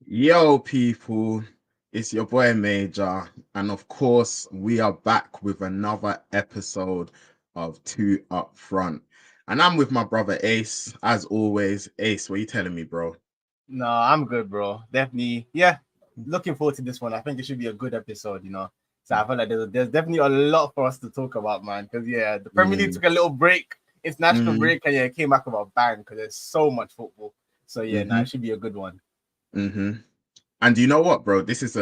Yo, people, it's your boy Major, and of course, we are back with another episode of Two Up Front. And I'm with my brother Ace, as always. Ace, what are you telling me, bro? No, I'm good, bro. Definitely. Yeah. Looking forward to this one. I think it should be a good episode. So I feel like there's definitely a lot for us to talk about, man. Because, the Premier League took a little break, international Mm, break, and it came back with a bang because there's so much football. So, mm-hmm, it should be a good one. mm-hmm. And you know what, bro? This is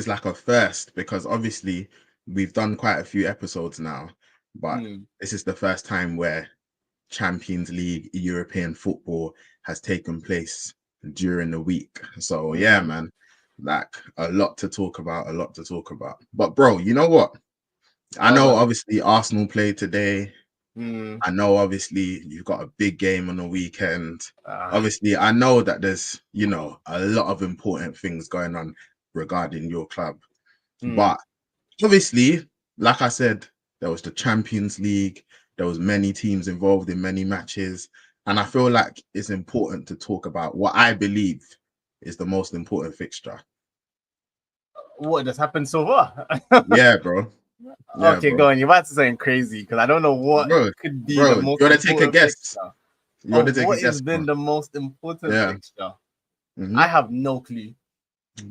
like a first because obviously we've done quite a few episodes now, but this is the first time where Champions League European football has taken place during the week. So yeah, man, like a lot to talk about. But bro, you know what? I know obviously Arsenal played today. I know obviously you've got a big game on the weekend. Obviously, I know that there's, a lot of important things going on regarding your club. But obviously, like I said, there was the Champions League. There was many teams involved in many matches. And I feel like it's important to talk about what I believe is the most important fixture. What just happened so far? Yeah, bro. Yeah, Okay, bro. go on. You're about to say crazy because I don't know what could be the Bro, you most want to take a important guess? fixture. You want to take a What guess, has bro? been the most important Yeah. fixture? Mm-hmm. I have no clue.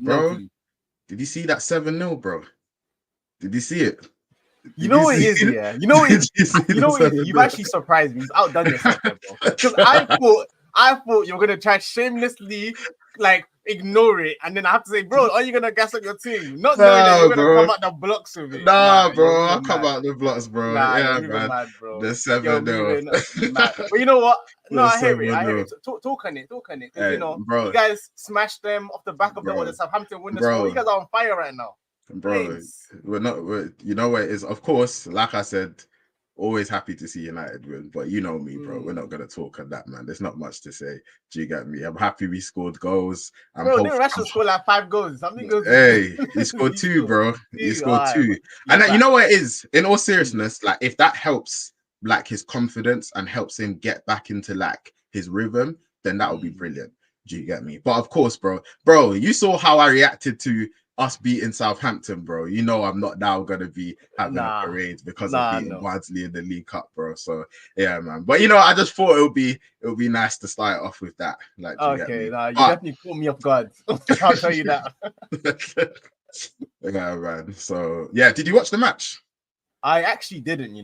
No Bro, clue. did you see that 7-0, bro? Did you see it? You know what it is, yeah. You know what it is. You know what it is. You've 7-0? actually surprised me. You've outdone yourself, there, bro. Because I thought you were gonna try shamelessly ignore it, and then I have to say, bro, are you gonna gas up your team? Not knowing that you're gonna come out the blocks with it. Nah, bro. You're I'll come mad. out the blocks, bro. Nah, you're Yeah, moving man. mad, bro. The You're 7-0. moving mad. But you know what? No, The I hear it. 7-0. Talk on it. Because Hey, you bro. guys smashed them off the back of the Southampton win the score. You guys are on fire right now. Bro, Please. you know what it is? Of course, like I said, always happy to see United win, but you know me, bro. We're not gonna talk on that, man. There's not much to say. Do you get me? I'm happy we scored goals. Bro, didn't Rashford score like 5 goals? Hey, he scored two, bro. He scored two. And you know what it is? In all seriousness, like if that helps like his confidence and helps him get back into like his rhythm, then that would be brilliant. Do you get me? But of course, bro, you saw how I reacted to us beating Southampton, bro. You know I'm not now gonna be having a parade because of beating Bardsley in the League Cup, bro. So yeah, man. But I just thought it would be nice to start off with that. Like, you get me? You definitely caught me off guard. I'll tell you that. Yeah, man. So yeah, did you watch the match? I actually didn't,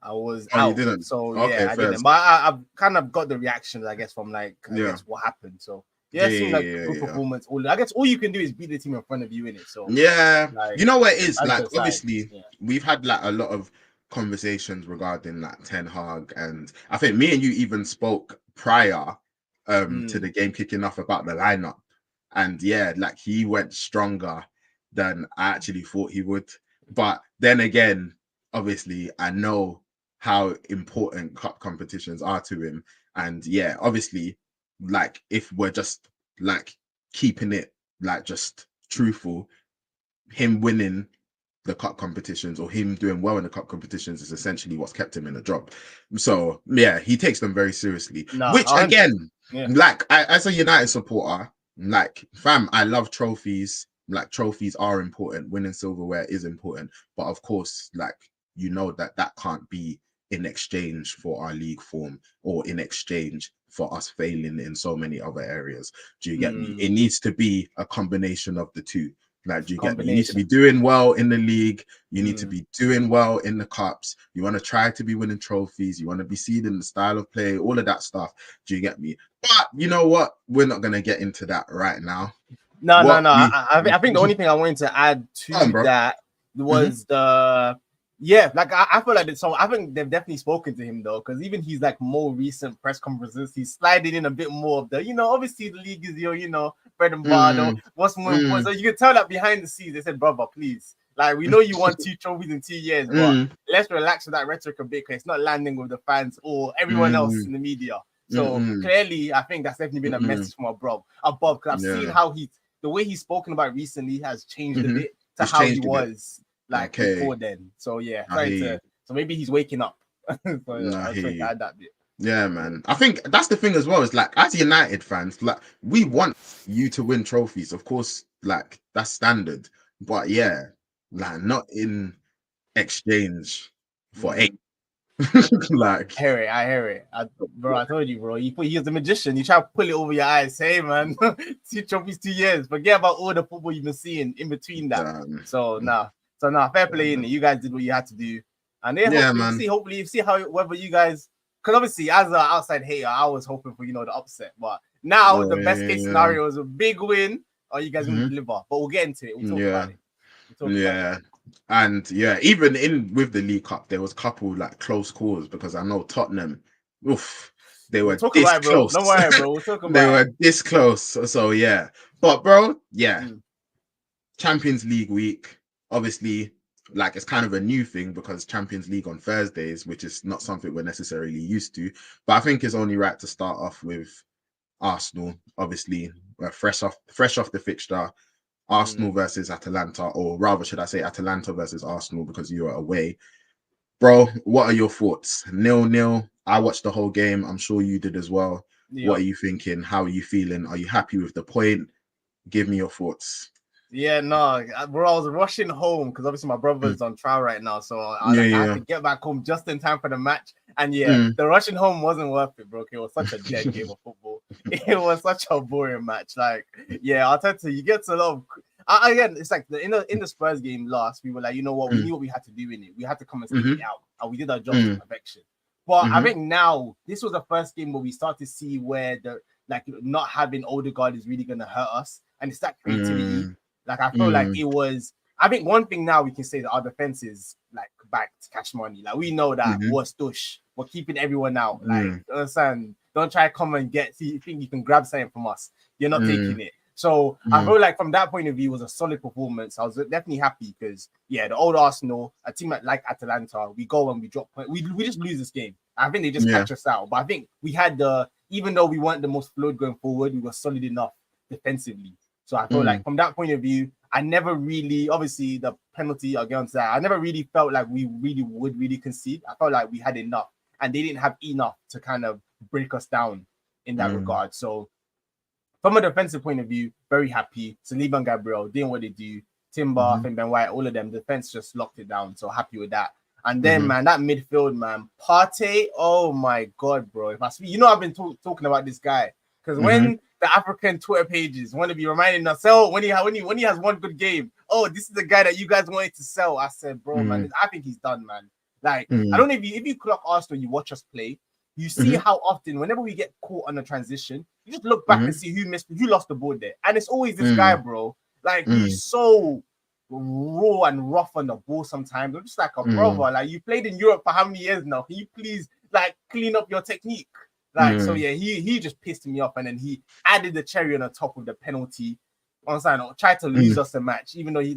I was out. You didn't? So okay, I didn't. But I've kind of got the reactions, I guess, from I guess what happened. So it seemed like a good performance. I guess all you can do is beat the team in front of you in it. So yeah, you know what it is? Like obviously we've had like a lot of conversations regarding like Ten Hag, and I think me and you even spoke prior to the game kicking off about the lineup. And yeah, like he went stronger than I actually thought he would. But then again, obviously I know how important cup competitions are to him. And yeah, obviously, like if we're just like keeping it like just truthful, him winning the cup competitions or him doing well in the cup competitions is essentially what's kept him in the job. So yeah, he takes them very seriously. Which again, like as a United supporter, like fam, I love trophies. Like trophies are important. Winning silverware is important, but of course, like that can't be in exchange for our league form or in exchange for us failing in so many other areas. Do you get me? It needs to be a combination of the two. Like, do you get me? You need to be doing well in the league. You need to be doing well in the cups. You want to try to be winning trophies. You want to be seen in the style of play, all of that stuff. Do you get me? But you know what? We're not going to get into that right now. No. I think the only thing I wanted to add to that was I feel like I think they've definitely spoken to him though, because even he's like more recent press conferences, he's sliding in a bit more of the, obviously the league is your, bread and butter. What's more important? So you can tell that behind the scenes, they said, brother, please. Like, we know you won 2 trophies in 2 years, but let's relax with that rhetoric a bit because it's not landing with the fans or everyone else in the media. So clearly, I think that's definitely been a message from above. Because I've seen how the way he's spoken about recently has changed a bit to how he was before then. So yeah, so maybe he's waking up. So I'll try to add that bit. Yeah, man. I think that's the thing as well. Is like as United fans, like we want you to win trophies, of course. Like that's standard, but yeah, like not in exchange for eight. Like I hear it. Bro, I told you, bro. He was a magician. You try to pull it over your eyes. Hey, man, 2 trophies, 2 years. Forget about all the football you've been seeing in between that. So fair play. You guys did what you had to do, and hopefully see how whether you guys. Because obviously, as an outside hater, I was hoping for the upset. But now the best case scenario is a big win, or you guys gonna deliver. But we'll get into it. We'll talk about it. And even in with the League Cup, there was a couple like close calls because I know Tottenham, they were this close. Don't worry, bro. We'll talk about they were this close. So yeah, but bro, Champions League week, obviously, like it's kind of a new thing because Champions League on Thursdays, which is not something we're necessarily used to. But I think it's only right to start off with Arsenal. Obviously, fresh off the fixture. Arsenal versus Atalanta, or rather, should I say Atalanta versus Arsenal because you are away. Bro, what are your thoughts? 0-0. I watched the whole game. I'm sure you did as well. Yep. What are you thinking? How are you feeling? Are you happy with the point? Give me your thoughts. Yeah, no, bro, I was rushing home because obviously my brother's on trial right now. So I had to get back home just in time for the match. And the rushing home wasn't worth it, bro. It was such a dead game of football. It was such a boring match. Like, Arteta, you get a lot of... Again, it's like in the Spurs game last, we were like, you know what? We knew what we had to do in it. We had to come and stick it out. And we did our job to perfection. But I think now, this was the first game where we start to see where not having Odegaard is really going to hurt us. And it's that creativity. Like, I feel like it was... I think one thing now we can say that our defense is, like, back to cash money. Like, we know that we're stush. We're keeping everyone out. Like, understand? Don't try to come and see you think you can grab something from us. You're not taking it. So, I feel like from that point of view, it was a solid performance. I was definitely happy because, the old Arsenal, a team like Atalanta, we go and we drop points. We just lose this game. I think they just catch us out. But I think we had even though we weren't the most fluid going forward, we were solid enough defensively. So I feel like from that point of view, I never really, obviously the penalty against that, I never really felt like we would concede. I felt like we had enough and they didn't have enough to kind of break us down in that regard. So from a defensive point of view, very happy. Saliba and Gabriel doing what they do. Timber, and Ben White, all of them, defense just locked it down. So happy with that. And then, man, that midfield, man, Partey, oh my God, bro. If I speak, I've been talking about this guy because when the African Twitter pages want to be reminding us, when he has one good game, this is the guy that you guys wanted to sell. I said, bro, man, I think he's done, man. Like, I don't know if you clock Arsenal, you watch us play, you see how often, whenever we get caught on a transition, you just look back and see who lost the ball there. And it's always this guy, bro. Like, he's so raw and rough on the ball sometimes. I'm just like a brother. Like, you played in Europe for how many years now? Can you please, like, clean up your technique? Like, so yeah, he just pissed me off, and then he added the cherry on the top of the penalty. Tried to lose us the match, even though he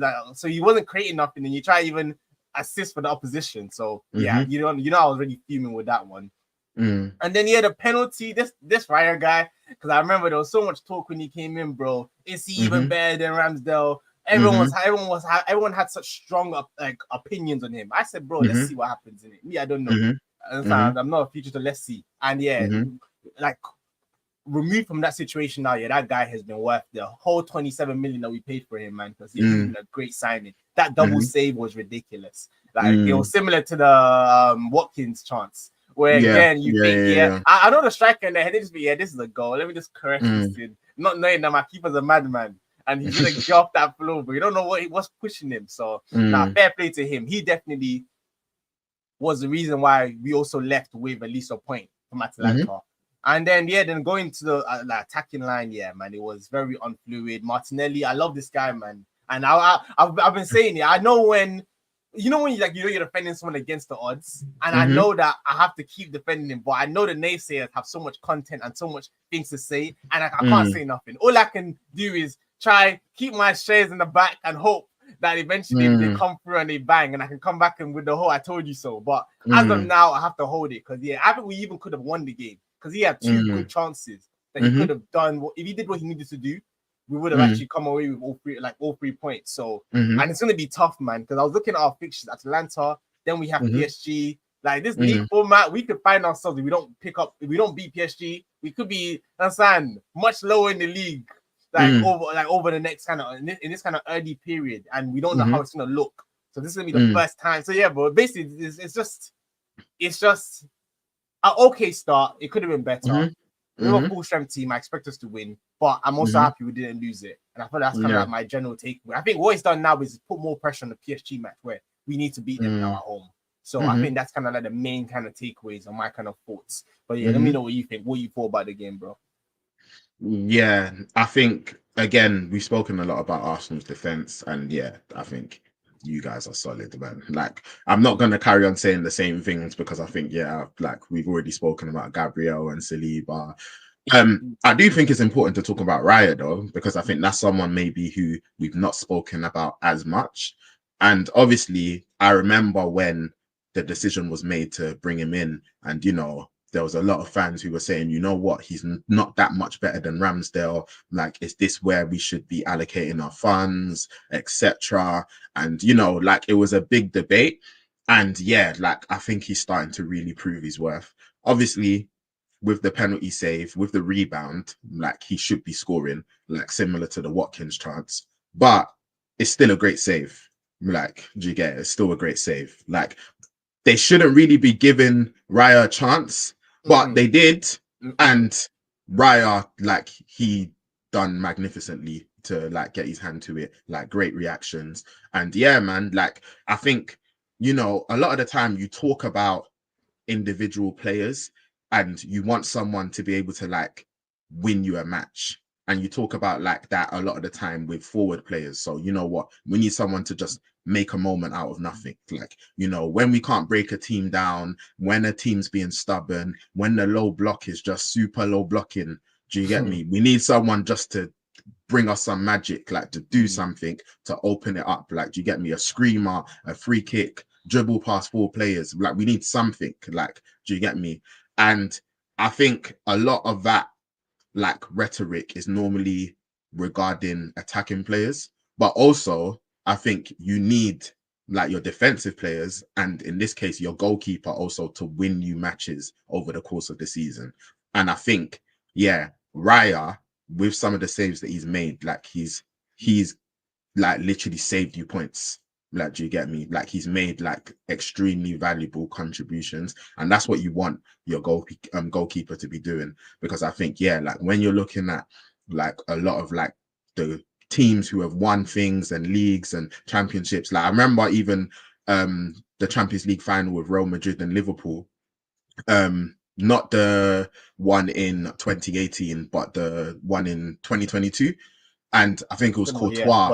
wasn't creating nothing, and you try even assist for the opposition. So yeah, I was really fuming with that one. And then the penalty, this Raya guy, because I remember there was so much talk when he came in, bro. Is he even better than Ramsdale? Everyone had such strong opinions on him. I said, bro, let's see what happens in it. Me, I don't know. I'm not a future, so let's see. And like removed from that situation now, that guy has been worth the whole 27 million that we paid for him, man, because he's been a great signing. That double save was ridiculous. Like it was similar to the Watkins chance, where again you think, I know the striker in their head, they just be, this is a goal. Let me just correct this kid, not knowing that my keeper's a madman. And he's gonna get off that floor, but you don't know what's pushing him. So fair play to him. He definitely was the reason why we also left with at least a point from Atalanta. And then then going to the attacking line, man, it was very unfluid. Martinelli, I love this guy, man. And I've been saying it. I know when you're defending someone against the odds, and I know that I have to keep defending him, but I know the naysayers have so much content and so much things to say, and I can't say nothing. All I can do is try keep my shares in the back and hope that eventually they come through and they bang, and I can come back and with the whole I told you so. But as of now, I have to hold it because I think we even could have won the game because he had two good chances that he could have done. If he did what he needed to do, we would have actually come away with all three points. So and it's gonna be tough, man, because I was looking at our fixtures: Atlanta, then we have PSG, Like this league format, we could find ourselves if we don't beat PSG, we could be much lower in the league, over the next kind of in this kind of early period, and we don't know how it's gonna look. So this is gonna be the first time. So yeah, but basically, it's just an okay start. It could have been better. We have a full strength team. I expect us to win, but I'm also happy we didn't lose it. And I feel that's kind of like my general takeaway. I think what it's done now is put more pressure on the PSG match where we need to beat them now at home. So I think that's kind of like the main kind of takeaways on my kind of thoughts. But yeah, let me know what you think. What you thought about the game, bro? Yeah, I think again we've spoken a lot about Arsenal's defense, and yeah, I think you guys are solid, man. Like, I'm not gonna carry on saying the same things because I think, yeah, like we've already spoken about Gabriel and Saliba. I do think it's important to talk about Raya though, because I think that's someone maybe who we've not spoken about as much. And obviously, I remember when the decision was made to bring him in, and you know, there was a lot of fans who were saying, you know what, he's not that much better than Ramsdale. Like, is this where we should be allocating our funds, etc.? And you know, like it was a big debate. And yeah, like I think he's starting to really prove his worth. Obviously, with the penalty save, with the rebound, like he should be scoring, like similar to the Watkins chance. But it's still a great save. Like, do you get it? It's still a great save. Like, they shouldn't really be giving Raya a chance, but they did. And Raya, like, he done magnificently to like get his hand to it, like great reactions. And yeah, man, like I think, you know, a lot of the time you talk about individual players and you want someone to be able to like win you a match. And you talk about like that a lot of the time with forward players. So you know what? We need someone to just make a moment out of nothing. Like, you know, when we can't break a team down, when a team's being stubborn, when the low block is just super low blocking, do you get me? We need someone just to bring us some magic, like to do something to open it up. Like, do you get me? A screamer, a free kick, dribble past 4 players. Like, we need something. Like, do you get me? And I think a lot of that like rhetoric is normally regarding attacking players, but also I think you need like your defensive players, and in this case your goalkeeper, also to win you matches over the course of the season. And I think, yeah, Raya, with some of the saves that he's made, like he's like literally saved you points. Like, do you get me? Like, he's made like extremely valuable contributions, and that's what you want your goalkeeper to be doing. Because I think, yeah, like when you're looking at like a lot of like the teams who have won things and leagues and championships, like I remember even the Champions League final with Real Madrid and Liverpool, not the one in 2018, but the one in 2022. And I think it was Courtois.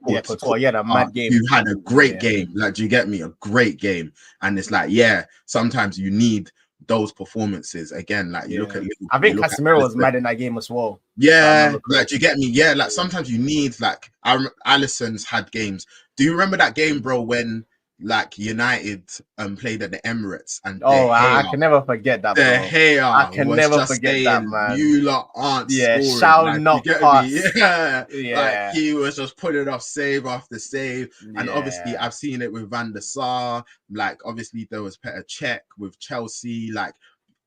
Courtois, that mad game. Who had a great game. Like, do you get me? A great game. And it's like, yeah, sometimes you need those performances again. Like, you look at Liverpool, I think Casemiro was mad in that game as well. Yeah, like, do you get me? Yeah, like sometimes you need like Alisson's had games. Do you remember that game, bro, when like United played at the Emirates and I can never forget that, bro. I can never forget that, man. You lot aren't scoring. Shall like, not pass. Like he was just putting off save after save. And obviously I've seen it with Van der Sar. Like obviously there was Petr Cech with Chelsea. Like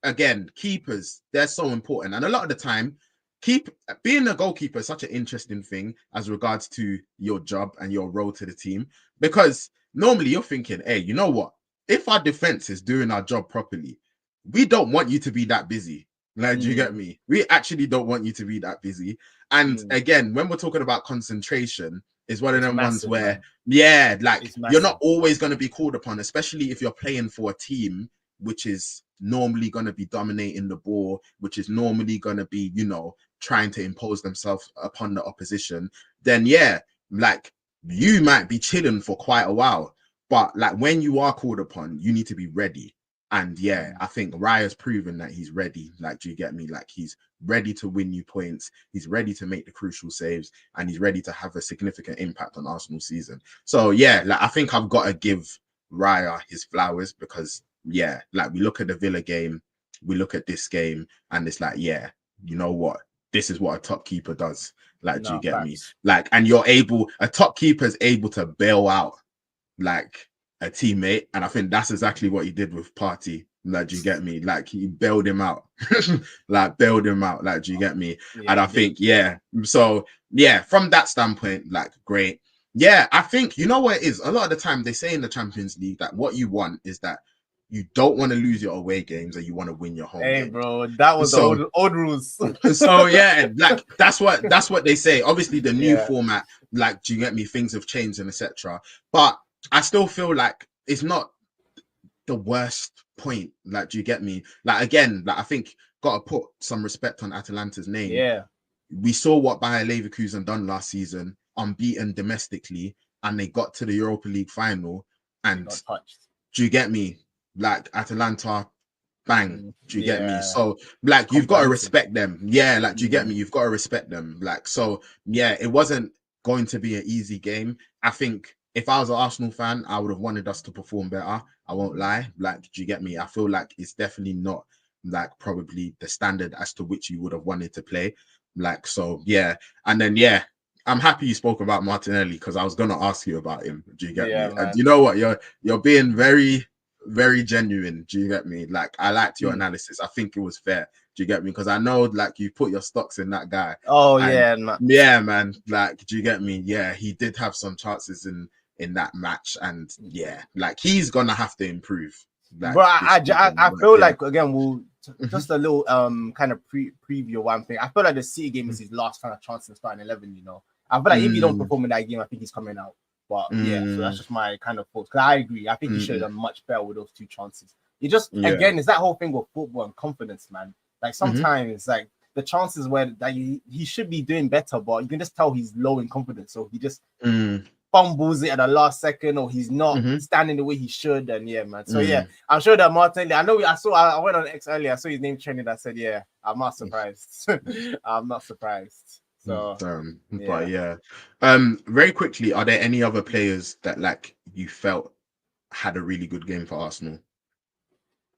again, keepers, they're so important. And a lot of the time, being a goalkeeper is such an interesting thing as regards to your job and your role to the team, because normally you're thinking, hey, you know what? If our defense is doing our job properly, we don't want you to be that busy. Like, do you get me? We actually don't want you to be that busy. And again, when we're talking about concentration, it's one of them ones where, like you're not always going to be called upon, especially if you're playing for a team which is normally going to be dominating the ball, which is normally going to be, you know, trying to impose themselves upon the opposition. Then like you might be chilling for quite a while, but like when you are called upon, you need to be ready. And I think Raya's proven that he's ready. Like, do you get me? Like, he's ready to win you points. He's ready to make the crucial saves, and he's ready to have a significant impact on Arsenal season. So like I think I've got to give Raya his flowers, because like we look at the Villa game, we look at this game, and it's like, you know what? This is what a top keeper does. Like, do you get me? Like, and a top keeper is able to bail out like a teammate, and I think that's exactly what he did with Partey. Like, do you get me? Like, he bailed him out. Like, bailed him out. Like, do you get me? Yeah, and I think, yeah. So, yeah, from that standpoint, like, great. Yeah, I think, you know what it is? A lot of the time, they say in the Champions League that what you want is that you don't want to lose your away games and you want to win your home games. Bro, that was the old rules. So, yeah, like, that's what they say. Obviously, the new format, like, do you get me? Things have changed and etc. But I still feel like it's not the worst point. Like, do you get me? Like, again, like, I think gotta put some respect on Atalanta's name. Yeah, we saw what Bayer Leverkusen done last season, unbeaten domestically, and they got to the Europa League final. And do you get me? Like, Atalanta, bang. Do you get me? So, like, you've got to respect them. Yeah, like, do you get me? You've got to respect them. Like, so, yeah, it wasn't going to be an easy game. I think if I was an Arsenal fan, I would have wanted us to perform better. I won't lie. Like, do you get me? I feel like it's definitely not, like, probably the standard as to which you would have wanted to play. Like, so, yeah. And then, yeah, I'm happy you spoke about Martinelli because I was going to ask you about him. Do you get me? Man. And you know what? You're being very, very genuine. Do you get me? Like, I liked your analysis. I think it was fair. Do you get me? Because I know, like, you put your stocks in that guy. Oh, yeah, man. Yeah, man. Like, do you get me? Yeah, he did have some chances in that match. And, yeah, like, he's going to have to improve. Like, bro, I feel like, again, we'll just a little kind of preview one thing. I feel like the City game is his last kind of chance in starting 11, you know. I feel like if he don't perform in that game, I think he's coming out. But yeah, so that's just my kind of thoughts. Because I agree. I think he should have done much better with those 2 chances. It just, again, it's that whole thing with football and confidence, man. Like, sometimes, like, the chances where that he should be doing better, but you can just tell he's low in confidence. So he just fumbles it at the last second, or he's not standing the way he should. And yeah, man. So yeah, I'm sure that Martinelli, I went on X earlier, I saw his name trending. I said, yeah, I'm not surprised. I'm not surprised. So but yeah. Very quickly, are there any other players that, like, you felt had a really good game for Arsenal?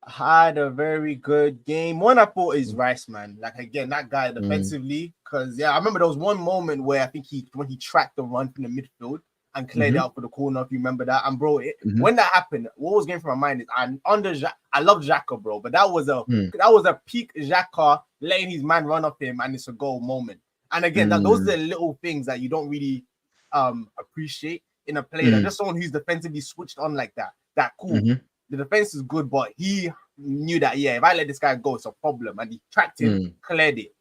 Had a very good game. One I thought is Rice, man. Like, again, that guy defensively, because I remember there was one moment where I think when he tracked the run from the midfield and cleared out for the corner, if you remember that. And bro, when that happened, what was going through my mind is I love Xhaka, bro, but that was a peak Xhaka letting his man run off him, and it's a goal moment. And again, those are the little things that you don't really appreciate in a player. Like, just someone who's defensively switched on like that. That cool. The defense is good, but he knew that, if I let this guy go, it's a problem. And he tracked him, cleared it.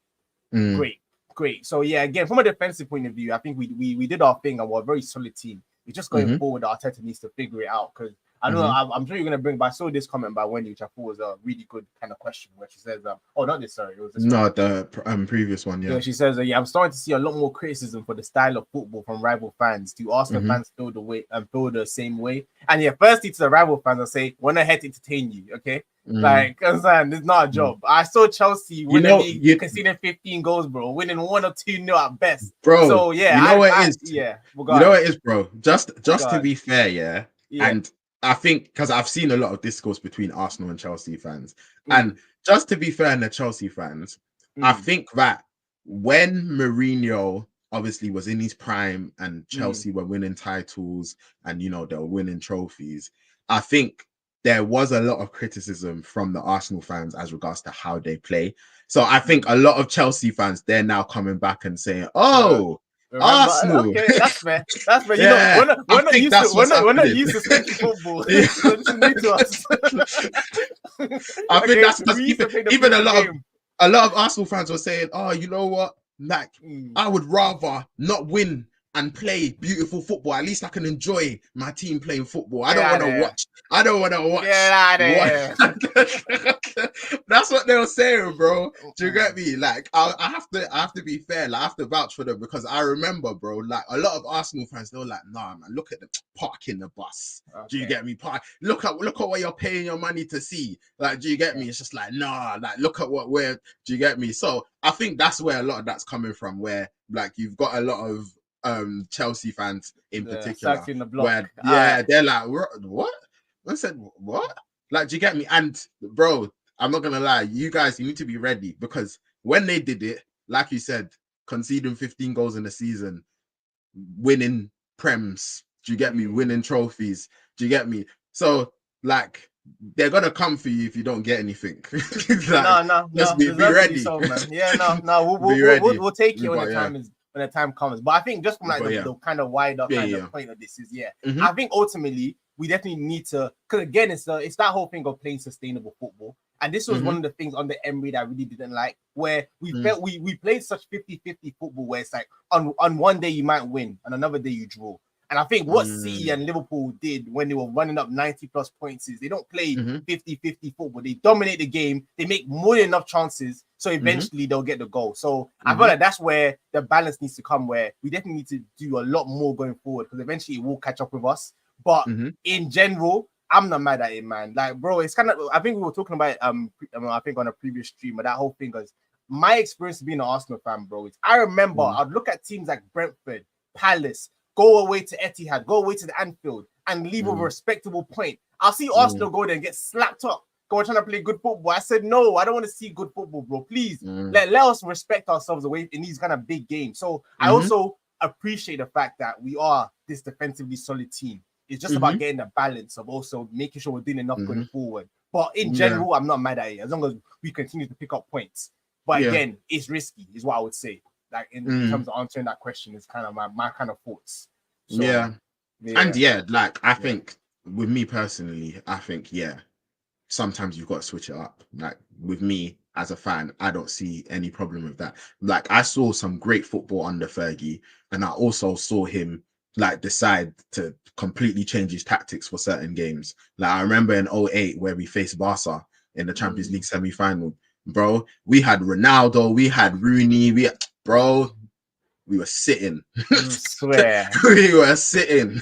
Great. So, yeah, again, from a defensive point of view, I think we did our thing and we're a very solid team. It's just going forward, Arteta needs to figure it out. Because I know I'm sure you're going to bring, but I saw this comment by Wendy, which I thought was a really good kind of question, where she says, it was this one. The previous one, yeah. She says, I'm starting to see a lot more criticism for the style of football from rival fans. Do Arsenal fans feel the same way? And firstly to the rival fans, I say, we're not here to entertain you, okay? Like, understand, it's not a job. I saw Chelsea winning, conceding 15 goals, bro, winning 1 or 2-0 at best, bro. So yeah, you know what it is. Yeah, you know what it is, bro. Just to be fair, and I think because I've seen a lot of discourse between Arsenal and Chelsea fans, and just to be fair in the Chelsea fans, I think that when Mourinho obviously was in his prime and Chelsea were winning titles and, you know, they were winning trophies, I think there was a lot of criticism from the Arsenal fans as regards to how they play. So I think a lot of Chelsea fans, they're now coming back and saying, Arsenal. Okay, that's fair. That's fair. Yeah. You know, we're not used to sketchy football. So this is new to us. I think that's because even a lot of Arsenal fans were saying, you know what? Like, I would rather not win and play beautiful football. At least I can enjoy my team playing football. I don't want to watch. Get out of here. That's what they were saying, bro. Do you get me? Like, I have to be fair. Like, I have to vouch for them because I remember, bro. Like, a lot of Arsenal fans, they were like, "Nah, man, look at the parking the bus. Okay. Do you get me? Look at what you're paying your money to see. Like, do you get me? It's just like, nah. Like, look at what we're. Do you get me? So I think that's where a lot of that's coming from. Where, like, you've got a lot of Chelsea fans in particular, where they're like, what? I said, what? Like, do you get me? And bro, I'm not gonna lie, you guys, you need to be ready because when they did it, like you said, conceding 15 goals in the season, winning prems, do you get me? Winning trophies, do you get me? So like they're gonna come for you if you don't get anything. Like, no. Be ready. So, man. Yeah, no. We'll take it when the time comes. But I think just from like the kind of wider point of this is I think ultimately we definitely need to, because again it's that whole thing of playing sustainable football. And this was one of the things on the Emery that I really didn't like, where we felt we played such 50-50 football where it's like on one day you might win and another day you draw. And I think what City and Liverpool did when they were running up 90 plus points is they don't play 50-50 football. They dominate the game. They make more than enough chances. So eventually they'll get the goal. So I feel like that's where the balance needs to come, where we definitely need to do a lot more going forward, because eventually it will catch up with us. But in general, I'm not mad at it, man. Like, bro, it's kind of, I think we were talking about I think on a previous stream, but that whole thing was my experience being an Arsenal fan, bro. I remember I'd look at teams like Brentford, Palace, go away to Etihad, go away to the Anfield, and leave with a respectable point. I'll see Arsenal go there and get slapped up, go trying to play good football. I said, no, I don't want to see good football, bro. Please, let us respect ourselves away in these kind of big games. So I also appreciate the fact that we are this defensively solid team. It's just about getting the balance of also making sure we're doing enough going forward. But in general, I'm not mad at it as long as we continue to pick up points. But again, it's risky, is what I would say. Like in terms of answering that question, is kind of my kind of thoughts. So, and like I think with me personally, I think sometimes you've got to switch it up. Like with me as a fan, I don't see any problem with that. Like I saw some great football under Fergie, and I also saw him like decide to completely change his tactics for certain games. Like I remember in 2008 where we faced Barca in the Champions League semi-final, bro. We had Ronaldo, we had Rooney, we were sitting. Swear. We were sitting.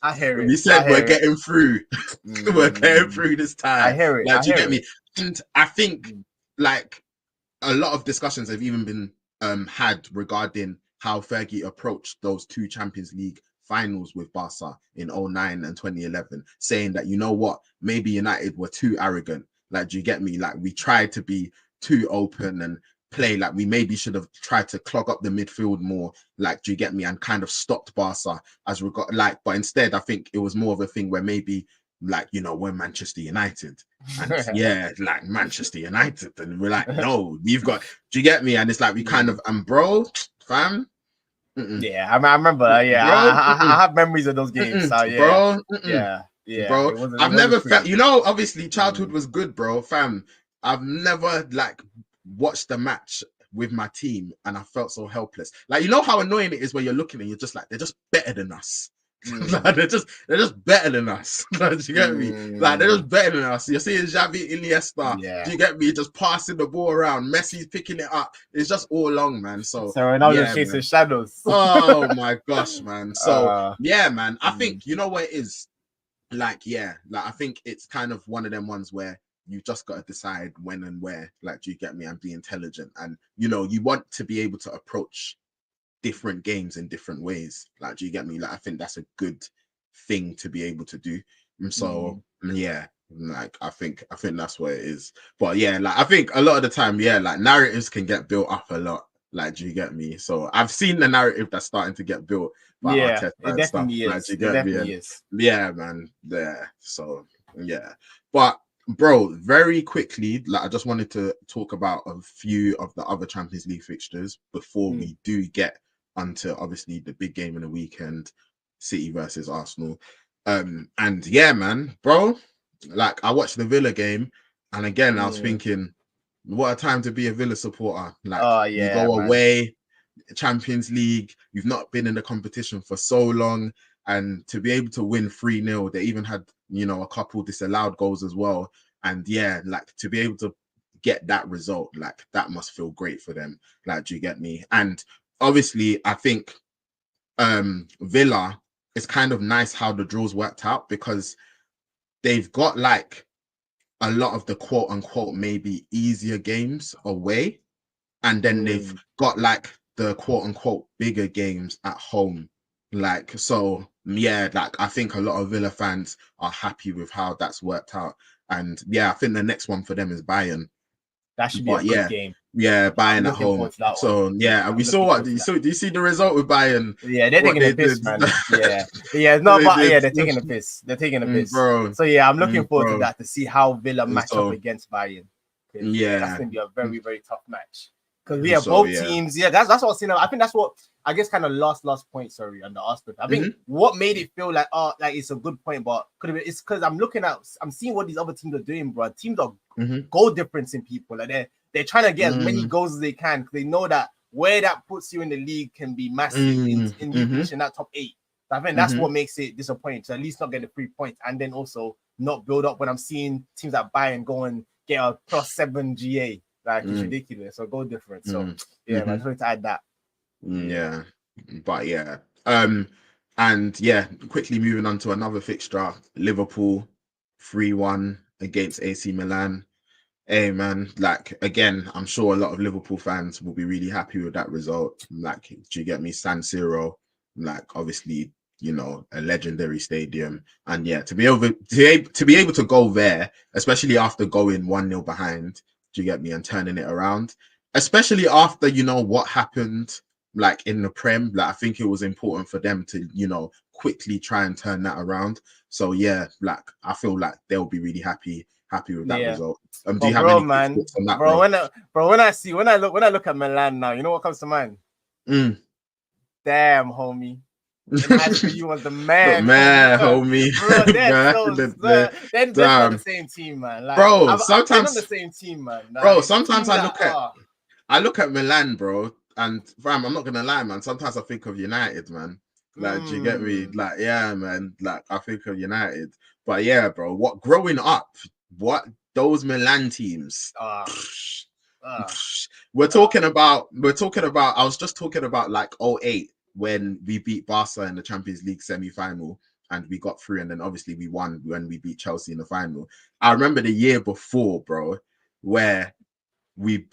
I hear it. We said we're getting through. We're getting through this time. I hear it. Like, do you get me? And I think like a lot of discussions have even been had regarding how Fergie approached those two Champions League finals with Barca in 2009 and 2011, saying that, you know what, maybe United were too arrogant. Like, do you get me? Like, we tried to be too open and play like we maybe should have tried to clog up the midfield more. Like, do you get me? And kind of stopped Barca as regard, like, but instead, I think it was more of a thing where maybe, like, you know, we're Manchester United, and like Manchester United, and we're like, no, we've got. Do you get me? And it's like we kind of, bro, fam. Yeah, I remember. I have memories of those games. So, bro. Bro. I've never felt. You know, obviously, childhood was good, bro, fam. I've never like watched a match with my team and I felt so helpless. Like, you know how annoying it is when you're looking and you're just like, they're just better than us. Like, they're just better than us. Like, do you get me? Like, they're just better than us. You're seeing Xavi, Iniesta. Do you get me? Just passing the ball around. Messi's picking it up. It's just all long, man. So now you're chasing shadows. Oh my gosh, man. So man. I think you know what it is. Like, I think it's kind of one of them ones where you just got to decide when and where. Like, do you get me? And be intelligent, and you know, you want to be able to approach different games in different ways. Like, do you get me? Like, I think that's a good thing to be able to do. And so like I think that's what it is. But like I think a lot of the time, like narratives can get built up a lot. Like, do you get me? So I've seen the narrative that's starting to get built by Arteta and stuff. Like, do you get me? Yeah, man. So but bro, very quickly, like I just wanted to talk about a few of the other Champions League fixtures before we do get onto obviously the big game in the weekend, City versus Arsenal. And man, bro, like I watched the Villa game, and again I was thinking, what a time to be a Villa supporter. Like, you go away, Champions League, you've not been in the competition for so long, and to be able to win 3-0, they even had, you know, a couple disallowed goals as well. And like to be able to get that result, like that must feel great for them. Like, do you get me? And obviously I think Villa, it's kind of nice how the draws worked out, because they've got like a lot of the quote unquote maybe easier games away, and then they've got like the quote unquote bigger games at home. Like, so like I think a lot of Villa fans are happy with how that's worked out. And I think the next one for them is Bayern. That should be a good game. Yeah, Bayern at home. So yeah, we saw what. Do you see the result with Bayern? Yeah, they're taking the piss, man. Yeah, no, but yeah, they're taking the piss. They're taking the piss, bro. So yeah, I'm looking forward to that to see how Villa match up against Bayern. Yeah, that's gonna be a very, very tough match. Because we have both teams. Yeah, that's what I was saying. I think that's what I guess kind of last point. Sorry, on the Arsenal. I think what made it feel like like it's a good point, but could have been it's because I'm seeing what these other teams are doing, bro. Teams are goal difference in people. Like they're trying to get as many goals as they can because they know that where that puts you in the league can be massive in finishing that top 8. So I think that's what makes it disappointing. To at least not get the 3 points and then also not build up when I'm seeing teams like Bayern go and get a +7 GA. Like it's ridiculous. So goal difference. So yeah, I just wanted to add that. Yeah, but yeah. And yeah, quickly moving on to another fixture. Liverpool 3-1 against AC Milan. Hey man, like again, I'm sure a lot of Liverpool fans will be really happy with that result. Like, do you get me? San Siro, like obviously, you know, a legendary stadium. And yeah, to be able to go there, especially after going 1-0 behind, do you get me, and turning it around, especially after, you know, what happened like in the Prem. Like I think it was important for them to, you know, quickly try and turn that around. So yeah, like I feel like they'll be really happy with that result. Do you have any thoughts on that, bro? When I look at Milan now, you know what comes to mind? Damn, homie. You was the man, homie. Bro, they're not the same team, man. Like, bro, sometimes they're not the same team, man. Like, bro, sometimes I look at Milan, bro, and fam, I'm not gonna lie, man. Sometimes I think of United, man. Like, do you get me? Like, yeah, man. Like, I think of United, but yeah, bro. What growing up? What those Milan teams? We're talking about. I was just talking about like 2008 when we beat Barca in the Champions League semi-final and we got through, and then obviously we won when we beat Chelsea in the final. I remember the year before, bro, where we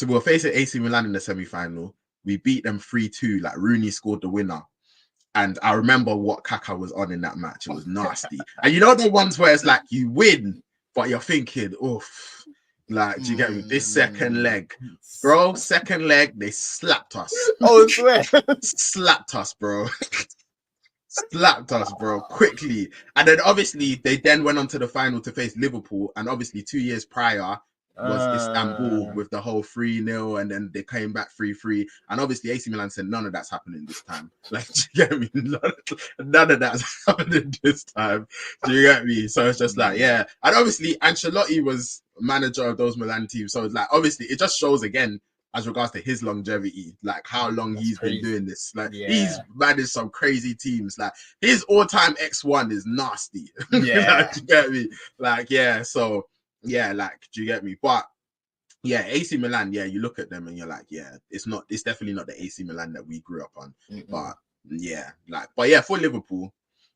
were facing AC Milan in the semi-final. We beat them 3-2. Like Rooney scored the winner. And I remember what Kaka was on in that match. It was nasty. And you know the ones where it's like you win, but you're thinking, oof, like, do you get me? This second leg, bro, they slapped us. Oh, I swear. Slapped us, bro. Slapped us, bro, quickly. And then obviously they then went on to the final to face Liverpool. And obviously 2 years prior was Istanbul with the whole 3-0, and then they came back 3-3. And obviously AC Milan said none of that's happening this time. Like, do you get me? None of that's happening this time. Do you get me? So it's just like, yeah. And obviously Ancelotti was manager of those Milan teams. So it's like, obviously it just shows again as regards to his longevity, like how long he's been doing this. Like he's managed some crazy teams. Like his all-time X1 is nasty. Yeah. Like, do you get me? Like, yeah, so yeah, like, do you get me? But yeah, AC Milan, yeah, you look at them and you're like, yeah, it's definitely not the AC Milan that we grew up on. But yeah, like, but yeah, for Liverpool,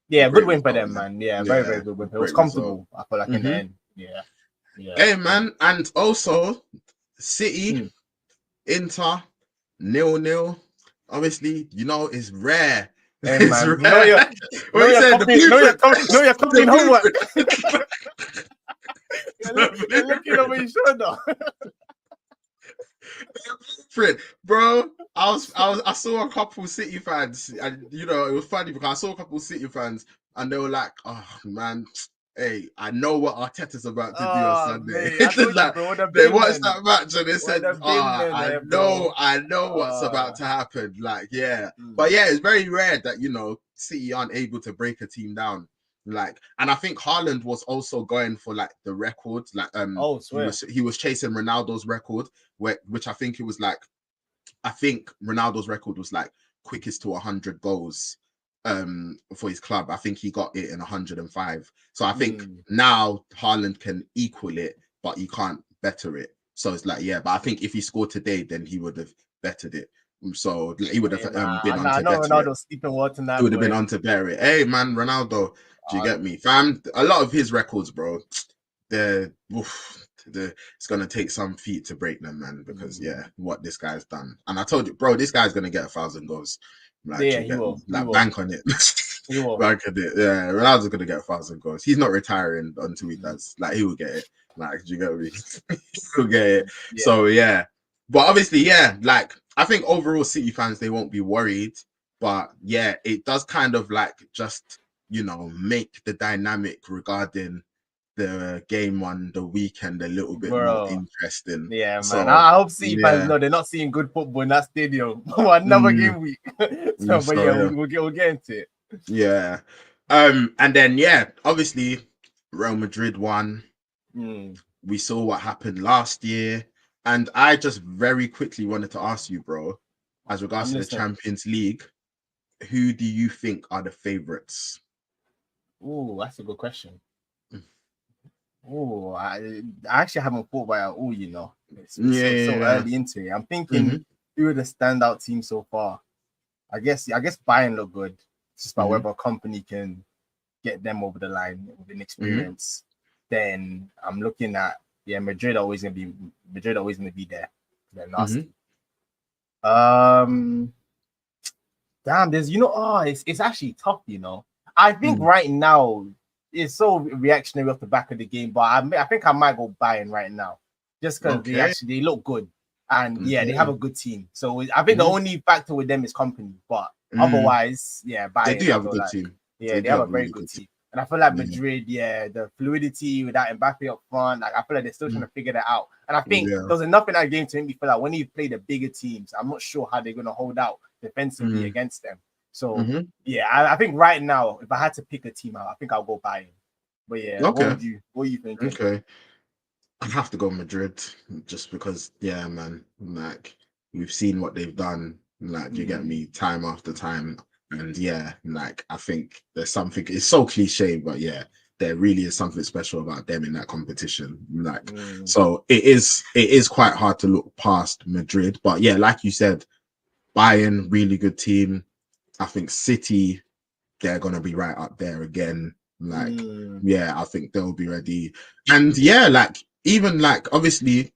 yeah, good win for them, man. Yeah, very, very good win. It was comfortable. I feel like in the end, yeah. Hey, man, and also City, Inter, 0-0. Obviously, you know, it's rare. Hey, it's man. Rare. Know your company homework. You're looking over your shoulder. Bro, I saw a couple City fans, and you know it was funny because I saw a couple City fans, and they were like, "Oh man, hey, I know what Arteta's about to do on Sunday." Like, they watched that match and they said, I know what's about to happen." Like, yeah, but yeah, it's very rare that, you know, City aren't able to break a team down. Like, and I think Haaland was also going for like the record. Like, he was chasing Ronaldo's record, which I think it was like, I think Ronaldo's record was like quickest to 100 goals for his club. I think he got it in 105. So I think now Haaland can equal it, but he can't better it. So it's like, yeah, but I think if he scored today, then he would have bettered it. So he would have been on to better Ronaldo's sleeping water now. It would have been on to better it. Hey man, Ronaldo, do you get me, fam? A lot of his records, bro, it's gonna take some feet to break them, man. Because yeah, what this guy's done, and I told you, bro, this guy's gonna get 1,000 goals. Like, yeah, he will. Like, bank on it. He will. Bank on it. Yeah, Ronaldo's gonna get 1,000 goals. He's not retiring until he does. Like, he will get it. Like, do you get me? He'll get it. Yeah. So yeah. But obviously, yeah, like I think overall City fans, they won't be worried. But yeah, it does kind of like just, make the dynamic regarding the game on the weekend a little bit more Bro. interesting. Yeah, man. So I hope City fans yeah, know they're not seeing good football in that stadium. Another game week. But yeah, yeah. we'll get into it. Yeah. And then yeah, obviously Real Madrid won. We saw what happened last year. And I just very quickly wanted to ask you, bro, as regards to the Champions League, who do you think are the favorites? Oh, that's a good question. Oh, I actually haven't thought about it all, It's so early into it. I'm thinking who are the standout teams so far? I guess Bayern look good. It's just about whether a company can get them over the line with an experience. Then I'm looking at Madrid always gonna be there. They're nasty. Damn, there's it's actually tough, I think right now it's so reactionary off the back of the game, but I think I might go Bayern right now, just because they look good and they have a good team. So I think the only factor with them is company, but otherwise, Bayern. They do have a good team. Yeah, they have a very good team. And I feel like Madrid, the fluidity without Mbappe up front, like I feel like they're still trying to figure that out. And I think there was enough in that game to make me feel like when you play the bigger teams, I'm not sure how they're going to hold out defensively against them. So I think right now, if I had to pick a team out, I think I'll go Bayern. But yeah, what are you thinking? Okay, I have to go Madrid just because, man, like we've seen what they've done. Like you get me, time after time. And like I think there's something, it's so cliche, but there really is something special about them in that competition. Like so it is quite hard to look past Madrid. But like you said, Bayern, really good team. I think City, they're gonna be right up there again. Like, I think they'll be ready. And like even like obviously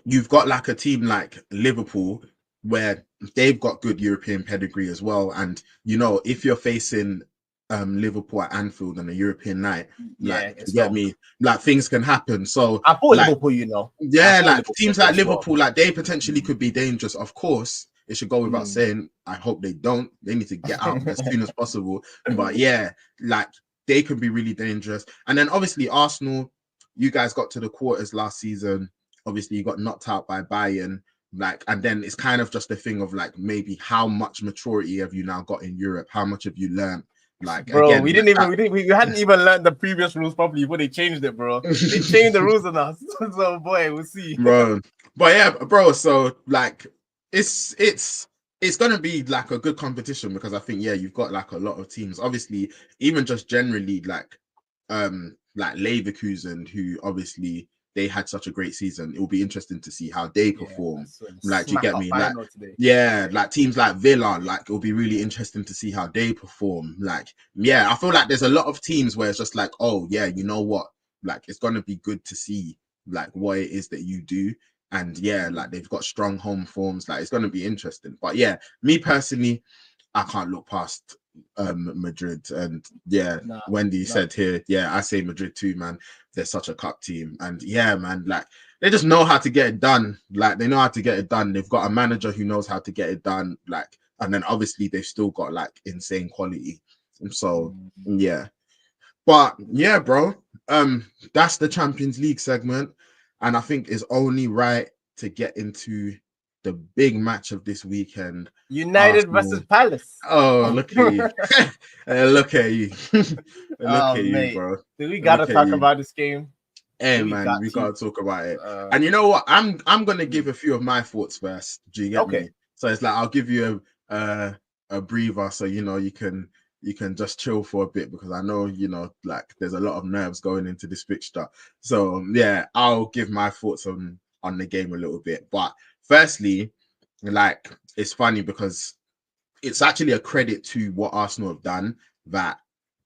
you've got like a team like Liverpool where they've got good European pedigree as well. And if you're facing Liverpool at Anfield on a European night, like you get me, like things can happen. So I thought Liverpool, like teams like Liverpool, like they potentially could be dangerous. Of course, it should go without saying. I hope they don't. They need to get out as soon as possible. But like they can be really dangerous. And then obviously Arsenal, you guys got to the quarters last season. Obviously, you got knocked out by Bayern. Like, and then it's kind of just a thing of like maybe how much maturity have you now got in Europe? How much have you learned? Like, bro, again, we hadn't even learned the previous rules properly before they changed it, bro. They changed the rules on us. So boy, we'll see. Bro. But bro, so like it's gonna be like a good competition because I think you've got like a lot of teams. Obviously, even just generally like Leverkusen, who obviously they had such a great season. It will be interesting to see how they perform. Like, you get me? Like, like teams like Villa, like it'll be really interesting to see how they perform. Like, I feel like there's a lot of teams where it's just like, oh yeah, you know what? Like, it's gonna be good to see like what it is that you do. And like they've got strong home forms. Like, it's gonna be interesting. But me personally, I can't look past Madrid. And Wendy said here, I say Madrid too, man. They're such a cup team. And man, like they just know how to get it done. Like, they know how to get it done. They've got a manager who knows how to get it done. Like, and then obviously they've still got like insane quality. And so but bro, that's the Champions League segment. And I think it's only right to get into the big match of this weekend. United versus Palace. Oh, look at you. Look at you. Look at mate. you, bro. Do we gotta talk about this game? Hey, man, we gotta talk about it. And you know what? I'm gonna give a few of my thoughts first. Do you get me? So it's like I'll give you a breather so you can just chill for a bit, because I know like there's a lot of nerves going into this fixture. So I'll give my thoughts on the game a little bit. But firstly, like, it's funny because it's actually a credit to what Arsenal have done that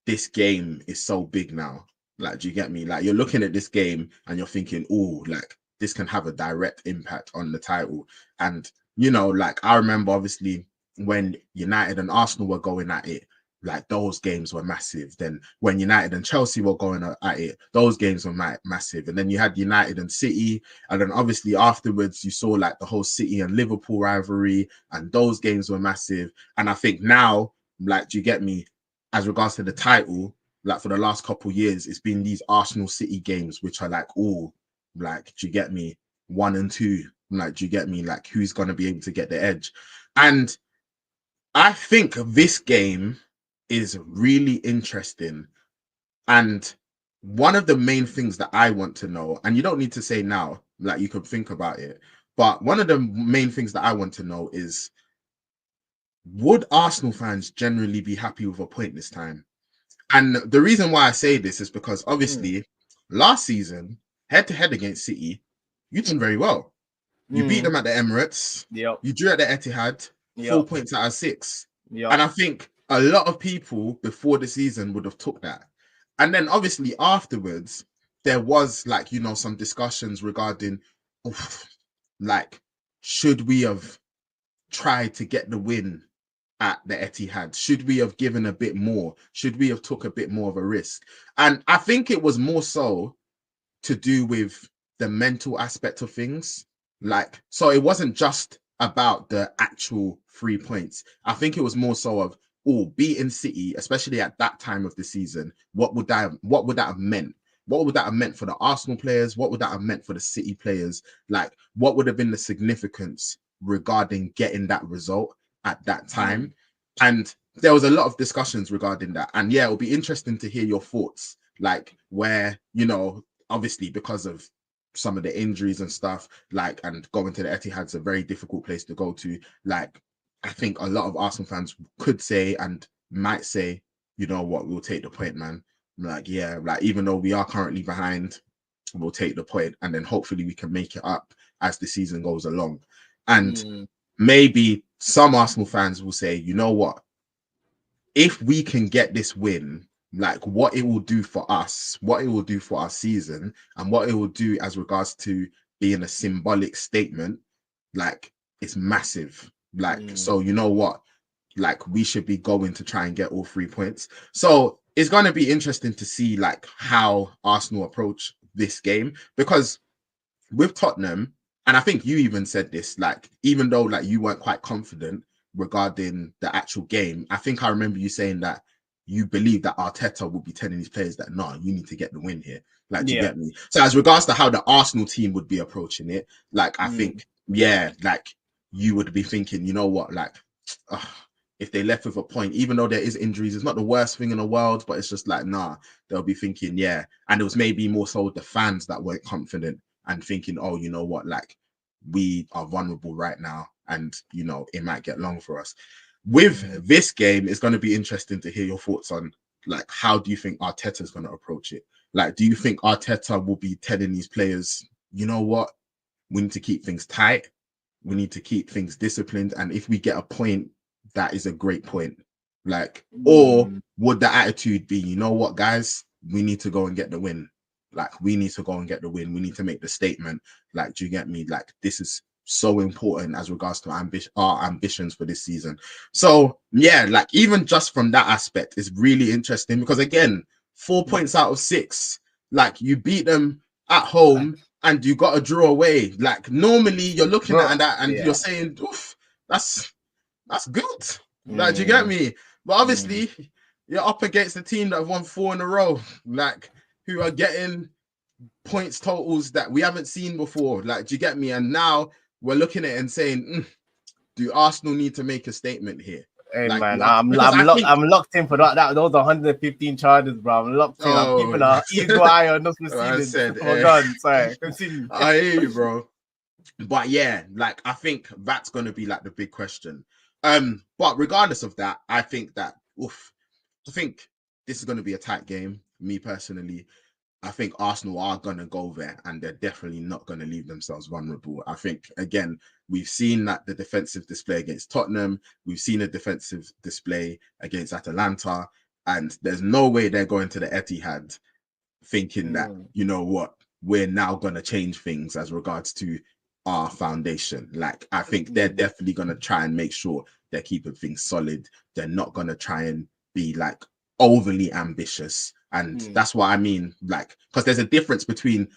this game is so big now. Like, do you get me? Like, you're looking at this game and you're thinking, oh, like this can have a direct impact on the title. And like I remember obviously when United and Arsenal were going at it, like those games were massive. Then when United and Chelsea were going at it, those games were massive. And then you had United and City, and then obviously afterwards you saw like the whole City and Liverpool rivalry, and those games were massive. And I think now, like, do you get me? As regards to the title, like for the last couple of years, it's been these Arsenal City games, which are like, oh, like, do you get me? 1 and 2, like, do you get me? Like, who's gonna be able to get the edge? And I think this game is really interesting. And one of the main things that I want to know, and you don't need to say now, like you could think about it, but one of the main things that I want to know is, would Arsenal fans generally be happy with a point this time? And the reason why I say this is because obviously last season, head to head against City, you did very well. You beat them at the Emirates. Yep. You drew at the Etihad. 4 points out of 6. Yep. And I think a lot of people before the season would have took that. And then obviously afterwards, there was like, you know, some discussions regarding, like, should we have tried to get the win at the Etihad? Should we have given a bit more? Should we have took a bit more of a risk? And I think it was more so to do with the mental aspect of things. Like, so it wasn't just about the actual 3 points. I think it was more so of, beating City, especially at that time of the season, what would that have meant? What would that have meant for the Arsenal players? What would that have meant for the City players? Like, what would have been the significance regarding getting that result at that time? And there was a lot of discussions regarding that. And yeah, it'll be interesting to hear your thoughts, like where, you know, obviously because of some of the injuries and stuff, like, and going to the Etihad's a very difficult place to go to. Like, I think a lot of Arsenal fans could say and might say, you know what, we'll take the point, man. Like, yeah, like even though we are currently behind, we'll take the point, and then hopefully we can make it up as the season goes along. And maybe some Arsenal fans will say, you know what, if we can get this win, like what it will do for us, what it will do for our season, and what it will do as regards to being a symbolic statement, like it's massive. Like, so you know what, like we should be going to try and get all 3 points. So it's going to be interesting to see like how Arsenal approach this game, because with Tottenham, and I think you even said this, like even though like you weren't quite confident regarding the actual game, I think I remember you saying that you believe that Arteta will be telling these players that, no, you need to get the win here. Like, do you get me? So as regards to how the Arsenal team would be approaching it, like, I think, yeah, like you would be thinking, you know what, like, if they left with a point, even though there is injuries, it's not the worst thing in the world, but it's just like, nah, they'll be thinking, yeah. And it was maybe more so the fans that weren't confident and thinking, oh, you know what, like we are vulnerable right now, and you know it might get long for us. With this game, it's going to be interesting to hear your thoughts on like how do you think Arteta is going to approach it? Like, do you think Arteta will be telling these players, you know what, we need to keep things tight, we need to keep things disciplined, and if we get a point, that is a great point. Like, or would the attitude be, you know what, guys, we need to go and get the win. Like, we need to go and get the win. We need to make the statement. Like, do you get me? Like, this is so important as regards to our ambitions for this season. So, yeah, like, even just from that aspect is really interesting because, again, 4 points out of 6. Like, you beat them at home and you got to draw away. Like, normally you're looking at that and you're saying, oof, that's good. Like, do you get me? But obviously, you're up against a team that have won 4 in a row. Like, who are getting points totals that we haven't seen before. Like, do you get me? And now we're looking at it and saying, do Arsenal need to make a statement here? Hey, like, man, I'm locked in for that. Those 115 charges, bro. I'm locked in. I'm keeping an eagle eye on those proceedings. Sorry, continue. I hear you, bro. But yeah, like, I think that's going to be like the big question. But regardless of that, I think that, I think this is going to be a tight game. Me personally, I think Arsenal are going to go there and they're definitely not going to leave themselves vulnerable. I think, again, we've seen that the defensive display against Tottenham, we've seen a defensive display against Atalanta, and there's no way they're going to the Etihad thinking that, you know what, we're now going to change things as regards to our foundation. Like, I think they're definitely going to try and make sure they're keeping things solid. They're not going to try and be like overly ambitious. And that's what I mean, like, because there's a difference between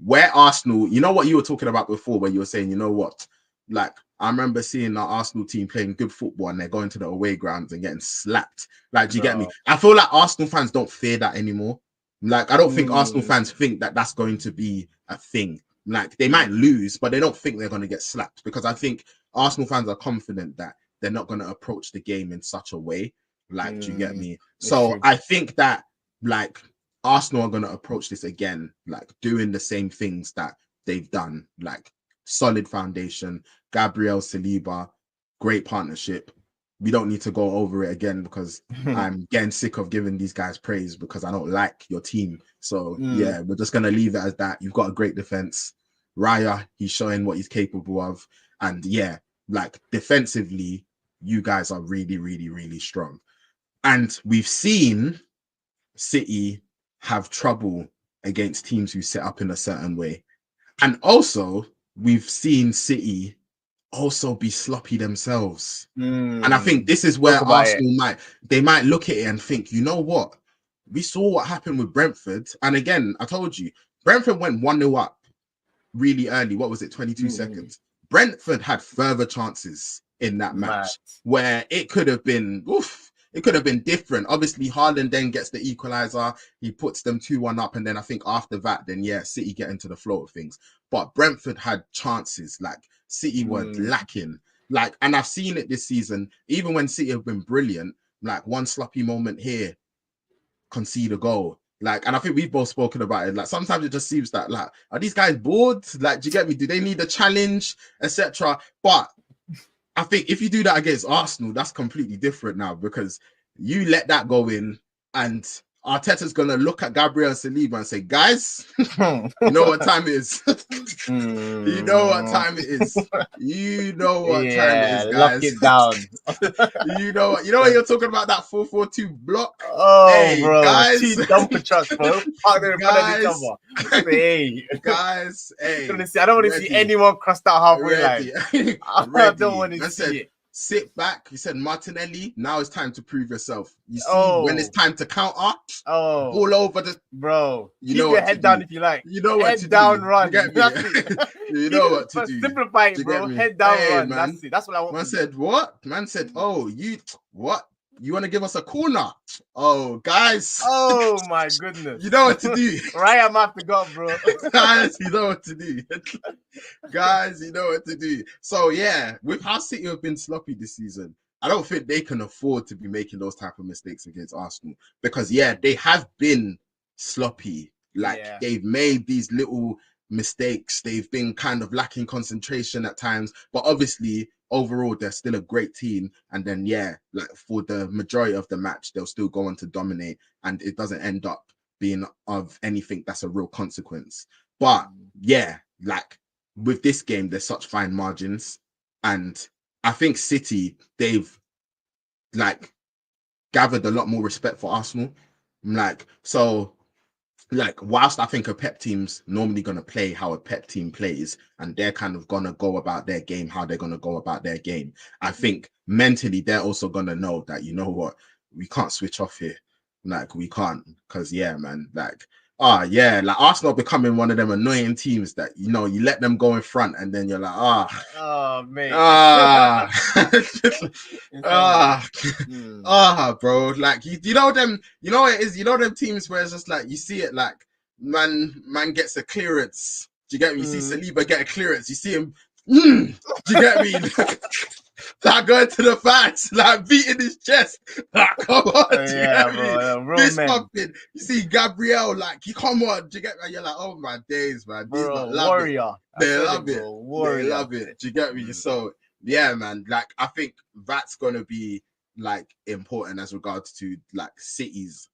where Arsenal, you know what you were talking about before, where you were saying, you know what, like, I remember seeing our Arsenal team playing good football and they're going to the away grounds and getting slapped. Like, do you get me? I feel like Arsenal fans don't fear that anymore. Like, I don't think Arsenal fans think that that's going to be a thing. Like, they might lose, but they don't think they're going to get slapped, because I think Arsenal fans are confident that they're not going to approach the game in such a way. Like, do you get me? So I think that, like, Arsenal are going to approach this again, like, doing the same things that they've done, like, solid foundation. Gabriel, Saliba, great partnership. We don't need to go over it again, because I'm getting sick of giving these guys praise because I don't like your team. So yeah, we're just going to leave it as that. You've got a great defense. Raya, he's showing what he's capable of. And yeah, like, defensively, you guys are really, really, really strong. And we've seen City have trouble against teams who set up in a certain way. And also, we've seen City also be sloppy themselves. And I think this is where Arsenal might look at it and think, you know what? We saw what happened with Brentford. And again, I told you, Brentford went 1-0 up really early. What was it? 22 seconds. Brentford had further chances in that match where it could have been, it could have been different. Obviously, Haaland then gets the equalizer. He puts them 2-1 up. And then I think after that, then yeah, City get into the flow of things. But Brentford had chances. Like, City were lacking. Like, and I've seen it this season, even when City have been brilliant, like, one sloppy moment here, concede a goal. Like, and I think we've both spoken about it. Like, sometimes it just seems that, like, are these guys bored? Like, do you get me? Do they need a challenge, etc.? But I think if you do that against Arsenal, that's completely different now, because you let that go in, and Arteta's going to look at Gabriel and Saliba and say, guys, you know what time it is. You know what time it is. You know what time it is, guys. Lock it down. you know what you're talking about, that 4-4-2 block. Oh, hey, bro, guys. 2 dumper trucks, bro. Guys, hey. I don't want to see anyone crossed out halfway line. I don't want to see it. Sit back. He said, Martinelli, now it's time to prove yourself. You see, when it's time to counter, all over the... Bro, keep your head down if you like. You know what head down, run. You you know what to do. Simplify it, bro. Head down, run. Man. That's it. That's what I want. Man said, what? Man said, what? You want to give us a corner? Oh, guys. Oh, my goodness. You know what to do. Ryan might forgot, bro. Guys, you know what to do. Guys, you know what to do. So, yeah, with how City have been sloppy this season, I don't think they can afford to be making those type of mistakes against Arsenal. Because, yeah, they have been sloppy. Like, they've made these little mistakes. They've been kind of lacking concentration at times. But obviously, overall, they're still a great team. And then, yeah, like, for the majority of the match, they'll still go on to dominate. And it doesn't end up being of anything that's a real consequence. But, yeah, like, with this game, there's such fine margins. And I think City, they've, like, gathered a lot more respect for Arsenal. Like, so... like, whilst I think a Pep team's normally going to play how a Pep team plays, and they're kind of going to go about their game, how they're going to go about their game, I think mentally they're also going to know that, you know what, we can't switch off here. Like, we can't, because, yeah, man, like, like, Arsenal becoming one of them annoying teams that, you know, you let them go in front and then you're like, man. Bro, like, you know them, you know it is, you know them teams where it's just like, you see it, like, man gets a clearance. Do you get me? You see Saliba get a clearance. You see him, do you get me? Like, going to the fans, like, beating his chest. Like, come on, bro. Fist pumping. You see Gabriel, like, you come on, do you get me? You're like, oh my days, man. These bro, warrior. They love it. Warrior. They love it. Do you get me? So, yeah, man. Like, I think that's gonna be, like, important as regards to, like, City's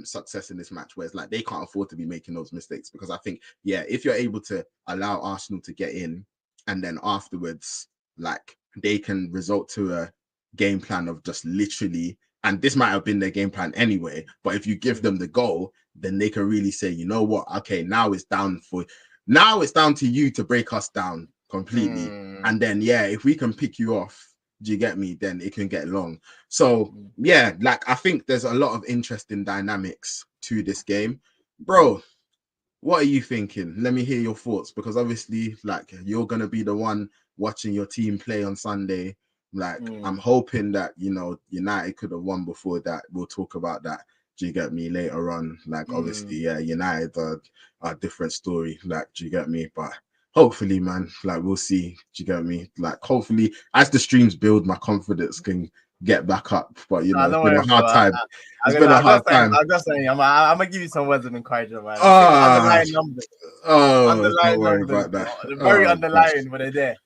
success in this match, where it's like they can't afford to be making those mistakes, because I think, yeah, if you're able to allow Arsenal to get in, and then afterwards, like, they can result to a game plan of just literally, and this might have been their game plan anyway, but if you give them the goal, then they can really say, you know what, okay, now it's down to you to break us down completely. And then, yeah, if we can pick you off, do you get me? Then it can get long. So yeah, like I think there's a lot of interesting dynamics to this game, bro. What are you thinking? Let me hear your thoughts, because obviously, like, you're gonna be the one watching your team play on Sunday. Like, I'm hoping that, you know, United could have won before that. We'll talk about that. Do you get me later on? Like, obviously, yeah, United are a different story. Like, do you get me? But hopefully, man, like, we'll see. Do you get me? Like, hopefully, as the streams build, my confidence can get back up. But you know, it's been a hard time. It's been a hard time. I'm just saying, I'm gonna give you some words of encouragement, man. Underlying numbers. Don't worry about that. Very underlying, but they're there.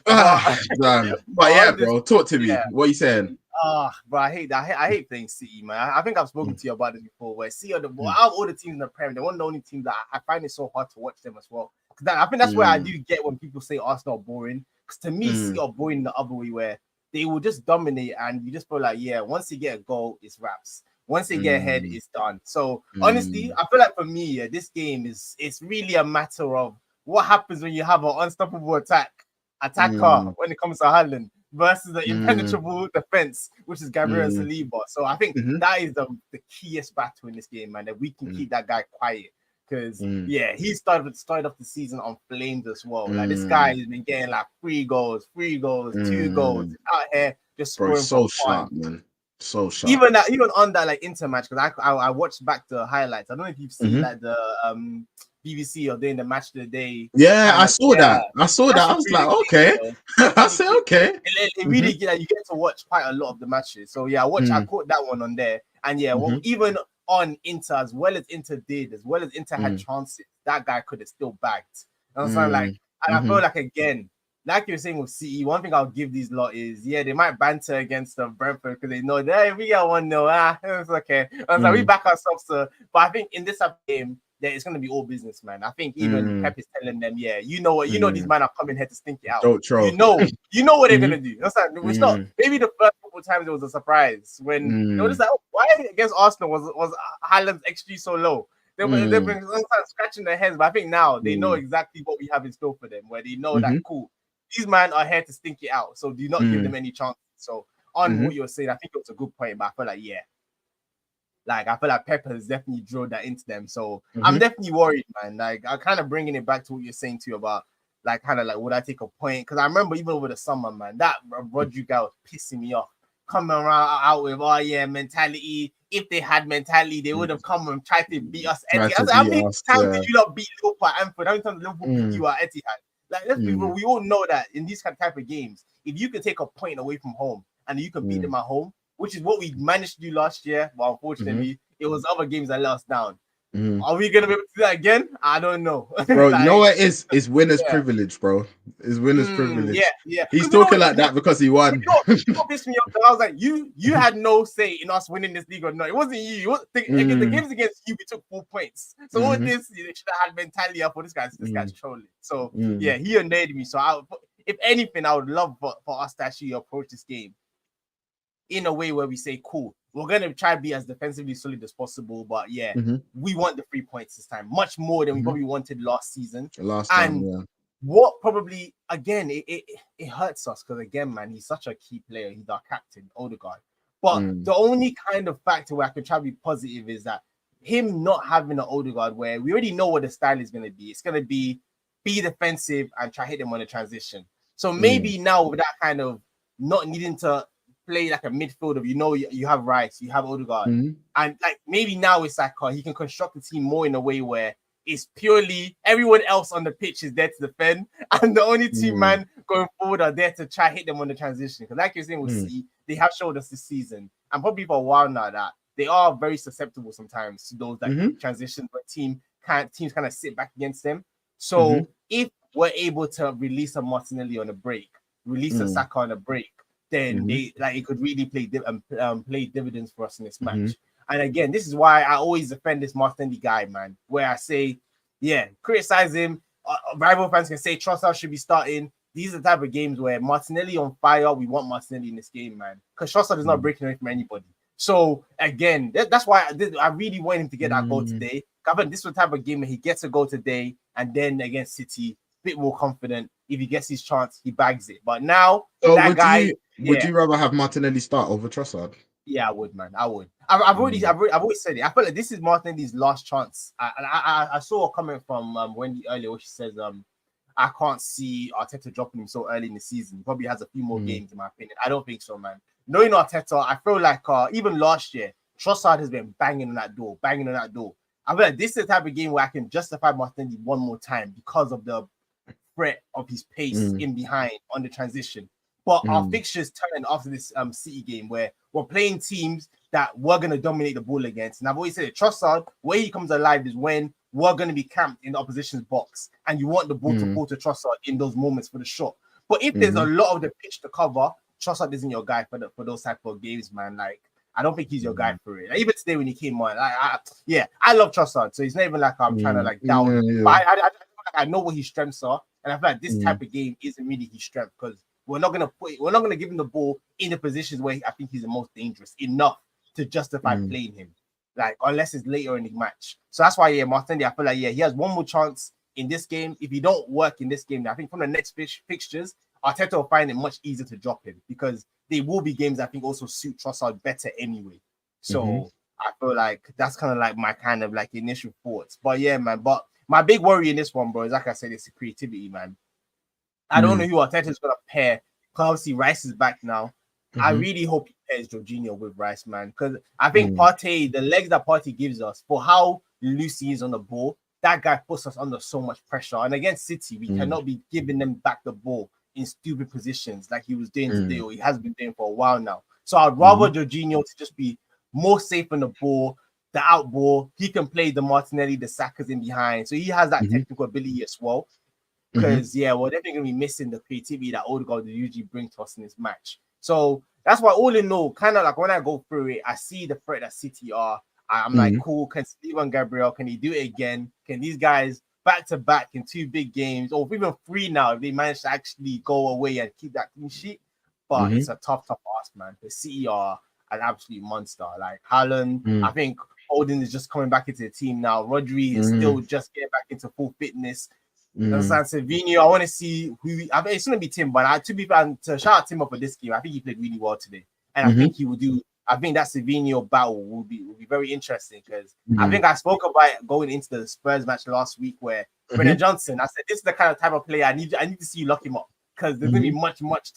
But yeah, bro, talk to me. Yeah. What are you saying? But I hate playing City, man. I think I've spoken to you about this before. Where City are out of all the teams in the Premier, they're one of the only teams that I find it so hard to watch them as well. I think that's where I do get when people say Arsenal are boring. Because to me, City are boring the other way, where they will just dominate, and you just feel like, yeah, once you get a goal, it's wraps. Once they get ahead, it's done. So honestly, I feel like for me, this game it's really a matter of what happens when you have an unstoppable attacker when it comes to Haaland versus the impenetrable defense, which is Gabriel Saliba. So I think that is the keyest battle in this game, man. That we can keep that guy quiet. Because he started off the season on flames as well. Like this guy has been getting like 3 goals, 2 goals out here just scoring. So sharp, man. So sharp. Even on that like Inter match, because I watched back the highlights. I don't know if you've seen like the BBC or doing the match of the day. Yeah, I saw that. I saw that. I was like, okay. I said, okay. It really you get to watch quite a lot of the matches. So yeah, I caught that one on there. And yeah, well, even on Inter, as well as Inter had chances, that guy could have still bagged. And so like, and I feel like again, like you're saying with CE, one thing I'll give these lot is, they might banter against Brentford because they know that if we get 1-0, it's okay. And so we back ourselves to, but I think in this game, it's going to be all business, man. I think even Pep is telling them, you know what, these men are coming here to stink it out. Don't troll. You know what they're going to do. That's like, it's not, maybe the first couple of times it was a surprise when they were just like, why against Arsenal was Haaland's XG so low? They've been scratching their heads, but I think now they know exactly what we have in store for them, where they know that, cool, these men are here to stink it out, so do not give them any chance. So on what you're saying, I think it was a good point, but I feel like, I feel like Pep has definitely drilled that into them. So I'm definitely worried, man. Like, I'm kind of bringing it back to what you're saying too about, like, kind of like, would I take a point? Because I remember even over the summer, man, that Rodrigo guy was pissing me off. Coming around out with, mentality. If they had mentality, they would have come and tried to beat us. How many times did you not beat Liverpool at Anfield? How many times Liverpool beat you at Etihad? Like, let's be real, we all know that in these type of games, if you can take a point away from home and you can beat them at home, which is what we managed to do last year, but unfortunately, it was other games that let us down. Are we gonna be able to do that again? I don't know, bro. Like, you know what is winners' privilege, bro. It's winners' privilege. Yeah. He's talking like that because he won. You pissed me off. I was like, you had no say in us winning this league or not. It wasn't you. The games against you, we took 4 points. So all this, they should have had mentality up for this guy's trolling. So he annoyed me. So if anything, I would love for us to actually approach this game in a way where we say, cool, we're going to try to be as defensively solid as possible, but we want the 3 points this time, much more than we probably wanted last season. What probably, again, it hurts us because, again, man, he's such a key player. He's our captain, Odegaard. But the only kind of factor where I can try to be positive is that him not having an Odegaard, where we already know what the style is going to be. It's going to be defensive and try to hit them on the transition. So maybe now with that kind of not needing to play like a midfielder, you have Rice, you have Odegaard, and like maybe now it's like he can construct the team more in a way where it's purely everyone else on the pitch is there to defend, and the only two man going forward are there to try hit them on the transition. Because like you're saying, we'll see, they have showed us this season, and probably for a while now, that they are very susceptible sometimes to those like transitions where teams kind of sit back against them. So if we're able to release a Martinelli on a break, release a Saka on a break, then it could really play dividends for us in this match. And again, this is why I always defend this Martinelli guy, man, where I say, criticize him. Rival fans can say Trossard should be starting. These are the type of games where Martinelli on fire, we want Martinelli in this game, man, because Trossard is not breaking away from anybody. So again, that's why I really want him to get that goal today. I think this is the type of game where he gets a goal today, and then against City, a bit more confident. if he gets his chance, he bags it. But now so that guy, would you rather have Martinelli start over Trossard? Yeah, I would, man. I would. I've always said it. I feel like this is Martinelli's last chance. I saw a comment from Wendy earlier where she says, I can't see Arteta dropping him so early in the season. He probably has a few more games, in my opinion. I don't think so, man. Knowing Arteta, I feel like even last year, Trossard has been banging on that door. I feel like this is the type of game where I can justify Martinelli one more time because of the threat of his pace in behind on the transition. But our fixtures turn after this City game where we're playing teams that we're going to dominate the ball against. And I've always said it, Trossard, where he comes alive is when we're going to be camped in the opposition's box and you want the ball to fall to Trossard in those moments for the shot. But if there's a lot of the pitch to cover, Trossard isn't your guy for those type of games, man. Like, I don't think he's your guy for it. Like, even today when he came on, I love Trossard. So it's not even like I'm trying to like down him. But I know what his strengths are. And I feel like this type of game isn't really his strength because we're not gonna give him the ball in the positions where I think he's the most dangerous enough to justify playing him, like unless it's later in the match. So that's why Martinelli, I feel like he has one more chance in this game. If he don't work in this game, I think from the next fixtures, Arteta will find it much easier to drop him because they will be games I think also suit Trossard better anyway. So I feel like that's kind of like my kind of like initial thoughts. But yeah, man. But my big worry in this one, bro, is like I said, it's the creativity, man. I don't know who Arteta is going to pair. Because obviously Rice is back now. I really hope he pairs Jorginho with Rice, man. Because I think Partey, the legs that Partey gives us, for how loose he is on the ball, that guy puts us under so much pressure. And against City, we cannot be giving them back the ball in stupid positions like he was doing today, or he has been doing for a while now. So I'd rather Jorginho to just be more safe on the ball, the out ball. He can play the Martinelli, the Sakas in behind. So he has that technical ability as well. Because we're definitely gonna be missing the creativity that Odegaard usually bring to us in this match. So that's why, all in all, kind of like when I go through it, I see the threat that City are. I'm like, cool. Can Steven Gabriel? Can he do it again? Can these guys back to back in 2 big games, or even 3 now, if they manage to actually go away and keep that clean sheet? But it's a tough ask, man. The City are an absolute monster. Like Haaland, I think Odin is just coming back into the team now. Rodri is still just getting back into full fitness. Savinho, I want to see who. I mean, it's going to be Tim, but to be fair, to shout out Tim up for this game, I think he played really well today, and I think he will do. I think that Savinho battle will be very interesting because I think I spoke about it going into the Spurs match last week where Brennan Johnson. I said this is the kind of type of player I need to see you lock him up because there's going to be much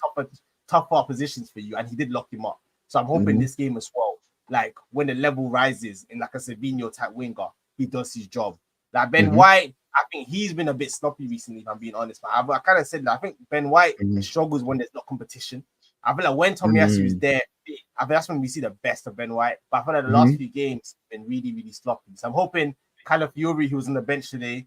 tougher positions for you, and he did lock him up. So I'm hoping this game as well, like when the level rises in like a Savinho type winger, he does his job. Like Ben White, I think he's been a bit sloppy recently, if I'm being honest. But I kind of said that I think Ben White struggles when there's not competition. I feel like when Tomiyasu is there, I think that's when we see the best of Ben White. But I feel like the last few games have been really, really sloppy. So I'm hoping Calafiori, who was on the bench today,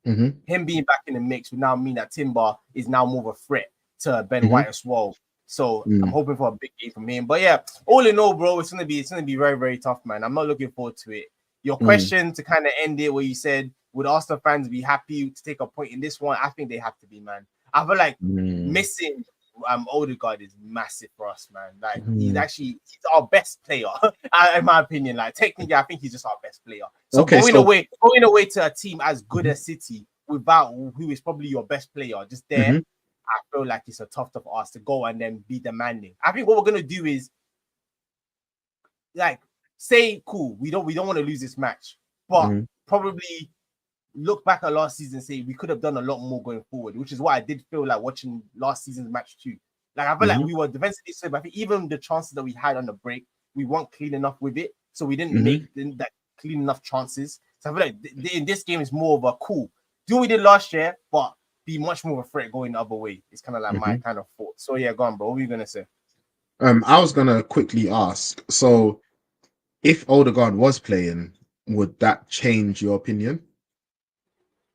him being back in the mix would now mean that Timber is now more of a threat to Ben White as well. So I'm hoping for a big game from him. But yeah, all in all, bro, it's gonna be very, very tough, man. I'm not looking forward to it. Your question to kind of end it, where you said, would Arsenal fans be happy to take a point in this one? I think they have to be, man. I feel like missing Odegaard is massive for us, man. Like he's our best player, in my opinion. Like technically, I think he's just our best player. So going away to a team as good as City without who is probably your best player, just there, I feel like it's a tough ask to go and then be demanding. I think what we're gonna do is like say, cool, we don't want to lose this match, but probably look back at last season and say we could have done a lot more going forward, which is what I did feel like watching last season's match too. Like I feel like we were defensively so, but I think even the chances that we had on the break, we weren't clean enough with it, so we didn't make that clean enough chances. So I feel like in this game is more of a cool do what we did last year, but be much more of a threat going the other way. It's kind of like my kind of thought. So yeah, go on, bro. What were you gonna say? I was gonna quickly ask. So, if Odegaard was playing, would that change your opinion?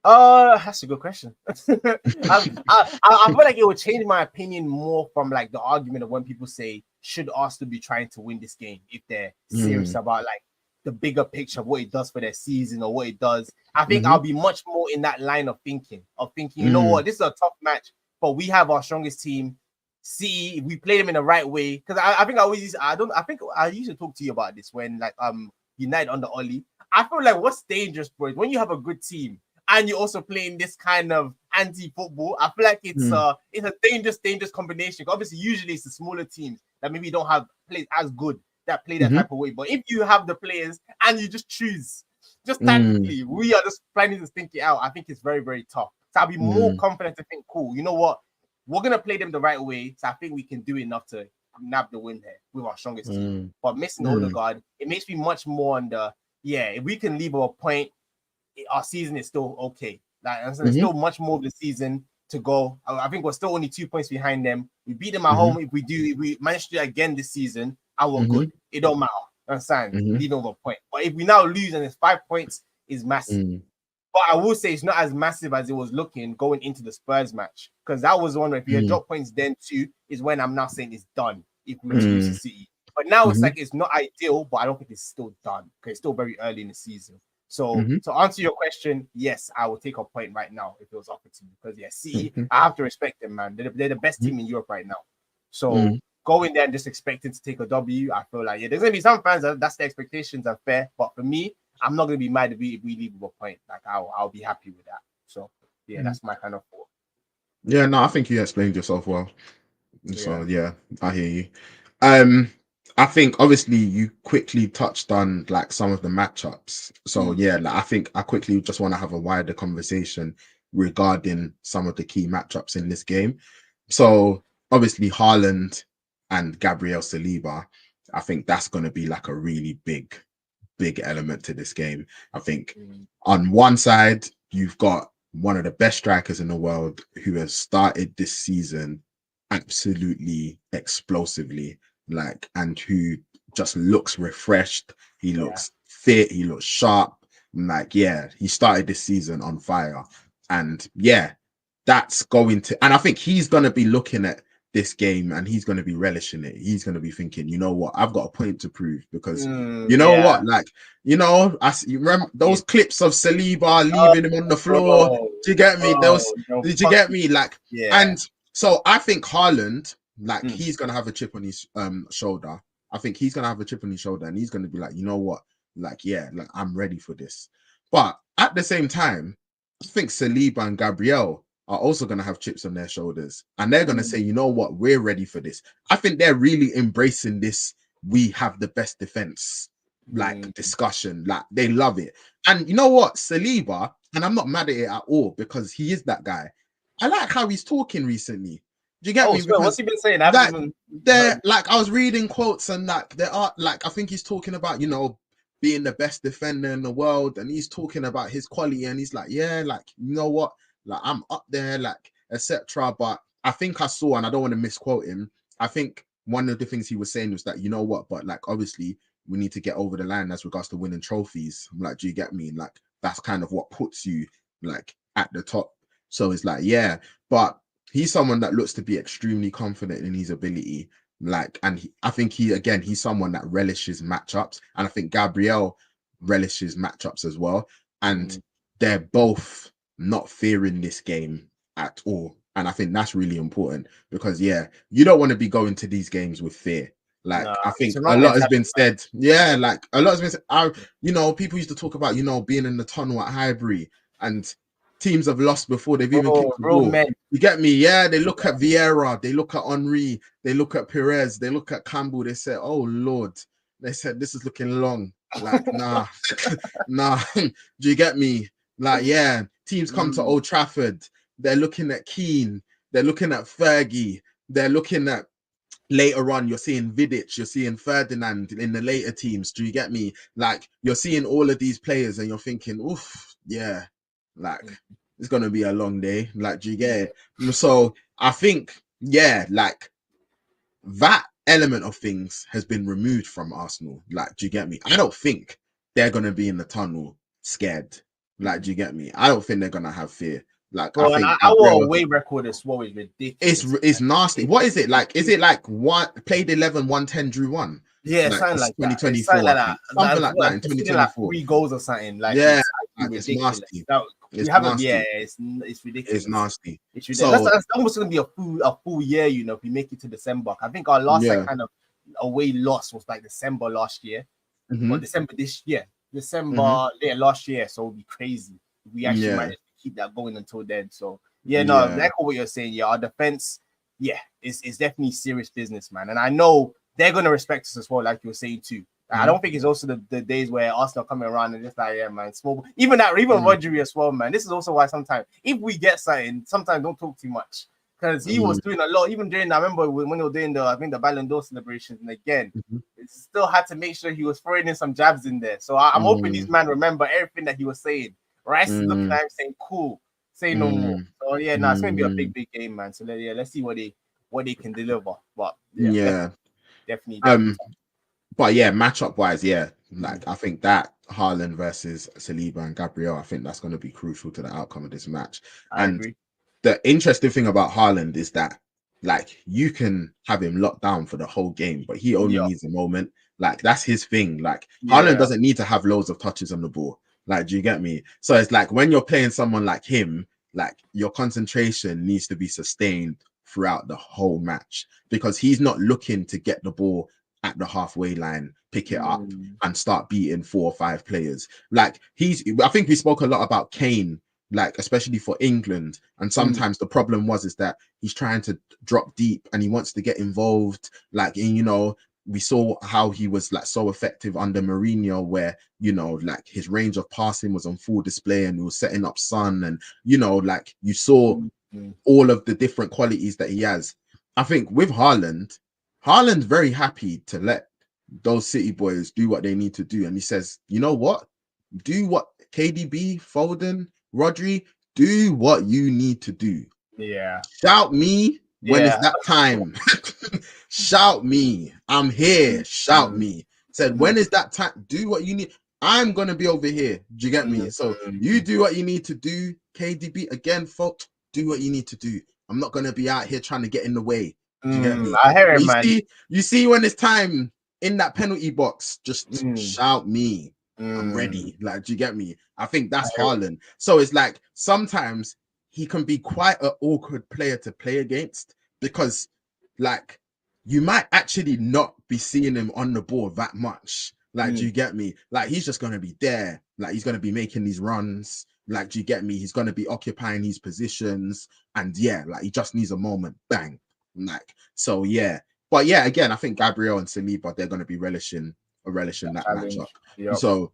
That's a good question. I feel like it would change my opinion more from like the argument of when people say, should Arsenal be trying to win this game if they're serious about like the bigger picture of what it does for their season or what it does. I think I'll be much more in that line of thinking, you know what, this is a tough match, but we have our strongest team. See, if we play them in the right way, because I think I used to talk to you about this when like United under Oli. I feel like what's dangerous, bro, is when you have a good team and you're also playing this kind of anti-football. I feel like it's a dangerous combination. Obviously, usually it's the smaller teams that maybe don't have players as good that play that type of way. But if you have the players and you just choose, just tactically, we are just planning to think it out. I think it's very, very tough. So I'll be more confident to think, cool, you know what? We're gonna play them the right way. So I think we can do enough to nab the win here with our strongest team. But missing Odegaard, it makes me much more on the if we can leave a point, our season is still okay. Like there's still much more of the season to go. I think we're still only 2 points behind them. We beat them at home. If we manage to do it again this season, and we're good. It don't matter. Understand? Leave over a point. But if we now lose and it's 5 points, is massive. But I will say it's not as massive as it was looking going into the Spurs match, because that was one where if you drop points then too is when I'm now saying it's done if we lose to City. But now it's like it's not ideal, but I don't think it's still done because it's still very early in the season. So to answer your question, yes, I will take a point right now if it was offered to me, because City, I have to respect them, man. They're the best team in Europe right now. So going there and just expecting to take a W, I feel like there's gonna be some fans that's the expectations are fair, but for me, I'm not gonna be mad if we leave with a point. Like I'll be happy with that. So that's my kind of thought. Yeah, no, I think you explained yourself well. So I hear you. I think obviously you quickly touched on like some of the matchups. So like, I think I quickly just want to have a wider conversation regarding some of the key matchups in this game. So obviously Haaland and Gabriel Saliba, I think that's going to be like a really big element to this game. I think on one side you've got one of the best strikers in the world who has started this season absolutely explosively, like, and who just looks refreshed. He looks fit. He looks sharp. Like, he started this season on fire, and that's going to. And I think he's going to be looking at this game and he's going to be relishing it. He's going to be thinking, you know what, I've got a point to prove, because you know what, like, you remember those clips of Saliba leaving him on the floor. Do you get me? Did you get me? Like, and so I think Haaland, like, he's gonna have a chip on his shoulder. I think he's gonna have a chip on his shoulder, and he's gonna be like, you know what, like, like, I'm ready for this. But at the same time, I think Saliba and Gabriel are also gonna have chips on their shoulders, and they're gonna say, you know what, we're ready for this. I think they're really embracing this. We have the best defense, like, discussion. Like, they love it. And you know what, Saliba, and I'm not mad at it at all, because he is that guy. I like how he's talking recently. Do you get me? Because what's he been saying? Like, I was reading quotes, and like, there are, like, I think he's talking about, being the best defender in the world, and he's talking about his quality, and he's like, like, you know what, like, I'm up there, like, etc. But I think I saw, and I don't want to misquote him, I think one of the things he was saying was that, you know what, but like, obviously we need to get over the line as regards to winning trophies. I'm like, do you get me? Like, that's kind of what puts you like at the top. So it's like, but he's someone that looks to be extremely confident in his ability. Like, and I think he's someone that relishes matchups. And I think Gabriel relishes matchups as well. And they're both not fearing this game at all. And I think that's really important, because you don't want to be going to these games with fear. Like, I think a lot has been said. Like, a lot has been said. People used to talk about, being in the tunnel at Highbury, and teams have lost before they've even kicked the ball. You get me? Yeah, they look at Vieira, they look at Henry, they look at Perez, they look at Campbell, they say, oh Lord, they said this is looking long. Like, nah. Do you get me? Like, teams come to Old Trafford, they're looking at Keane, they're looking at Fergie, they're looking at, later on, you're seeing Vidic, you're seeing Ferdinand in the later teams. Do you get me? Like, you're seeing all of these players and you're thinking, oof, like, it's going to be a long day. Like, do you get it? So I think, like, that element of things has been removed from Arsenal. Like, do you get me? I don't think they're going to be in the tunnel scared. Like, do you get me? I don't think they're going to have fear. Like, I think our away record is ridiculous. It's nasty. What is it like? Is it like played 11, 1-10, drew 1? Yeah, like, something like 2024. Something like that. Something like that in 2024. Like 3 goals or something. Like, it's nasty. It's ridiculous. It's nasty. It's ridiculous. That's almost going to be a full year, if we make it to December. I think our last kind of away loss was like December last year, or December this year. Last year. So it'll be crazy. We actually managed to keep that going until then. So Yeah, no, like what you're saying. Yeah, our defense, it's definitely serious business, man. And I know they're gonna respect us as well, like you were saying too. I don't think it's also the days where Arsenal coming around and just like, yeah, man, small. Even Rodri as well, man. This is also why sometimes if we get something, sometimes don't talk too much because he was doing a lot. Even during, I remember when they were doing the Ballon d'Or celebrations, and again, it still had to make sure he was throwing in some jabs in there. So I'm hoping these man remember everything that he was saying. Rice is looking at him saying, "Cool, say no more." So yeah, it's gonna be a big game, man. So let's see what they can deliver. But definitely. But yeah, matchup wise, like I think that Haaland versus Saliba and Gabriel, I think that's going to be crucial to the outcome of this match. I agree. The interesting thing about Haaland is that like you can have him locked down for the whole game, but he only needs a moment. Like that's his thing. Like Haaland doesn't need to have loads of touches on the ball. Like, do you get me? So it's like when you're playing someone like him, like your concentration needs to be sustained throughout the whole match because he's not looking to get the ball at the halfway line, pick it up and start beating 4 or 5 players. Like I think we spoke a lot about Kane, like especially for England. And sometimes the problem is that he's trying to drop deep and he wants to get involved. Like, we saw how he was like so effective under Mourinho, where, like his range of passing was on full display and he was setting up Son. And, like you saw all of the different qualities that he has. I think with Haaland's very happy to let those City boys do what they need to do. And he says, you know what? Do what KDB, Foden, Rodri, do what you need to do. Yeah. Shout me when it's that time. Shout me. I'm here. Shout me. Said, when is that time? Do what you need. I'm going to be over here. Do you get me? So you do what you need to do. KDB, again, folks, do what you need to do. I'm not going to be out here trying to get in the way. Do you get me? I hear it, man. You see when it's time in that penalty box, just shout me. I'm ready. Like, do you get me? I think that's Haaland. So it's like sometimes he can be quite an awkward player to play against because, like, you might actually not be seeing him on the ball that much. Like, do you get me? Like, he's just going to be there. Like, he's going to be making these runs. Like, do you get me? He's going to be occupying these positions. And like, he just needs a moment. Bang. Like, so but again, I think Gabriel and Saliba, they're going to be relishing that matchup. So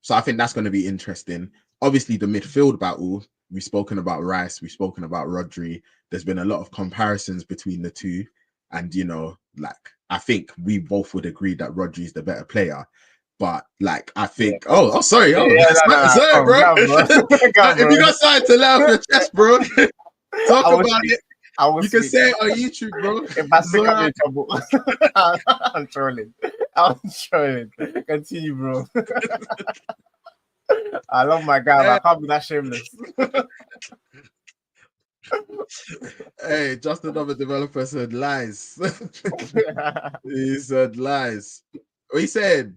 so I think that's going to be interesting. Obviously, the midfield battle, we've spoken about Rice, we've spoken about Rodri. There's been a lot of comparisons between the two, and like I think we both would agree that Rodri is the better player. But like I think, sorry, bro. If you got something to lay off your chest, bro, talk about it. You can say it on YouTube, bro. If I speak, I'm in trouble. I'm trolling. Continue, bro. I love my guy. I can't be that shameless. Hey, just another developer said lies. He said lies. He said,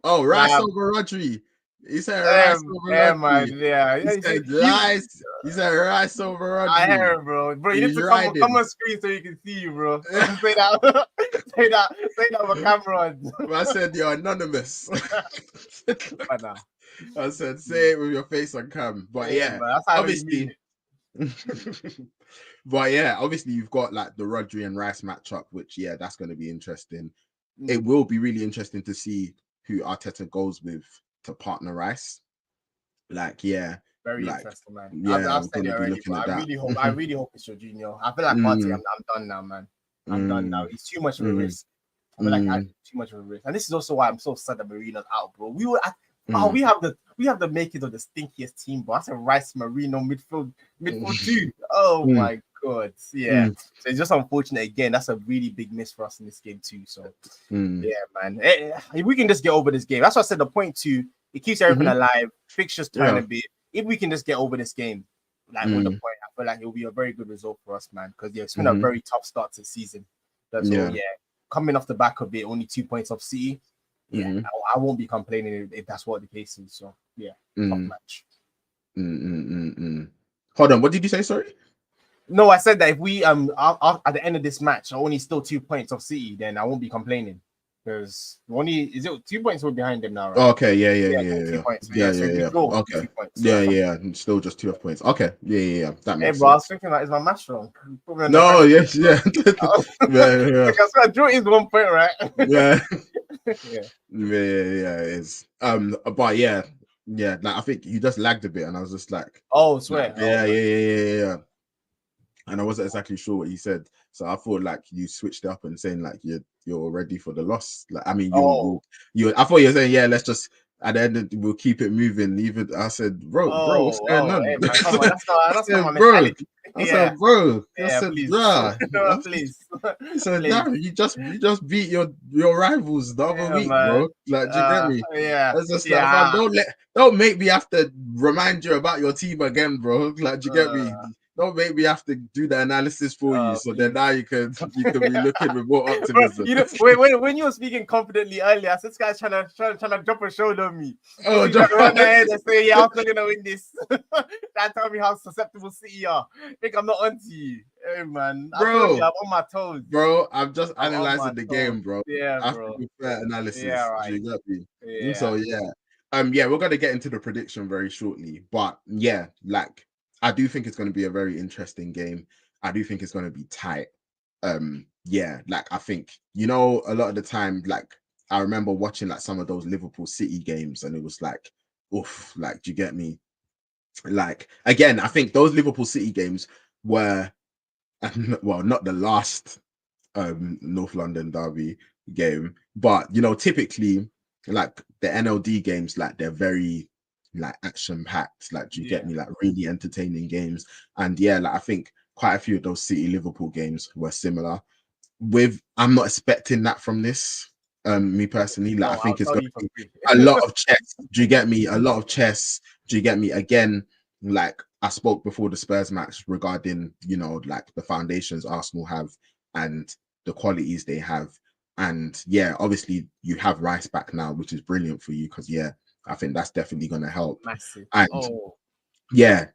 Rice over Rodri. He said Rice over Rodri. He said lies. He said Rice over Rodri. I hear it, bro. Bro, you need to come on screen so you can see you, bro. Say that. Say that on camera. I said you're anonymous. I said say it with your face on cam. But obviously. But obviously you've got like the Rodri and Rice matchup, which that's going to be interesting. It will be really interesting to see who Arteta goes with to partner Rice. Like, very interesting, man. I've said it already, but I really hope it's Jorginho. I feel like Partey, I'm done now, man. I'm done now. It's too much of a risk. I feel like too much of a risk, and this is also why I'm so sad that Marino's out, bro. We have the makings of the stinkiest team, bro. That's a Rice Marino midfield too. Oh my god, So it's just unfortunate again. That's a really big miss for us in this game too. So man, if we can just get over this game, that's what I said. The point too, it keeps everything alive. Fixtures turn a bit. If we can just get over this game, like with the point, I feel like it will be a very good result for us, man. Because it's been a very tough start to the season. Coming off the back of it, only 2 points off City. I won't be complaining if that's what the case is. So tough match. Hold on, what did you say? Sorry. No, I said that if we at the end of this match are only still 2 points off City, then I won't be complaining. Because is it 2 points we're behind them now, right? Okay, yeah. 2 points. Yeah. Okay. 2 points. Yeah. Still just 2 points. Okay, yeah. That makes bro, sense. I was thinking is my match wrong? No, yes, yeah. Yeah. I draw is 1 point, right? Yeah. yeah, it is. But yeah, like I think you just lagged a bit, and I was just like, swear. Like, yeah. And I wasn't exactly sure what you said, so I thought like you switched it up and saying like you're ready for the loss. Like, I mean, you. I thought you were saying let's just at the end we'll keep it moving. Even I said, bro, what's going on? Hey, man, come on, that's not my bro. mentality. I said, bro. I said, please. Please. I said, no, you just beat your rivals the other week, man. bro. Like, do you get me? Yeah. It's just like, fam, don't make me have to remind you about your team again, bro. Like, do you get me? Don't make me have to do the analysis for you, so then now you can be looking with more optimism. When you were speaking confidently earlier, this guy's trying to drop a shoulder on me. Oh, run ahead and say, I'm not gonna win this. That tell me how susceptible City are. I think I'm not onto you, hey man. Bro, I'm on my toes, bro. I'm just analyzing the game, bro. Yeah, I have to do fair analysis. Yeah, right. You get me? Yeah. So we're gonna get into the prediction very shortly, but yeah, like. I do think it's going to be a very interesting game. I do think it's going to be tight. Like I think, a lot of the time, like I remember watching like some of those Liverpool City games and it was like, oof, like, do you get me? Like, again, I think those Liverpool City games were, well, not the last North London derby game, but, typically like the NLD games, like they're very, like action packed, like do you get me, like really entertaining games. And like I think quite a few of those City Liverpool games were similar. I'm not expecting that from this. Me personally, like I think it's going to be a lot of chess. Do you get me? A lot of chess. Do you get me? Again, like I spoke before the Spurs match regarding like the foundations Arsenal have and the qualities they have. And obviously you have Rice back now, which is brilliant for you because I think that's definitely going to help. Massive. And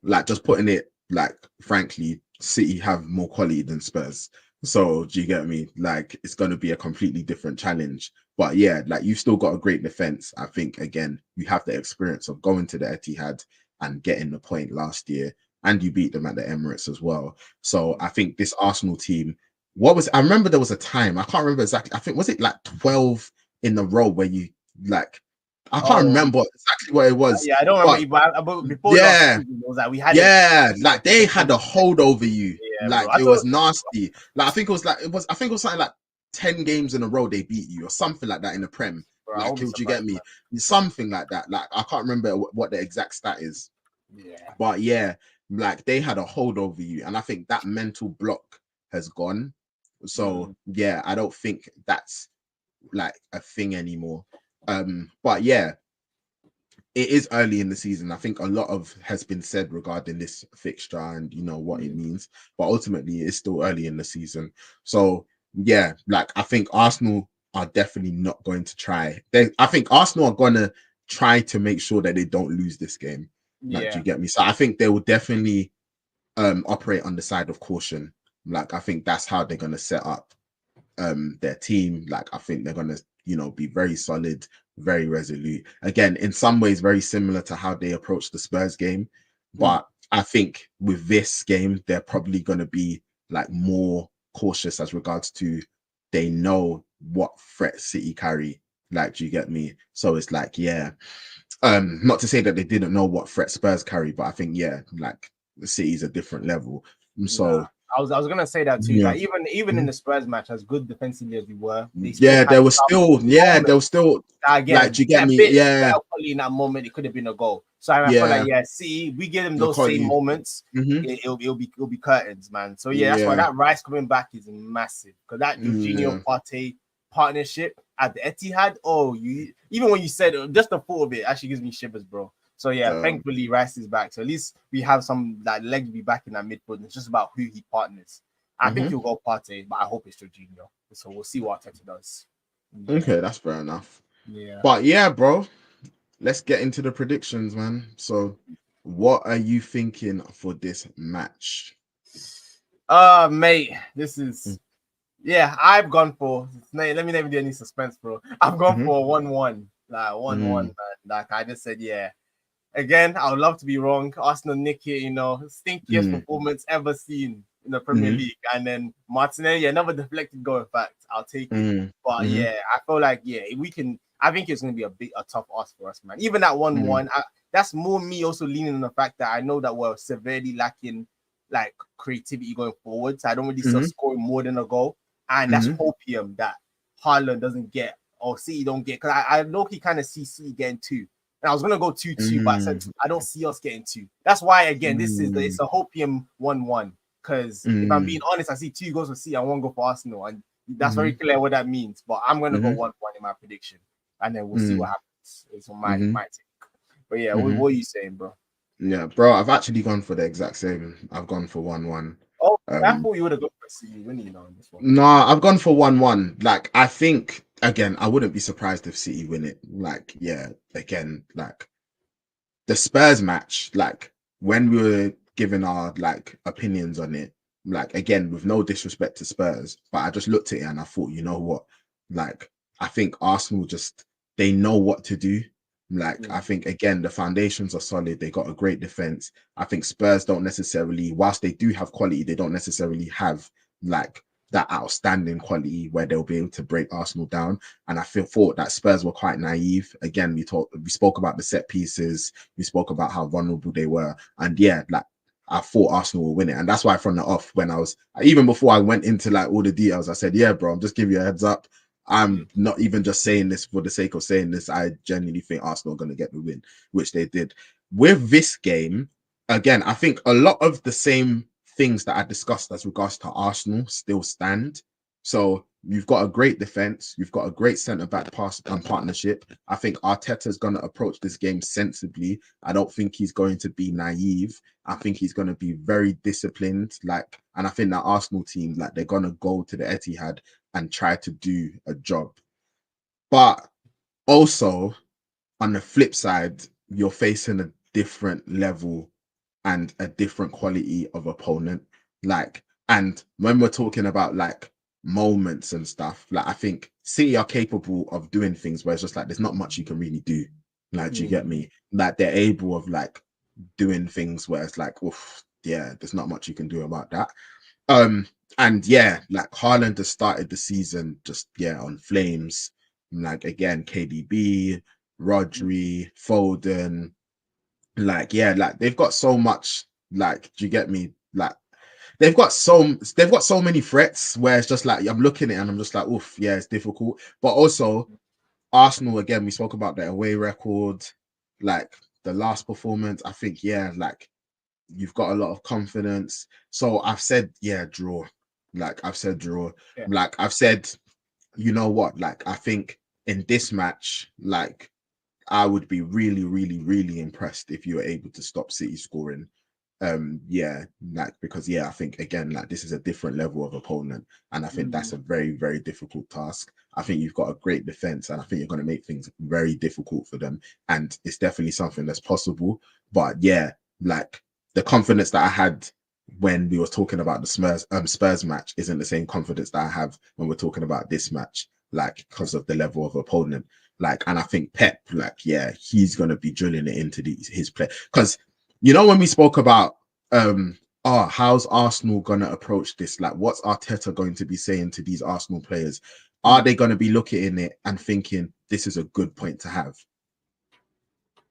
like just putting it like frankly, City have more quality than Spurs. So do you get me? Like it's going to be a completely different challenge. But like you've still got a great defense. I think again, you have the experience of going to the Etihad and getting the point last year, and you beat them at the Emirates as well. So I think this Arsenal team, I remember there was a time, I can't remember exactly. I think was it like 12 in a row where you like. I can't remember exactly what it was. I don't remember. But before last season, it was like we had like they had a hold over you. Like it was nasty. Like I think it was something like 10 games in a row they beat you or something like that in the Prem. Bro, like, do you get me? Something like that. Like I can't remember what the exact stat is. But like they had a hold over you, and I think that mental block has gone. So I don't think that's like a thing anymore. But it is early in the season. I think a lot has been said regarding this fixture and what it means, but ultimately it's still early in the season. So like I think Arsenal are definitely not going to try. I think Arsenal are gonna try to make sure that they don't lose this game. Like, do you get me? So I think they will definitely operate on the side of caution. Like I think that's how they're gonna set up their team. Like I think they're gonna be very solid, very resolute. Again, in some ways, very similar to how they approached the Spurs game. But I think with this game, they're probably going to be like more cautious as regards to they know what threat City carry. Like, do you get me? So it's like, not to say that they didn't know what threat Spurs carry, but I think, like the City's a different level. So I was gonna say that too. Like even in the Spurs match, as good defensively as we were, there was still like, do you get me? In that moment, it could have been a goal. So I feel like see, we give them those same moments, it'll be curtains, man. So that's why that Rice coming back is massive because that Jorginho Partey partnership at the Etihad. Even when you said just the thought of it actually gives me shivers, bro. So thankfully Rice is back. So at least we have some like legs be back in that midfield. It's just about who he partners. I think he'll go Partey, but I hope it's Jorginho. So we'll see what Arteta does. Okay, that's fair enough. But bro, let's get into the predictions, man. So what are you thinking for this match? Mate, this is Yeah, I've gone for. Let me never do any suspense, bro. I've gone for 1-1, like 1-1. Man. Like I just said, yeah. Again, I would love to be wrong. Arsenal nick it, stinkiest performance ever seen in the Premier League. And then Martinelli, another deflected goal. In fact, I'll take it. But yeah, I feel like we can. I think it's going to be a tough ask for us, man. Even that 1-1, that's more me also leaning on the fact that I know that we're severely lacking like creativity going forward. So I don't really see us scoring more than a goal, and that's hopium that Haaland doesn't get or City don't get. Because I low-key kind of see City getting 2. And I was gonna go 2-2, but I said I don't see us getting 2. That's why again, it's a hopium 1-1. Because if I'm being honest, I see 2 goals for City and 1 goal for Arsenal, and that's very clear what that means. But I'm gonna go 1-1 in my prediction, and then we'll see what happens. It's my take. But yeah, what are you saying, bro? Yeah, bro, I've actually gone for the exact same. I've gone for 1-1. Oh, I thought you would have gone for City winning on this one. No, I've gone for 1-1. Like, I think again, I wouldn't be surprised if City win it. Like, yeah, again, like the Spurs match, like when we were giving our like opinions on it, like again, with no disrespect to Spurs, but I just looked at it and I thought, you know what? Like, I think Arsenal they know what to do. Like, I think again, the foundations are solid. They got a great defense. I think Spurs don't necessarily, whilst they do have quality, they don't necessarily have like that outstanding quality where they'll be able to break Arsenal down. And I thought that Spurs were quite naive. Again, we spoke about the set pieces. We spoke about how vulnerable they were. And yeah, like I thought Arsenal will win it. And that's why from the off, when I was, even before I went into like all the details, I said, yeah, bro, I'm just giving you a heads up. I'm not even just saying this for the sake of saying this. I genuinely think Arsenal are going to get the win, which they did. With this game, again, I think a lot of the same things that I discussed as regards to Arsenal still stand. So you've got a great defense. You've got a great centre-back pass and partnership. I think Arteta's going to approach this game sensibly. I don't think he's going to be naive. I think he's going to be very disciplined. And I think that Arsenal team, like, they're going to go to the Etihad and try to do a job. But also, on the flip side, you're facing a different level and a different quality of opponent. Like, and when we're talking about like moments and stuff, like I think City are capable of doing things where it's just like there's not much you can really do. Like, do you get me? Like, they're able of like doing things where it's like, oof, yeah, there's not much you can do about that. And yeah, like Haaland has started the season just on flames. Like again, KDB, Rodri, Foden, like they've got so much. Like, do you get me? Like they've got so many threats where it's just like I'm looking at it and I'm just like, oof, yeah, it's difficult. But also Arsenal, again, we spoke about their away record, like the last performance. I think like you've got a lot of confidence. So I've said draw. Like I've said draw. Yeah. Like I've said, you know what? Like I think in this match, like I would be really, really, really impressed if you were able to stop City scoring. Because I think again, like this is a different level of opponent, and I think that's a very, very difficult task. I think you've got a great defense, and I think you're going to make things very difficult for them, and it's definitely something that's possible. But yeah, like the confidence that I had when we were talking about the Spurs match isn't the same confidence that I have when we're talking about this match, like because of the level of opponent. Like, and I think Pep, like, yeah, he's gonna be drilling it into his play. Because you know, when we spoke about how's Arsenal gonna approach this? Like, what's Arteta going to be saying to these Arsenal players? Are they gonna be looking in it and thinking this is a good point to have?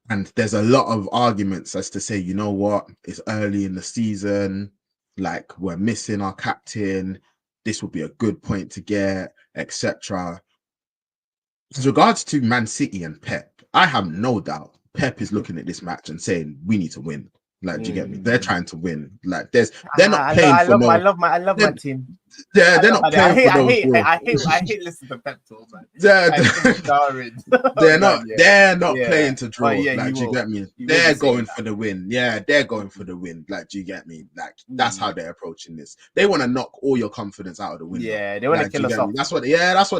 And there's a lot of arguments as to say, you know what, it's early in the season, like we're missing our captain, this would be a good point to get, etc. As regards to Man City and Pep, I have no doubt Pep is looking at this match and saying we need to win. Like, do you get me? They're trying to win. Like, they're not playing I for love my team. Yeah, they're not playing for those. I hate listening to Pep talk, man. They're not playing to draw. Like, do you get me? They're going for the win. Yeah, they're going for the win. Like, do you get me? Like, that's how they're approaching this. They want to knock all your confidence out of the window. Yeah, they want to kill us off. That's what they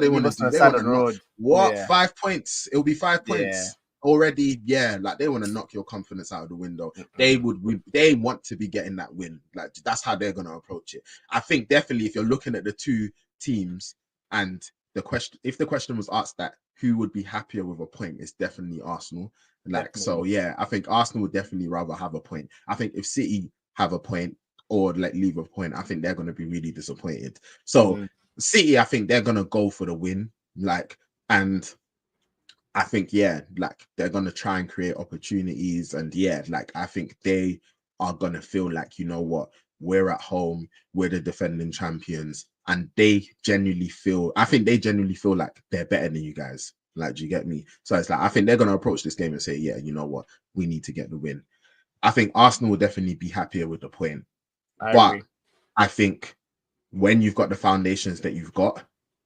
want to do. They want to knock, what? 5 points? It'll be 5 points. Already, like they want to knock your confidence out of the window. They want to be getting that win. Like, that's how they're going to approach it. I think definitely if you're looking at the two teams, and if the question was asked that who would be happier with a point, it's definitely Arsenal. Like, definitely. So yeah, I think Arsenal would definitely rather have a point. I think if City have a point or like leave a point, I think they're going to be really disappointed. So City, I think they're going to go for the win. Like, and I think, yeah, like they're going to try and create opportunities. And yeah, like I think they are going to feel like, you know what, we're at home, we're the defending champions. And I think they genuinely feel like they're better than you guys. Like, do you get me? So it's like, I think they're going to approach this game and say, yeah, you know what, we need to get the win. I think Arsenal will definitely be happier with the point. I agree. I think when you've got the foundations that you've got,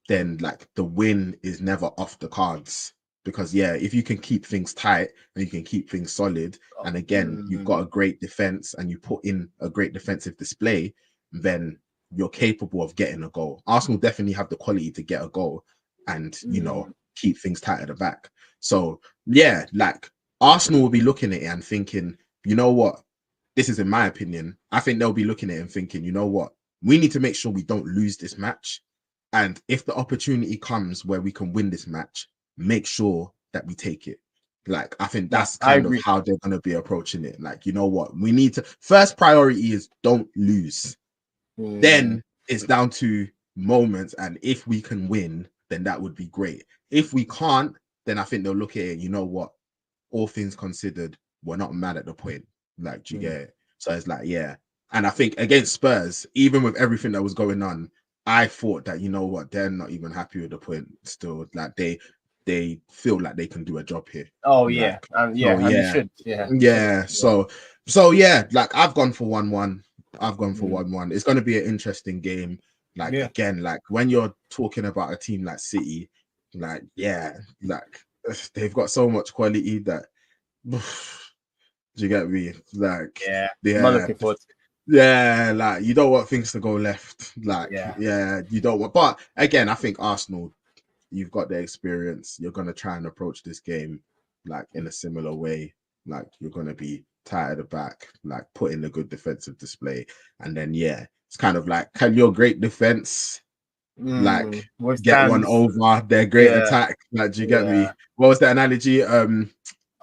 then like the win is never off the cards. Because yeah, if you can keep things tight and you can keep things solid, and again, you've got a great defense and you put in a great defensive display, then you're capable of getting a goal. Arsenal definitely have the quality to get a goal and, you know, keep things tight at the back. So yeah, like Arsenal will be looking at it and thinking, you know what, this is in my opinion, I think they'll be looking at it and thinking, you know what, we need to make sure we don't lose this match. And if the opportunity comes where we can win this match, make sure that we take it. Like, I think that's kind of how they're going to be approaching it. Like, you know what, we need to, first priority is don't lose. Then it's down to moments. And if we can win, then that would be great. If we can't, then I think they'll look at it, you know what, all things considered, we're not mad at the point. Like, do you get it? So it's like, yeah. And I think against Spurs, even with everything that was going on, I thought that, you know what, they're not even happy with the point still. Like they feel like they can do a job here. Oh, like, yeah. And they should. Yeah. So yeah, like I've gone for 1-1. I've gone for 1-1. It's going to be an interesting game. Like, again, like when you're talking about a team like City, like, yeah, like they've got so much quality that, do you get me? Like, I'm looking forward to it. Yeah, like you don't want things to go left. Like, you don't want. But again, I think Arsenal, you've got the experience. You're gonna try and approach this game like in a similar way. Like, you're gonna be tight at the back, like put in a good defensive display, and then it's kind of like, can your great defense like get one over their great attack? Like, do you get me? What was the analogy?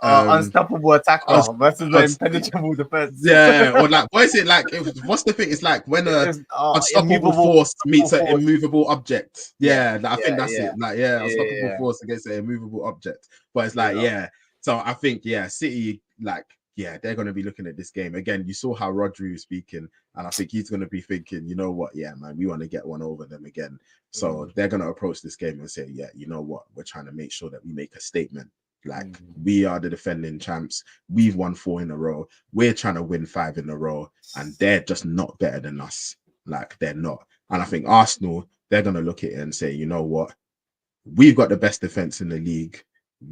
Unstoppable attacker versus the impenetrable defense. Yeah, or like, what is it like? What's the thing? It's like when a unstoppable force meets an immovable object. Yeah, I think that's it. Like, unstoppable force against an immovable object. But it's like, So I think, City, like, they're going to be looking at this game again. You saw how Rodri was speaking, and I think he's going to be thinking, you know what, man, we want to get one over them again. So they're going to approach this game and say, you know what, we're trying to make sure that we make a statement. Like, we are the defending champs. We've won 4 in a row. We're trying to win 5 in a row, and they're just not better than us. Like, they're not. And I think Arsenal, they're going to look at it and say, you know what, we've got the best defense in the league.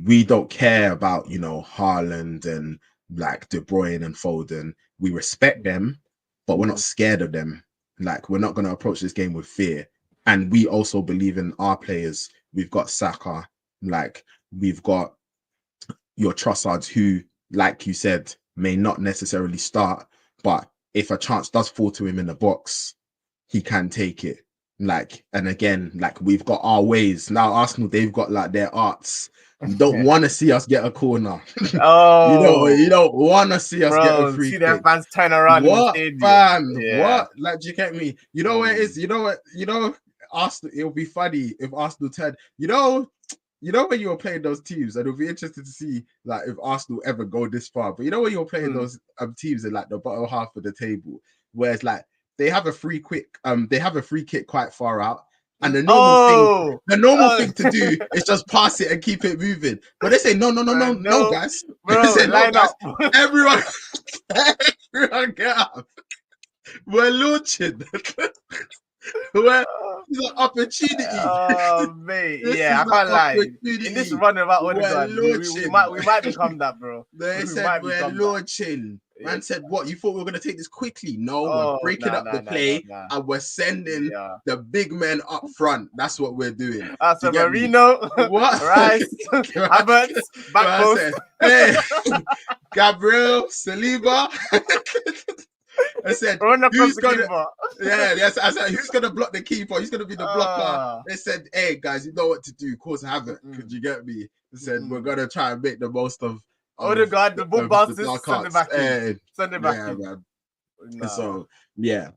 We don't care about, you know, Haaland and like De Bruyne and Foden. We respect them, but we're not scared of them. Like, we're not going to approach this game with fear. And we also believe in our players. We've got Saka, like, we've got your Trossards, who, like you said, may not necessarily start, but if a chance does fall to him in the box, he can take it. Like, and again, like, we've got our ways. Now Arsenal, they've got like their arts. You don't want to see us get a corner. You don't want to see us get a free kick. Their fans turn around. What, fam? What? Like, do you get me? You know where it is? You know what? You know, Arsenal, it'll be funny if Arsenal turn, you know when you were playing those teams, and it'll be interesting to see like if Arsenal ever go this far. But you know when you're playing those teams in like the bottom half of the table, where it's like they have a free kick quite far out, and the normal thing to do is just pass it and keep it moving. But they say no, guys. Bro, they say, line up. Everyone get up. We're launching. It's an opportunity. Oh, mate. I can't lie. In this run about what we might become that, bro. They said we're launching. Man said, what? You thought we were going to take this quickly? No, we're breaking up the play and we're sending the big men up front. That's what we're doing. So Marino, what? Rice, Havertz, back post. Hey, Gabriel, Saliba. I said, who's gonna? I said, who's gonna block the keeper? Who's gonna be the blocker? They said, hey guys, you know what to do. Cause havoc. Could you get me? They said, we're gonna try and make the most of. The ball bounces, send it back in. Send it back in. Man. Nah. So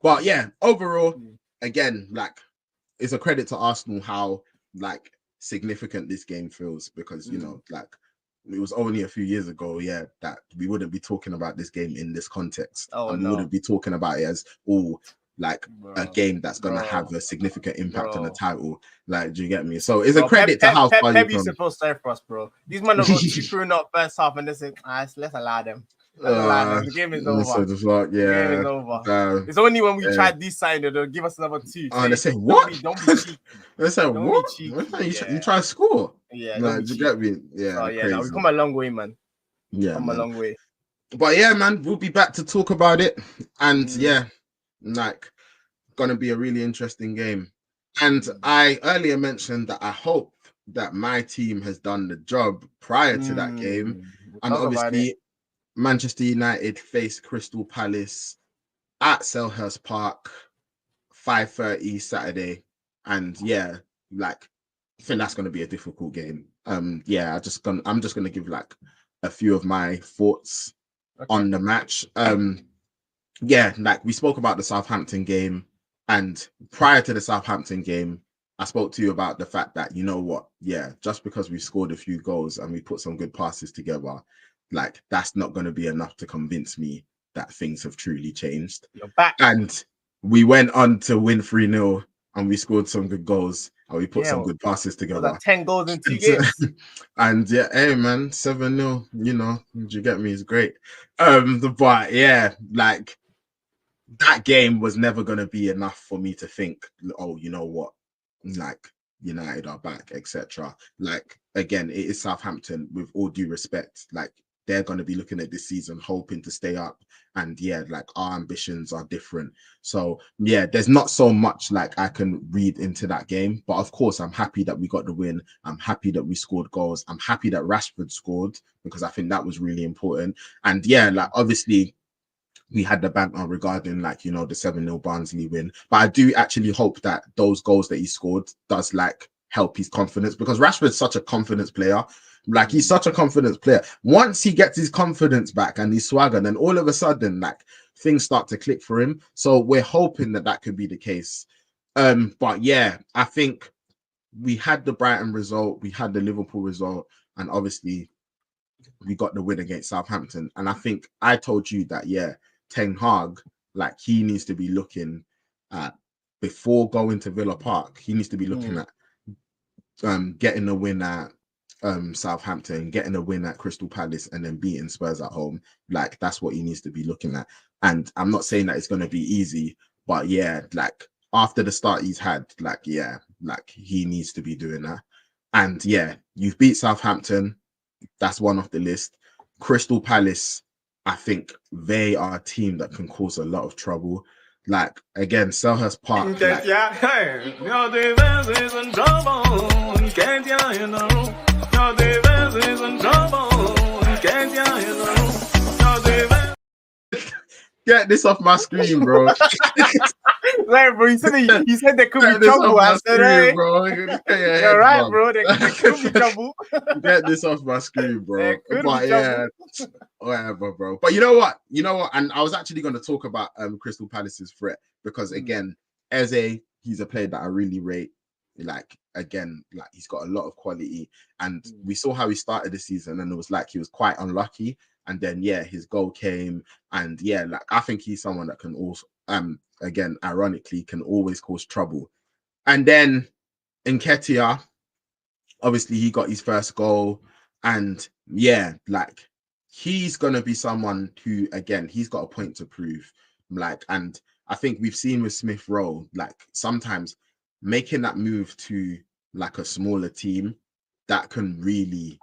but overall, again, like it's a credit to Arsenal how like significant this game feels because you know, like it was only a few years ago, that we wouldn't be talking about this game in this context. We wouldn't be talking about it as a game that's gonna have a significant impact on the title. Like, do you get me? So it's a credit to how far you've come. Supposed to for us, bro. These men are going to through not first half and they say, let's allow them. The game is over. The game is over. It's only when we tried this side that they'll give us another 2. They say, what? Don't be cheeky. They say, what? You try to score. Do you get me? We've come a long way, man. A long way. But man, we'll be back to talk about it. And like, gonna be a really interesting game. And I earlier mentioned that I hope that my team has done the job prior to that game. And obviously, Manchester United face Crystal Palace at Selhurst Park, 5:30 Saturday. And like, I think that's going to be a difficult game. I'm just going to give like a few of my thoughts on the match. Like we spoke about the Southampton game, and prior to the Southampton game, I spoke to you about the fact that, you know what, just because we scored a few goals and we put some good passes together, like that's not going to be enough to convince me that things have truly changed. You're back. And we went on to win 3-0 and we scored some good goals and we put some good passes together. 10 goals in 2 games. And hey man, 7-0, you know, do you get me? It's great. But like that game was never going to be enough for me to think, oh, you know what, like United are back, etc. Like, again, it is Southampton, with all due respect. Like, they're going to be looking at this season hoping to stay up, and like our ambitions are different. So there's not so much like I can read into that game, but of course I'm happy that we got the win. I'm happy that we scored goals. I'm happy that Rashford scored because I think that was really important. And like obviously we had the banter regarding, like, you know, the 7-0 Barnsley win. But I do actually hope that those goals that he scored does, like, help his confidence, because Rashford's such a confidence player. Like, he's such a confidence player. Once he gets his confidence back and his swagger, then all of a sudden, like, things start to click for him. So we're hoping that that could be the case. But I think we had the Brighton result, we had the Liverpool result, and obviously we got the win against Southampton. And I think I told you that, Ten Hag, like, he needs to be looking at, before going to Villa Park, he needs to be looking at getting a win at Southampton, getting a win at Crystal Palace, and then beating Spurs at home. Like, that's what he needs to be looking at. And I'm not saying that it's going to be easy, but like, after the start he's had, like, like, he needs to be doing that. And you've beat Southampton. That's one off the list. Crystal Palace, I think they are a team that can cause a lot of trouble. Like, again, Selhurst Park. Get this off my screen, bro. Right, bro. He said there could be trouble. I said, hey, bro. You're right, bro. There could be trouble. Get this off my screen, bro. But whatever, bro. But you know what? And I was actually going to talk about Crystal Palace's threat, because again, Eze, he's a player that I really rate. Like, again, like, he's got a lot of quality, and we saw how he started the season, and it was like he was quite unlucky. And then his goal came, and like, I think he's someone that can also again, ironically, can always cause trouble. And then Nketiah, obviously he got his first goal, and like, he's gonna be someone who, again, he's got a point to prove. Like, and I think we've seen with Smith Rowe, like, sometimes making that move to, like, a smaller team, that can really,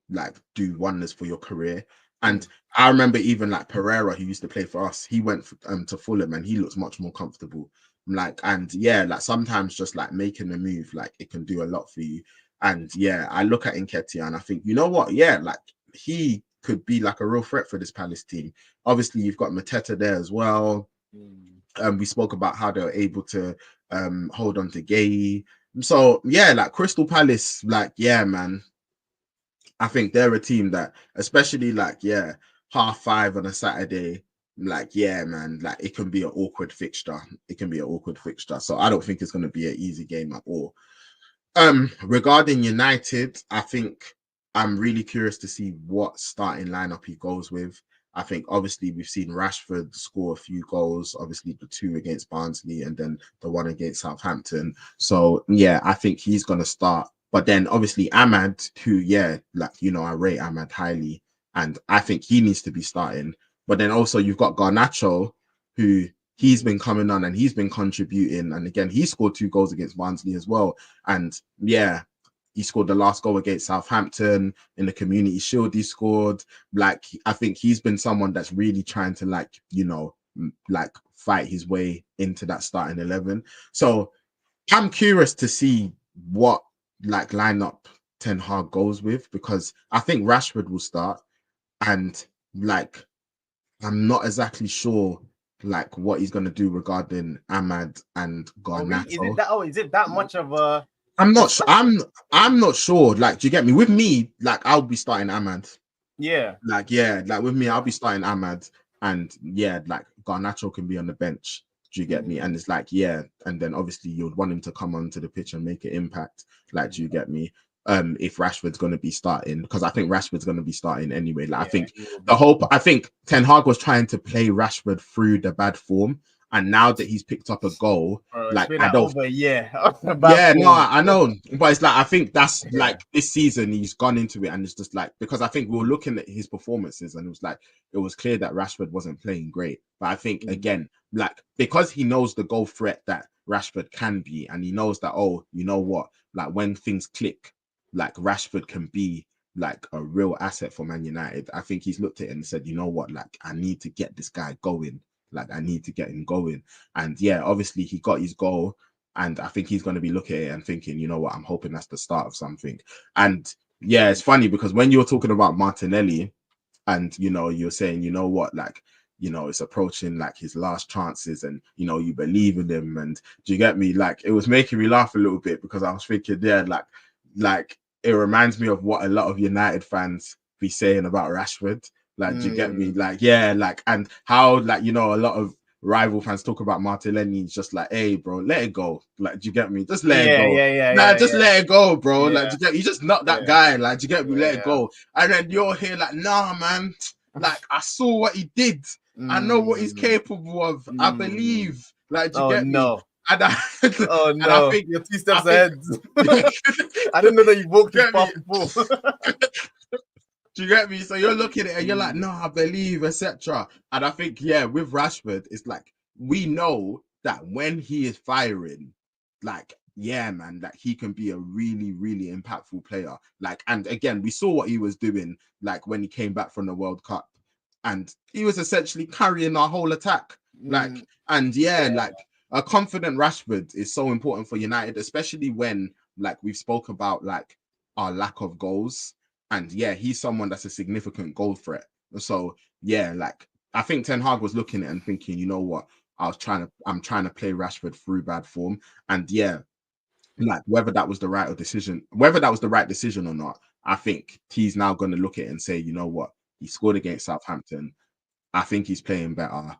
like, do wonders for your career. And I remember even, like, Pereira, who used to play for us, he went to Fulham and he looks much more comfortable. Like, and like, sometimes just, like, making a move, like, it can do a lot for you. And I look at Nketiah and I think, you know what? Like, he could be, like, a real threat for this Palace team. Obviously, you've got Mateta there as well. We spoke about how they were able to hold on to Gay. So yeah, like Crystal Palace, like yeah, man. I think they're a team that, especially like 5:30 on a Saturday, like yeah, man, like it can be an awkward fixture. It can be an awkward fixture. So I don't think it's going to be an easy game at all. Regarding United, I think I'm really curious to see what starting lineup he goes with. I think obviously we've seen Rashford score a few goals, obviously the 2 against Barnsley and then the 1 against Southampton. So yeah, I think he's gonna start. But then obviously Ahmad, who I rate Ahmad highly, and I think he needs to be starting. But then also you've got Garnacho, who he's been coming on and he's been contributing. And again, he scored 2 goals against Barnsley as well. And yeah, he scored the last goal against Southampton in the Community Shield. He scored. Like, I think he's been someone that's really trying to fight his way into that starting 11. So I'm curious to see what lineup Ten Hag goes with, because I think Rashford will start, and I'm not exactly sure what he's gonna do regarding Ahmad and Garnacho. Is it that much of a? I'm not sure. I'm not sure. Like, do you get me? With me, I'll be starting Ahmad. Yeah. With me, I'll be starting Ahmad, and Garnacho can be on the bench. Do you get me? And it's and then obviously you'd want him to come onto the pitch and make an impact. Do you get me? If Rashford's going to be starting, because I think Rashford's going to be starting anyway. I think Ten Hag was trying to play Rashford through the bad form, and now that he's picked up a goal, I don't. I know, but it's I think that's this season he's gone into it, and it's just because I think we were looking at his performances, and it was clear that Rashford wasn't playing great. But I think again, because he knows the goal threat that Rashford can be, and he knows that when things click, Rashford can be a real asset for Man United. I think he's looked at it and said, you know what, I need to get this guy going. I need to get him going. And obviously he got his goal, and I think he's going to be looking at it and thinking, you know what, I'm hoping that's the start of something. And it's funny because when you're talking about Martinelli, and you're saying, you know what, it's approaching his last chances, and you believe in him, and do you get me? It was making me laugh a little bit, because I was thinking it reminds me of what a lot of United fans be saying about Rashford. Do you get me? And how a lot of rival fans talk about Martinelli. It's just hey, bro, let it go. Do you get me? Just let it go. Let it go, bro. Do you get me? You just not that guy. Do you get me? Let it go. And then you're here nah, man. I saw what he did. I know what he's capable of. I believe. Do you get me? And I think you're 2 steps ahead. I didn't know that you walked this path before. Do you get me? So you're looking at it and you're no, I believe, etc. And I think, with Rashford, it's we know that when he is firing, man, he can be a really, really impactful player. And again, we saw what he was doing, when he came back from the World Cup, and he was essentially carrying our whole attack. A confident Rashford is so important for United, especially when we've spoke about our lack of goals. And he's someone that's a significant goal threat. So I think Ten Hag was looking at it and thinking, you know what, I'm trying to play Rashford through bad form. And whether that was the right decision or not, I think he's now going to look at it and say, you know what, he scored against Southampton. I think he's playing better.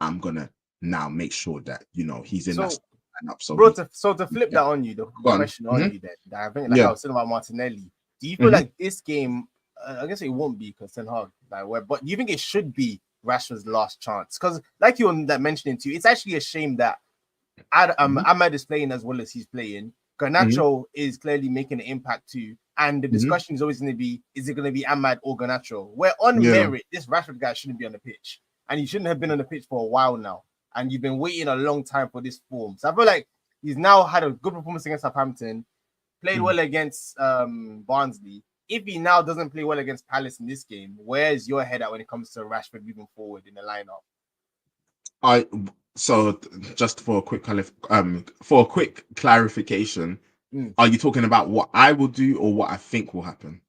I'm gonna now make sure that he's in that lineup. So to flip that on you, the question on you, then I think I was saying about Martinelli. Do you feel like this game? I guess it won't be because Ten Hag, but do you think it should be Rashford's last chance? Because, like you were mentioning too, it's actually a shame that Ahmad is playing as well as he's playing. Garnacho is clearly making an impact too, and the discussion is always going to be: is it going to be Ahmad or Garnacho? Where on merit, this Rashford guy shouldn't be on the pitch, and he shouldn't have been on the pitch for a while now. And you've been waiting a long time for this form. So I feel like he's now had a good performance against Southampton. Played well against Barnsley. If he now doesn't play well against Palace in this game, where's your head at when it comes to Rashford moving forward in the lineup? So just for a quick clarification, are you talking about what I will do or what I think will happen?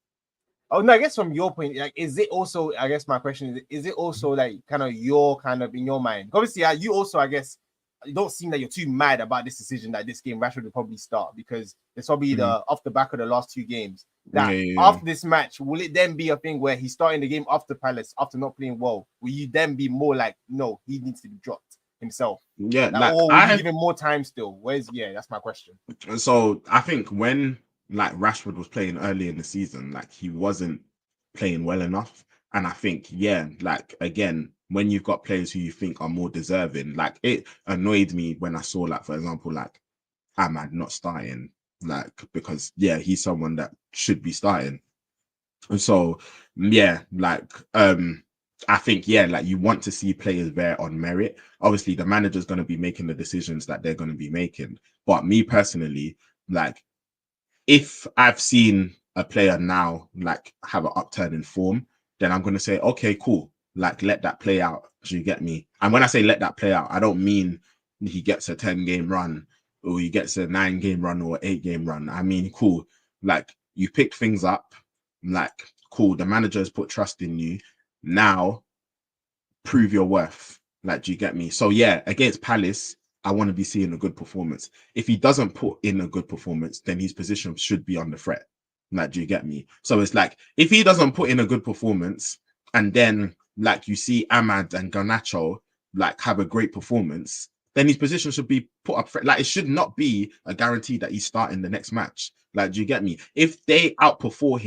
Oh no, I guess from your point, like, is it also? I guess my question is it also like kind of in your mind? Obviously, you also, I guess, you don't seem that you're too mad about this decision that this game Rashford will probably start because it's probably the off the back of the last 2 games. That after this match, will it then be a thing where he's starting the game after Palace after not playing well? Will you then be more like, no, he needs to be dropped himself? Yeah, like or will you give him more time still? That's my question. So I think when like Rashford was playing early in the season, like he wasn't playing well enough. And I think, like again, when you've got players who you think are more deserving, like it annoyed me when I saw, like, for example, like Ahmad not starting, like, because he's someone that should be starting. And so like I think like you want to see players there on merit. Obviously the manager's going to be making the decisions that they're going to be making, but me personally, like, if I've seen a player now like have an upturn in form, then I'm going to say, okay, cool, like let that play out. Do you get me? And when I say let that play out, I don't mean he gets a 10-game run or he gets a 9-game run or 8-game run. I mean, cool, like you picked things up, like cool, the manager has put trust in you, now prove your worth. Like, do you get me? So against Palace, I want to be seeing a good performance. If he doesn't put in a good performance, then his position should be on the threat. Like, do you get me? So it's like, if he doesn't put in a good performance and then like you see Ahmad and Garnacho like have a great performance, then his position should be put up. Like, it should not be a guarantee that he's starting the next match. Like, do you get me? If they outperform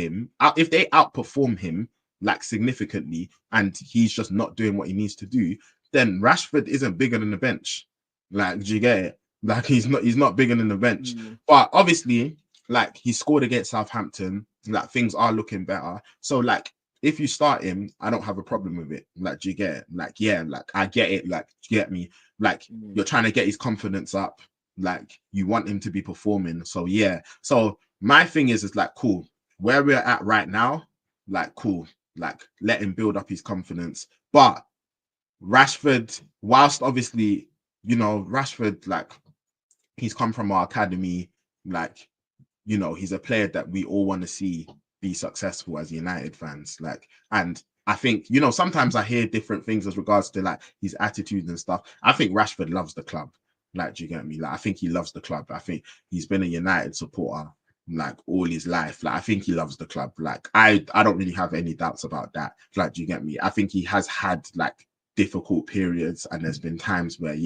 him like significantly and he's just not doing what he needs to do, then Rashford isn't bigger than the bench. Like, do you get it? Like, he's not bigger than the bench. But obviously, like, he scored against Southampton, like things are looking better. So like, if you start him, I don't have a problem with it. Like, do you get it? Like, like I get it. Like, do you get me? Like, you're trying to get his confidence up. Like, you want him to be performing. So So my thing is like, cool, where we're at right now, like, cool, like let him build up his confidence. But Rashford, whilst obviously, Rashford, like, he's come from our academy, like, he's a player that we all want to see be successful as United fans. Like, and I think, sometimes I hear different things as regards to like his attitude and stuff. I think Rashford loves the club. Like, do you get me? Like, I think he loves the club. I think he's been a United supporter like all his life. Like, I think he loves the club. Like, I don't really have any doubts about that. Like, do you get me? I think he has had like difficult periods and there's been times where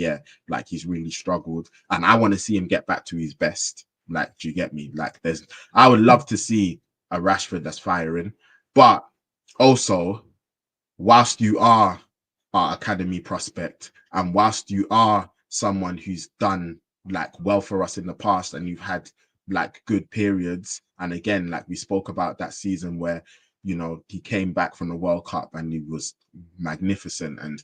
like he's really struggled, and I want to see him get back to his best. Like, do you get me? Like, I would love to see a Rashford that's firing, but also, whilst you are our academy prospect and whilst you are someone who's done like well for us in the past and you've had like good periods, and again, like we spoke about that season where he came back from the World Cup and he was magnificent, and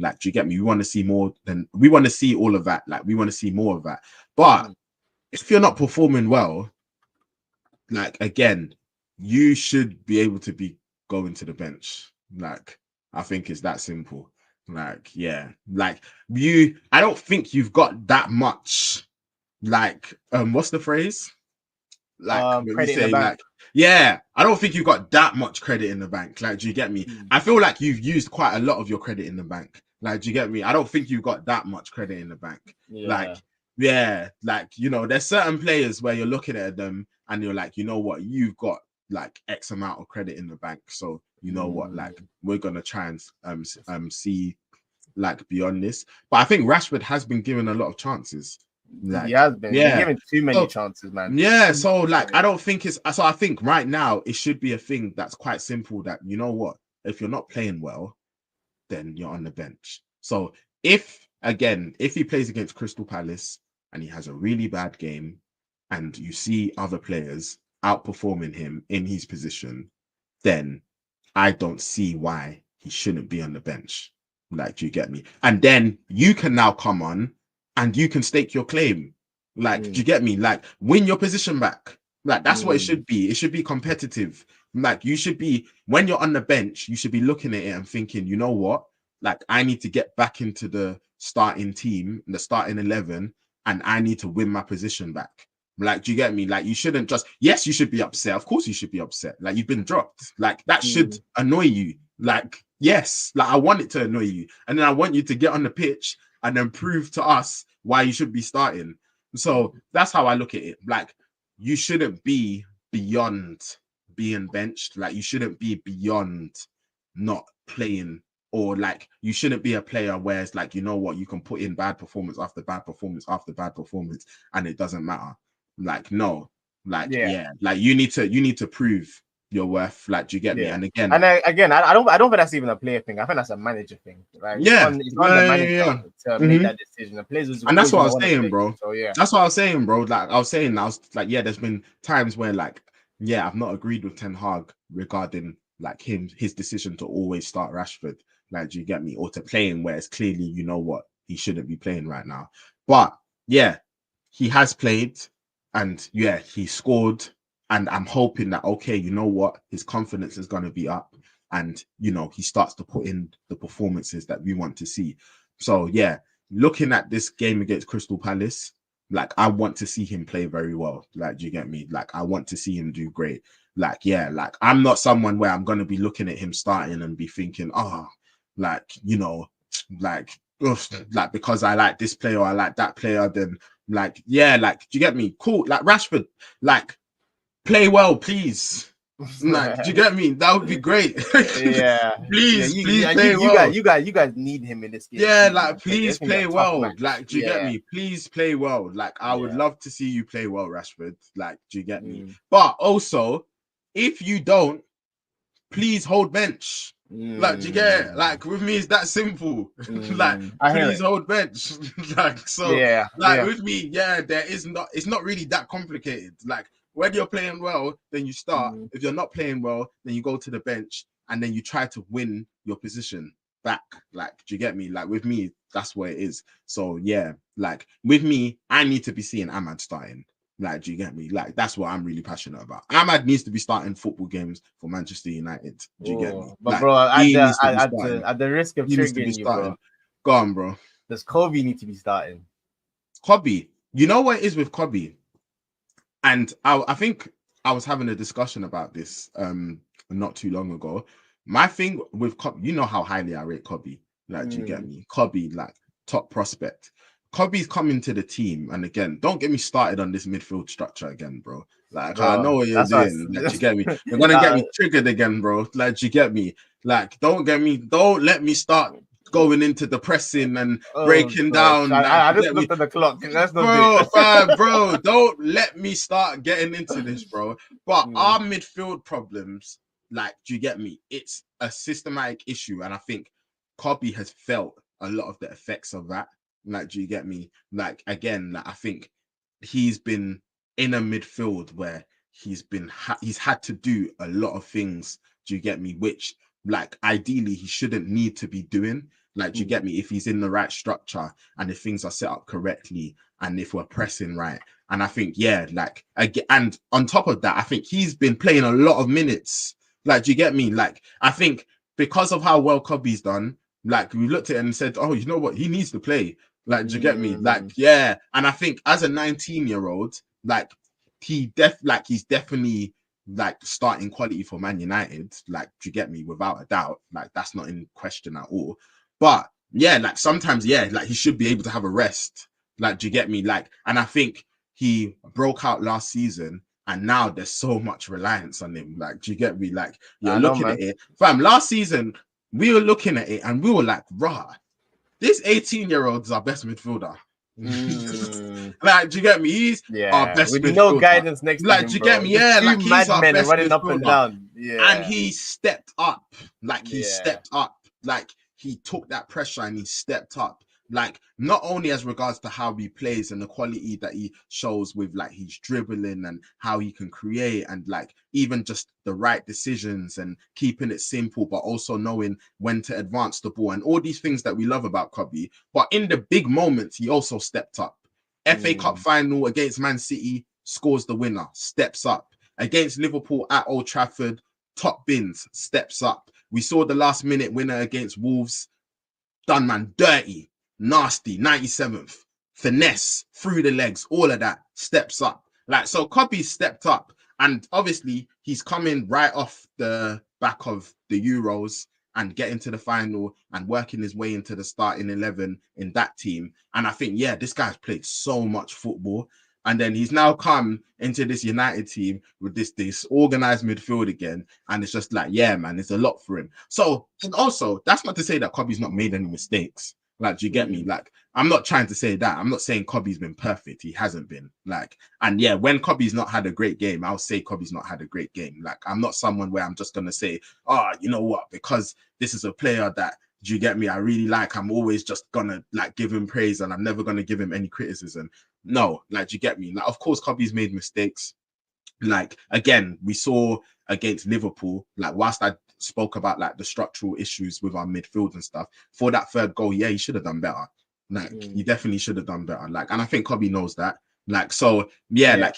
like, do you get me? We want to see more than we want to see all of that. Like, we want to see more of that. But if you're not performing well, like, again, you should be able to be going to the bench. Like, I think it's that simple. Like, like I don't think you've got that much, like, what's the phrase? Like, when you say like, I don't think you've got that much credit in the bank. Like, do you get me? I feel like you've used quite a lot of your credit in the bank. Like, do you get me? I don't think you've got that much credit in the bank. Like, like, there's certain players where you're looking at them and you're like, you know what, you've got like X amount of credit in the bank. So you know what, like, we're gonna try and see like beyond this. But I think Rashford has been given a lot of chances. Like, he has been given too many chances, man. So like, I don't think it's so. I think right now it should be a thing that's quite simple. That, you know what, if you're not playing well, then you're on the bench. So if he plays against Crystal Palace and he has a really bad game, and you see other players outperforming him in his position, then I don't see why he shouldn't be on the bench. Like, do you get me? And then you can now come on and you can stake your claim. Like, do you get me? Like, win your position back. Like, that's what it should be. It should be competitive. Like, you should be, when you're on the bench, you should be looking at it and thinking, you know what? Like, I need to get back into the starting team, the starting 11, and I need to win my position back. Like, do you get me? Like, you shouldn't just, yes, you should be upset. Of course you should be upset. Like, you've been dropped. Like, that should annoy you. Like, yes, like I want it to annoy you. And then I want you to get on the pitch and then prove to us why you should be starting. So that's how I look at it. Like, you shouldn't be beyond being benched. Like, you shouldn't be beyond not playing, or like you shouldn't be a player where it's like, you know what, you can put in bad performance after bad performance after bad performance and it doesn't matter. Like, no, like, like you need to prove your worth. Like, do you get me? And again, I don't think that's even a player thing. I think that's a manager thing, right? It's on the manager to make that decision. The players, and that's what I was saying, bro. So that's what I was saying, bro. Like I was like, there's been times where like, I've not agreed with Ten Hag regarding like his decision to always start Rashford. Like, do you get me? Or to playing where it's clearly, you know what, he shouldn't be playing right now. But he has played, and he scored. And I'm hoping that, okay, you know what, his confidence is going to be up, and, you know, he starts to put in the performances that we want to see. So, looking at this game against Crystal Palace, like, I want to see him play very well. Like, do you get me? Like, I want to see him do great. Like, like, I'm not someone where I'm going to be looking at him starting and be thinking, like, you know, like, like, because I like this player or I like that player, then, like, like, do you get me? Cool. Like, Rashford, like, play well, please. Like, do you get me? That would be great. Please play well. You guys need him in this game. Yeah, like, please play well. Like, do you get me? Please play well. Like, I would love to see you play well, Rashford. Like, do you get me? But also, if you don't, please hold bench. Like, do you get it? Like, with me, it's that simple. Like, please hold bench. Like, so, with me, it's not really that complicated. Like, when you're playing well, then you start. If you're not playing well, then you go to the bench and then you try to win your position back. Like, do you get me? Like, with me, that's what it is. So, like, with me, I need to be seeing Ahmad starting. Like, do you get me? Like, that's what I'm really passionate about. Ahmad needs to be starting football games for Manchester United. Do you get me? But like, bro, at the risk of triggering you, bro. Go on, bro. Does Kobe need to be starting? Kobe. You know what it is with Kobe? And I think I was having a discussion about this not too long ago. My thing with Kobe, you know how highly I rate Kobe. Like, do you get me? Kobe, like, top prospect. Kobe's coming to the team, and again, don't get me started on this midfield structure again, bro. Like, bro, I know what you're doing. Like, you get me? You're gonna get me triggered again, bro. Like, you get me? Like, don't let me start going into the pressing and breaking down. I just looked at the clock. That's bro, don't let me start getting into this, bro. But our midfield problems, like, do you get me? It's a systematic issue, and I think Kobe has felt a lot of the effects of that. Like, do you get me? Like, again, like, I think he's been in a midfield where he's had to do a lot of things, do you get me? Which, like, ideally he shouldn't need to be doing. Like, do you get me? If he's in the right structure and if things are set up correctly and if we're pressing right. And I think, like, and on top of that, I think he's been playing a lot of minutes. Like, do you get me? Like, I think because of how well Kobe's done, like, we looked at it and said, oh, you know what? He needs to play. Like, do you get me? Like, and I think as a 19-year-old, like, he's definitely, like, starting quality for Man United. Like, do you get me? Without a doubt. Like, that's not in question at all. But like, sometimes, like, he should be able to have a rest. Like, do you get me? Like, and I think he broke out last season, and now there's so much reliance on him. Like, do you get me? Like, you're looking at it. Fam, last season, we were looking at it and we were like, rah, this 18-year-old is our best midfielder. Like, do you get me? He's our best with midfielder. No guidance next to him, do you get me? Yeah, like, he's our best running midfielder. Up and down. And he stepped up. Like, he stepped up. Like, he took that pressure and he stepped up. Like, not only as regards to how he plays and the quality that he shows with, like, his dribbling and how he can create and, like, even just the right decisions and keeping it simple, but also knowing when to advance the ball and all these things that we love about Kobe. But in the big moments, he also stepped up. FA Cup final against Man City, scores the winner, steps up. Against Liverpool at Old Trafford, top bins, steps up. We saw the last minute winner against Wolves, done man dirty. Nasty, 97th, finesse, through the legs, all of that, steps up. Like, so Kobbie's stepped up, and obviously he's coming right off the back of the Euros and getting to the final and working his way into the starting 11 in that team. And I think, yeah, this guy's played so much football. And then he's now come into this United team with this organized midfield again. And it's just like, yeah, man, it's a lot for him. So, and also, that's not to say that Kobbie's not made any mistakes. Like, do you get me? Like, I'm not trying to say that. I'm not saying Kobbie's been perfect. He hasn't been. Like, and yeah, when Kobbie's not had a great game, I'll say Kobbie's not had a great game. Like, I'm not someone where I'm just going to say, oh, you know what? Because this is a player that, do you get me? I really like, I'm always just going to like give him praise and I'm never going to give him any criticism. No, like, do you get me? Like, of course, Kobbie's made mistakes. Like, again, we saw against Liverpool, like, whilst I spoke about like the structural issues with our midfield and stuff, for that third goal, yeah, he should have done better. Like, he definitely should have done better. Like, and I think Kobbie knows that. Like, so yeah, like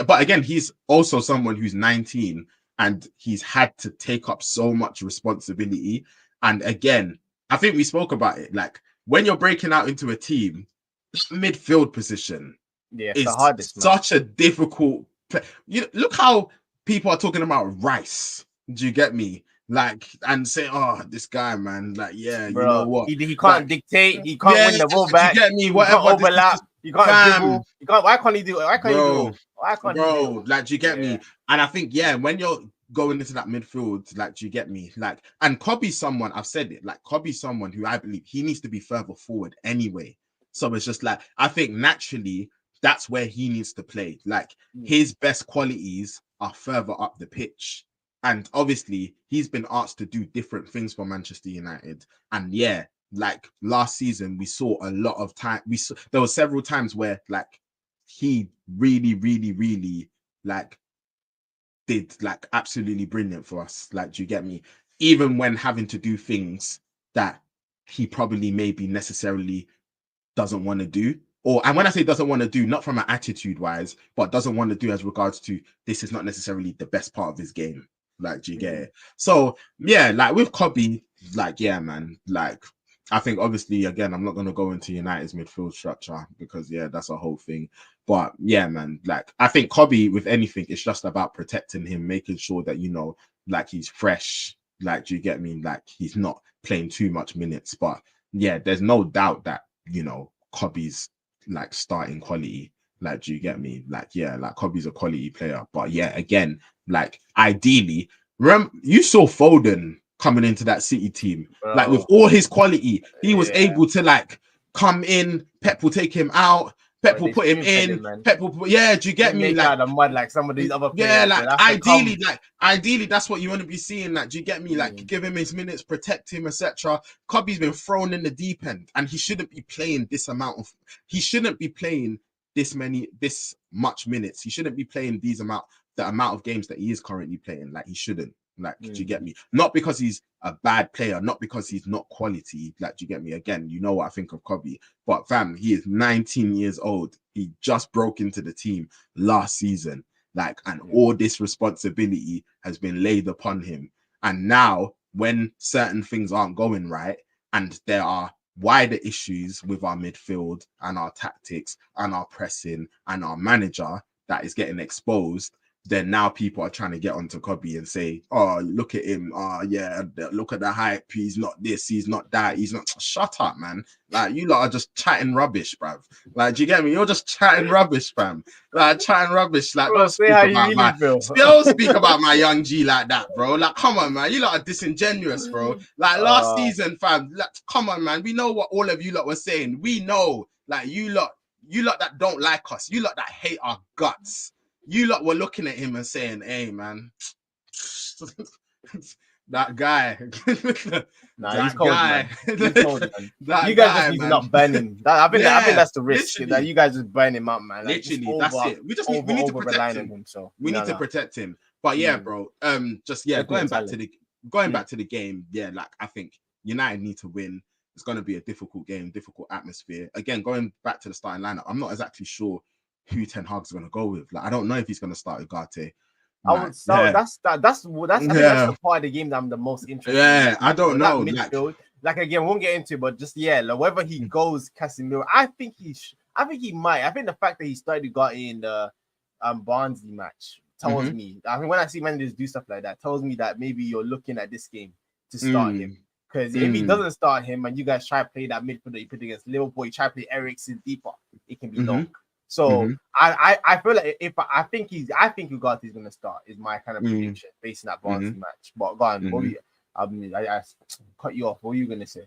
but again, he's also someone who's 19 and he's had to take up so much responsibility. And again, I think we spoke about it. Like, when you're breaking out into a team, midfield position is the hardest, such a difficult. You know, look how people are talking about Rice. Do you get me? Like, and say, oh, this guy, man, like, yeah, bro, you know what? He can't dictate. He can't win the ball back. You get me? Whatever. He can't overlap. You can't dribble. You can't. Why can't he do it? Why can't he do it? Why can't he do it? Like, do you get me? And I think, yeah, when you're going into that midfield, like, do you get me? Like, and Kobbie's someone, I've said it, like, Kobbie's someone who I believe he needs to be further forward anyway. So it's just like, I think naturally that's where he needs to play. Like, his best qualities are further up the pitch. And obviously, he's been asked to do different things for Manchester United. And yeah, like last season, we saw a lot of time. There were several times where like he really, really, really like did like absolutely brilliant for us. Like, do you get me? Even when having to do things that he probably maybe necessarily doesn't want to do. And when I say doesn't want to do, not from an attitude wise, but doesn't want to do as regards to this is not necessarily the best part of his game. Like, do you get it? So yeah, like with Kobbie, like, yeah, man, like I think obviously again, I'm not gonna go into United's midfield structure because yeah, that's a whole thing. But yeah, man, like I think Kobbie with anything, it's just about protecting him, making sure that, you know, like he's fresh. Like, do you get me? Like he's not playing too much minutes. But yeah, there's no doubt that, you know, Kobbie's like starting quality. Like, do you get me? Like, yeah, like Kobbie's a quality player. But yeah, again, like ideally, you saw Foden coming into that City team, like with all his quality, he was able to like come in. Pep will take him out. Pep will put him in. Pep will put, yeah. Do you get me? Like out of mud, like some of these other players. Yeah, like ideally, that's what you want to be seeing. Like, do you get me? Like, give him his minutes, protect him, etc. Kobbie's been thrown in the deep end, and he shouldn't be playing this amount of. He shouldn't be playing this much minutes. He shouldn't be playing the amount of games that he is currently playing. Like, he shouldn't. Like, do you get me? Not because he's a bad player, not because he's not quality. Like, do you get me? Again, you know what I think of Kobbie. But fam, he is 19 years old. He just broke into the team last season. Like, and all this responsibility has been laid upon him. And now, when certain things aren't going right, and there are wider issues with our midfield and our tactics and our pressing and our manager that is getting exposed, then now people are trying to get onto Kobbie and say, oh, look at him. Oh, yeah, look at the hype. He's not this, he's not that, he's not. Shut up, man. Like, you lot are just chatting rubbish, bruv. Like, do you get me? You're just chatting rubbish, fam. Like, chatting rubbish. Like, don't speak about my young G like that, bro. Like, come on, man. You lot are disingenuous, bro. Like, last season, fam. Like, come on, man. We know what all of you lot were saying. We know, like, you lot that don't like us. You lot that hate our guts. You lot were looking at him and saying, hey, man, that guy. He's cold, man. He's cold, man. You guys just need to not burn him. I think that's the risk. That you guys just burn him up, man. Like, literally, that's it. We need to protect him. We need to protect him. But yeah, bro. Going back to the game. Yeah, like I think United need to win. It's going to be a difficult game, difficult atmosphere. Again, going back to the starting lineup, I'm not exactly sure who Ten Hag's going to go with. Like, I don't know if he's going to start with Ugarte. That's I think that's the part of the game that I'm the most interested in. Yeah, I don't know. Midfield, like again, we won't get into it, but just like whether he goes Casemiro, I think I think he might. I think the fact that he got in the Barnsley match tells me. I mean, when I see managers do stuff like that, tells me that maybe you're looking at this game to start him. Because if he doesn't start him and you guys try to play that midfield that you put against Liverpool, you try to play Eriksen deeper, it can be long. So I feel like I think Ugarte's gonna start is my kind of prediction based on that Barnsley match. But go on, I cut you off. What were you gonna say?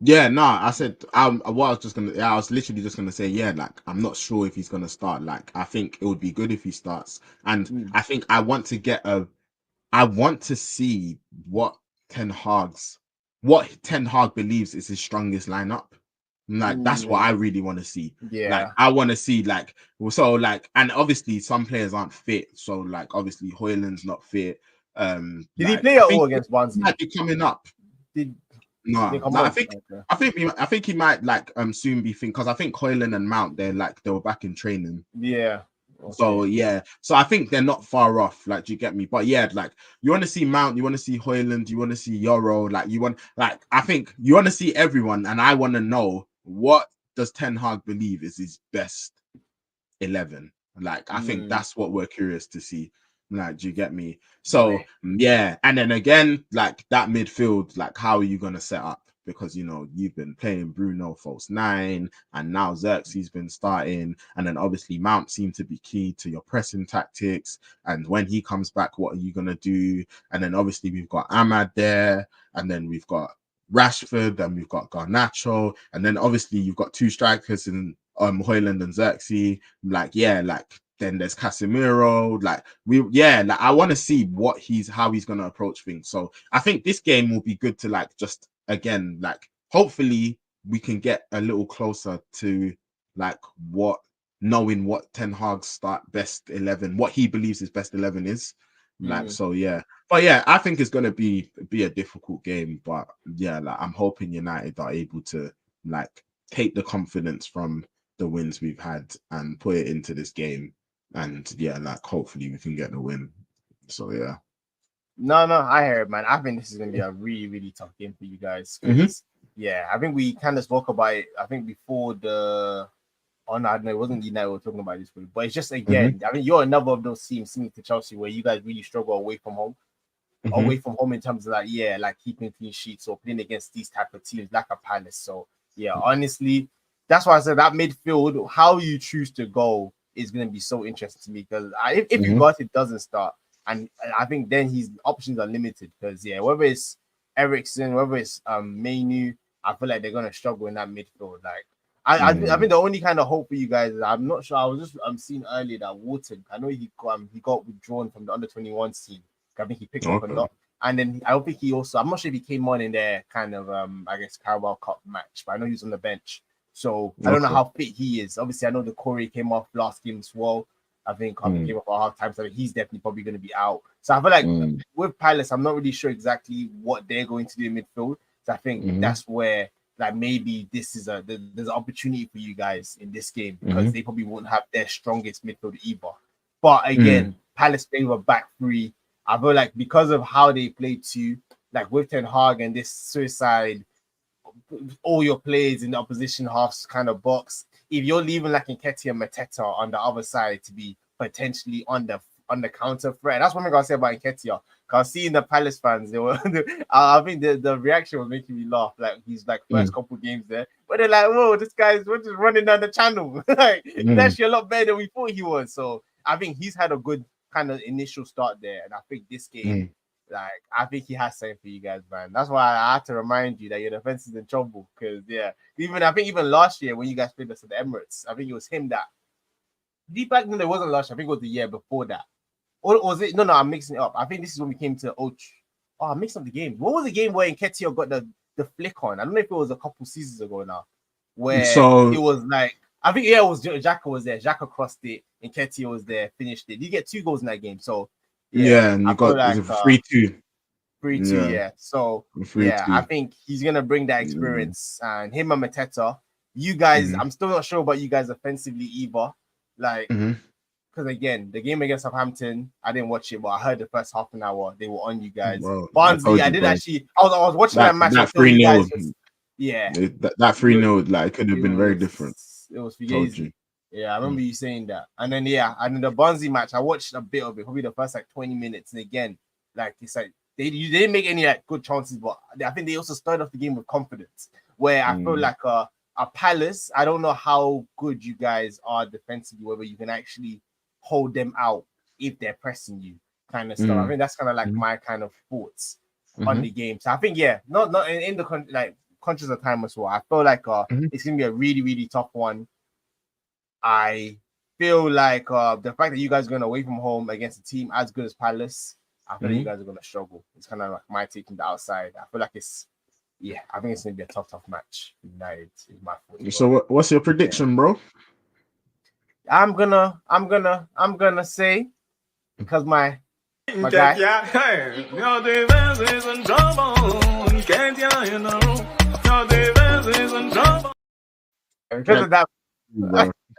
Yeah, no, I said I was literally just gonna say, yeah, like I'm not sure if he's gonna start. Like I think it would be good if he starts, and I think I want to see what Ten Hag believes is his strongest lineup. Like that's what I really want to see. Yeah, like I want to see and obviously some players aren't fit. So like obviously Højlund's not fit. Did he play at all against Barnsley? He might be coming up. I think he might soon be because I think Højlund and Mount they were back in training. Yeah. Okay. So I think they're not far off. Like, do you get me? But yeah, like you want to see Mount, you want to see Højlund, you want to see Yoro. I think you want to see everyone, and I want to know what does Ten Hag believe is his best 11. Like, I think that's what we're curious to see. Like, do you get me? So yeah, and then again, like that midfield, like how are you gonna set up? Because you've been playing Bruno false 9, and now Xerxes been starting, and then obviously Mount seemed to be key to your pressing tactics. And when he comes back, what are you gonna do? And then obviously we've got Ahmad there, and then we've got Rashford, and we've got Garnacho, and then obviously you've got two strikers in Højlund and Xerxes. Then there's Casemiro. I want to see how he's gonna approach things. So I think this game will be good to just again hopefully we can get a little closer to knowing what Ten Hag's best 11, what he believes his best 11 is. So yeah. But yeah, I think it's gonna be a difficult game. But yeah, I'm hoping United are able to take the confidence from the wins we've had and put it into this game. And yeah, hopefully we can get the win. So yeah. No, I hear it, man. I think this is gonna be a really, really tough game for you guys. Yeah, I think we kind of spoke about it. I think before I don't know, it wasn't United we were talking about this week, but it's just again. I mean, you're another of those teams similar to Chelsea where you guys really struggle away from home in terms of keeping clean sheets or playing against these type of teams like a Palace. So yeah, honestly, that's why I said that midfield, how you choose to go is going to be so interesting to me because if Ugarte doesn't start, and I think then his options are limited because whether it's Eriksen, whether it's Mainu, I feel like they're going to struggle in that midfield. I think the only kind of hope for you guys is I'm not sure. I was just seeing earlier that Wharton, I know he got withdrawn from the under-21 team. I think he picked up a lot, and then I don't think I'm not sure if he came on in their kind of Carabao Cup match, but I know he was on the bench. So I don't know how fit he is. Obviously, I know the Corey came off last game as well. I think came off at half time, so he's definitely probably going to be out. So I feel like with Palace, I'm not really sure exactly what they're going to do in midfield. So I think that's where maybe this is there's an opportunity for you guys in this game because they probably won't have their strongest midfield either. But again, Palace play with a back three. I feel like because of how they play too, with Ten Hag and this suicide. All your players in the opposition half's kind of box. If you're leaving Nketiah and Mateta on the other side to be potentially on the counter threat, that's one thing I'll say about Nketiah. Because seeing the Palace fans, they were, I think the reaction was making me laugh. He's first couple games there, but they're like, "Whoa, this guy's we're just running down the channel." He's actually a lot better than we thought he was. So I think he's had a good kind of initial start there, and I think this game. I think he has something for you guys, man. That's why I had to remind you that your defense is in trouble. Because even last year when you guys played us at the Emirates, I think it was him that. Back then, it wasn't last year. I think it was the year before that. Or was it? No, I'm mixing it up. I think this is when we came to Och. Oh, I mixed up the game. What was the game where Nketiah got the flick on? I don't know if it was a couple seasons ago now, where it was I think it was Xhaka was there. Xhaka crossed it. Nketiah was there, finished it. You get 2 goals in that game, so. Yeah, and you got 3-2. 3-2, yeah. So 3-2. I think he's gonna bring that experience, and him and Mateta. You guys, I'm still not sure about you guys offensively either. Because again, the game against Southampton, I didn't watch it, but I heard the first half an hour they were on you guys. Barnsley, I did actually. I was watching that match. That 3-0. Yeah, that 3-0, it could have been very different. Fugazi. Yeah, I remember you saying that. And then and in the Bonzi match, I watched a bit of it, probably the first like 20 minutes. And again, like it's like they didn't make any like good chances, but I think they also started off the game with confidence. Where I feel like a Palace, I don't know how good you guys are defensively, whether you can actually hold them out if they're pressing you, kind of stuff. I think that's kind of like my kind of thoughts on the game. So I think not in the like conscious of time as well. I feel like it's gonna be a really, really tough one. I feel like the fact that you guys are going away from home against a team as good as Palace, I feel like you guys are going to struggle. It's kind of like my take from the outside. I feel like I think it's going to be a tough match. United is my fault. So what's your prediction, bro? I'm gonna say, because my guy. Because of that.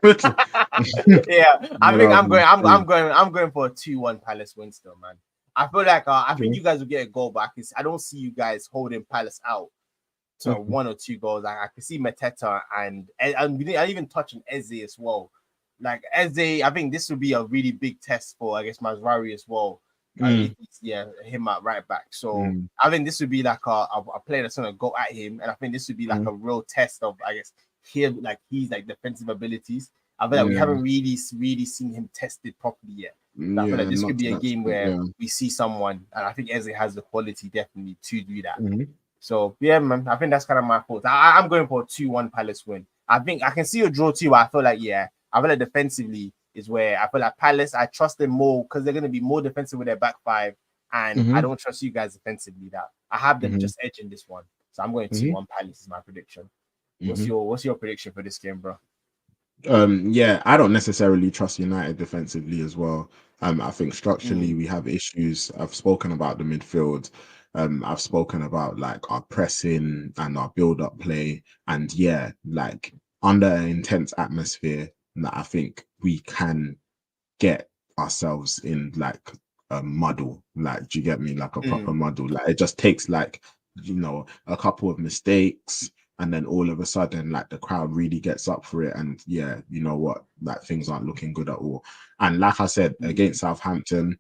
I think I'm going for a 2-1 Palace win still, man. I feel like I think you guys will get a goal back. I don't see you guys holding Palace out to 1 or 2 goals. Like I can see Mateta and I even touch on Eze as well. Like Eze, I think this will be a really big test for I guess Mazraoui as well. Him at right back. So I think this would be like a player that's gonna go at him, and I think this would be like a real test of I guess him, like his like defensive abilities. I feel like we haven't really seen him tested properly yet. I feel like this could be a game where we see someone, and I think Eze has the quality definitely to do that. So man, I think that's kind of my fault. I'm going for a 2-1 Palace win. I think I can see a draw too. I feel like I feel like defensively is where I feel like Palace, I trust them more because they're going to be more defensive with their back five, and I don't trust you guys defensively. That I have them just edging this one, so I'm going 2-1 Palace is my prediction. What's your prediction for this game, bro? I don't necessarily trust United defensively as well. I think structurally we have issues. I've spoken about the midfield. I've spoken about like our pressing and our build-up play, and like under an intense atmosphere, that I think we can get ourselves in like a muddle. Like, do you get me? Like a proper muddle. Like it just takes like a couple of mistakes. And then all of a sudden, like the crowd really gets up for it. And you know what? Like things aren't looking good at all. And like I said, against Southampton,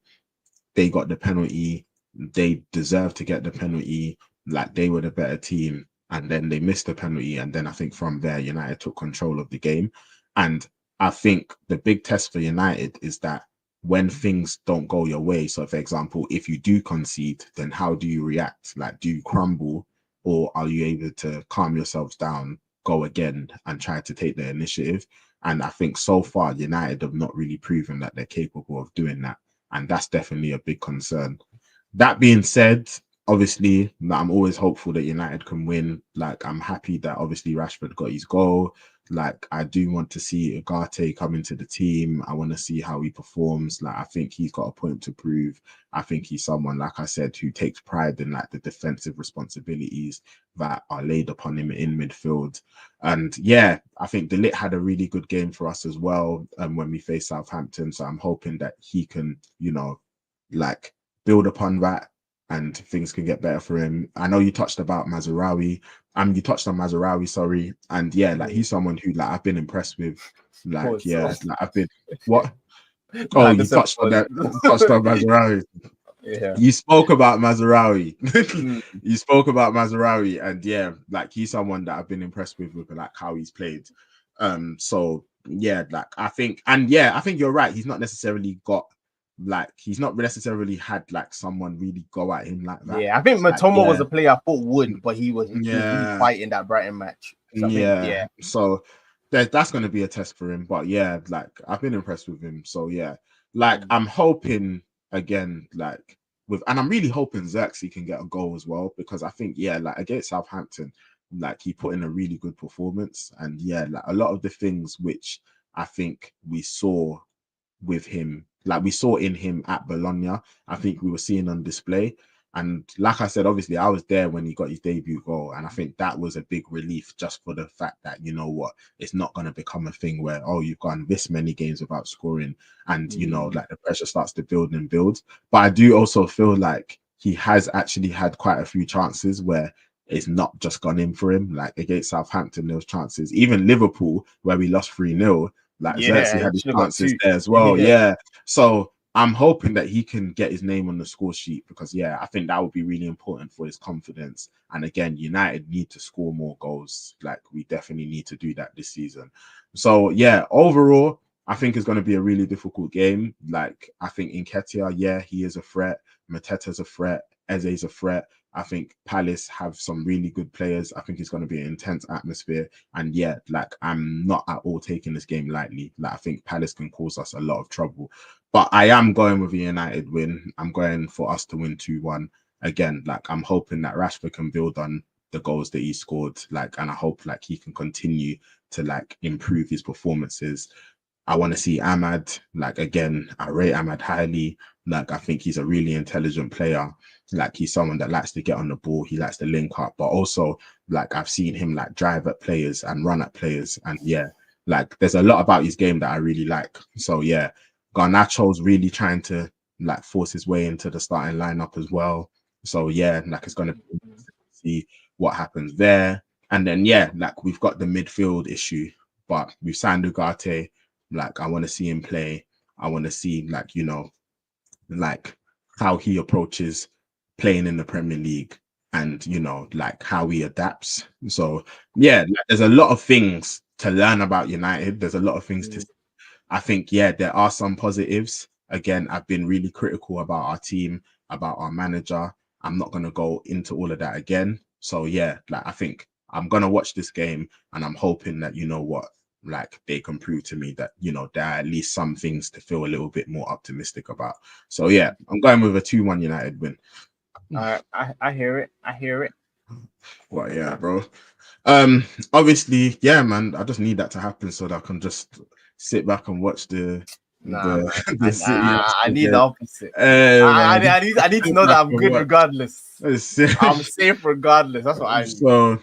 they got the penalty. They deserved to get the penalty. Like they were the better team. And then they missed the penalty. And then I think from there, United took control of the game. And I think the big test for United is that when things don't go your way. So for example, if you do concede, then how do you react? Like, do you crumble? Or are you able to calm yourselves down, go again, and try to take the initiative? And I think so far, United have not really proven that they're capable of doing that. And that's definitely a big concern. That being said, obviously, I'm always hopeful that United can win. Like, I'm happy that obviously Rashford got his goal. Like, I do want to see Ugarte come into the team. I want to see how he performs. Like, I think he's got a point to prove. I think he's someone, like I said, who takes pride in like the defensive responsibilities that are laid upon him in midfield. And I think De Ligt had a really good game for us as well when we faced Southampton. So I'm hoping that he can, like build upon that and things can get better for him. I know you touched about Mazraoui. You touched on Mazraoui, sorry. And like he's someone who like I've been impressed with. Like, like I've been what? Oh, you touched on that. Touched on Mazraoui. You spoke about Mazraoui. You spoke about Mazraoui, and like he's someone that I've been impressed with like how he's played. So like I think you're right. He's not necessarily had like someone really go at him like that. I think Matoma was a player I thought would, but he was really fighting that Brighton match. So so that's going to be a test for him. But like I've been impressed with him. So like I'm hoping again, like and I'm really hoping Xerxes can get a goal as well, because I think like against Southampton, like he put in a really good performance, and like a lot of the things which I think we saw with him, like we saw in him at Bologna, I think we were seeing on display. And like I said, obviously I was there when he got his debut goal, and I think that was a big relief, just for the fact that it's not going to become a thing where you've gone this many games without scoring, and like the pressure starts to build and build. But I do also feel like he has actually had quite a few chances where it's not just gone in for him. Like against Southampton, there was chances. Even Liverpool, where we lost 3-0, like Xerxes had his chances there as well. Yeah. So I'm hoping that he can get his name on the score sheet because, I think that would be really important for his confidence. And again, United need to score more goals. Like we definitely need to do that this season. So overall, I think it's going to be a really difficult game. Like I think Nketiah, he is a threat. Mateta's a threat. Eze's a threat. I think Palace have some really good players. I think it's going to be an intense atmosphere. And like I'm not at all taking this game lightly. Like I think Palace can cause us a lot of trouble. But I am going with a United win. I'm going for us to win 2-1. Again, like I'm hoping that Rashford can build on the goals that he scored. Like, and I hope like he can continue to like improve his performances. I want to see Ahmad. Like again, I rate Ahmad highly. Like I think he's a really intelligent player. Like he's someone that likes to get on the ball. He likes to link up, but also like I've seen him like drive at players and run at players. And like there's a lot about his game that I really like. So Garnacho's really trying to like force his way into the starting lineup as well. So like it's gonna be interesting to see what happens there. And then like we've got the midfield issue, but we've signed Ugarte. Like I want to see him play. I want to see like like how he approaches playing in the Premier League and like how he adapts. So like, there's a lot of things to learn about United. There's a lot of things to I think there are some positives. Again, I've been really critical about our team, about our manager. I'm not going to go into all of that again. So like I think I'm going to watch this game and I'm hoping that like they can prove to me that there are at least some things to feel a little bit more optimistic about. So I'm going with a 2-1 United win. I hear it. Well, bro. Obviously, man, I just need that to happen so that I can just sit back and watch the City. I need the opposite. I need to know that I'm good regardless. I'm safe regardless. That's what I need. So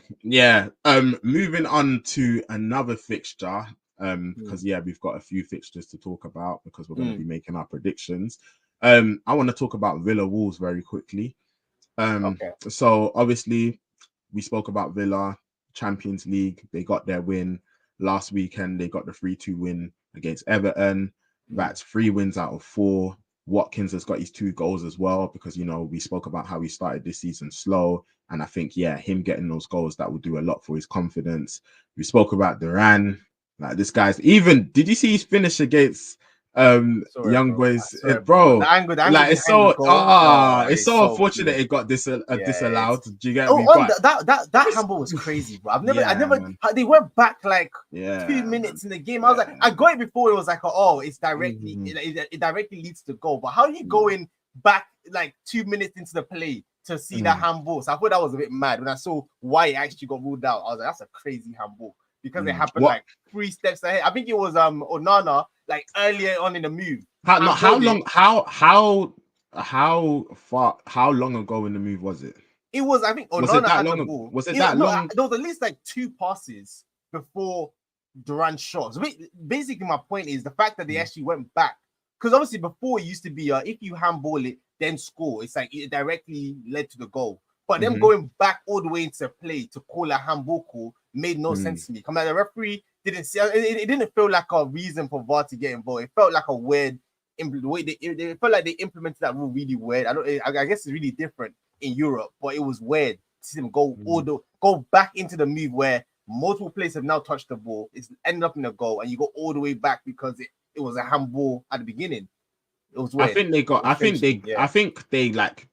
moving on to another fixture. Because we've got a few fixtures to talk about because we're going to be making our predictions. I want to talk about Villa Wolves very quickly. So obviously we spoke about Villa Champions League. They got their win last weekend. They got the 3-2 win against Everton. That's 3 wins out of 4. Watkins has got his 2 goals as well because we spoke about how he started this season slow, and I think him getting those goals, that will do a lot for his confidence. We spoke about Duran. Like this guy's even. Did you see his finish against Young Boys? Bro, the angle like it's so it's so unfortunate it got disallowed. Do you get me? That handball was crazy, bro. They went back like 2 minutes in the game. I was like, I got it before. It was like, it's directly it directly leads to goal. But how are you going back like 2 minutes into the play to see that handball? So I thought that was a bit mad when I saw why it actually got ruled out. I was like, that's a crazy handball because it happened like 3 steps ahead. I think it was Onana like earlier on in the move. How long ago in the move was it? It was, I think, Onana had the ball. Was it that long? There was at least like 2 passes before Duran's shot. So basically, my point is the fact that they actually went back. Because obviously before it used to be if you handball it, then score. It's like it directly led to the goal. But them going back all the way into play to call a handball call made no sense to me. Come on, the referee didn't see it didn't feel like a reason for VAR to get involved. It felt like a weird the way they felt like they implemented that rule really weird. I guess it's really different in Europe, but it was weird to see them go go back into the move where multiple players have now touched the ball. It's ended up in a goal, and you go all the way back because it was a handball at the beginning. It was weird. I think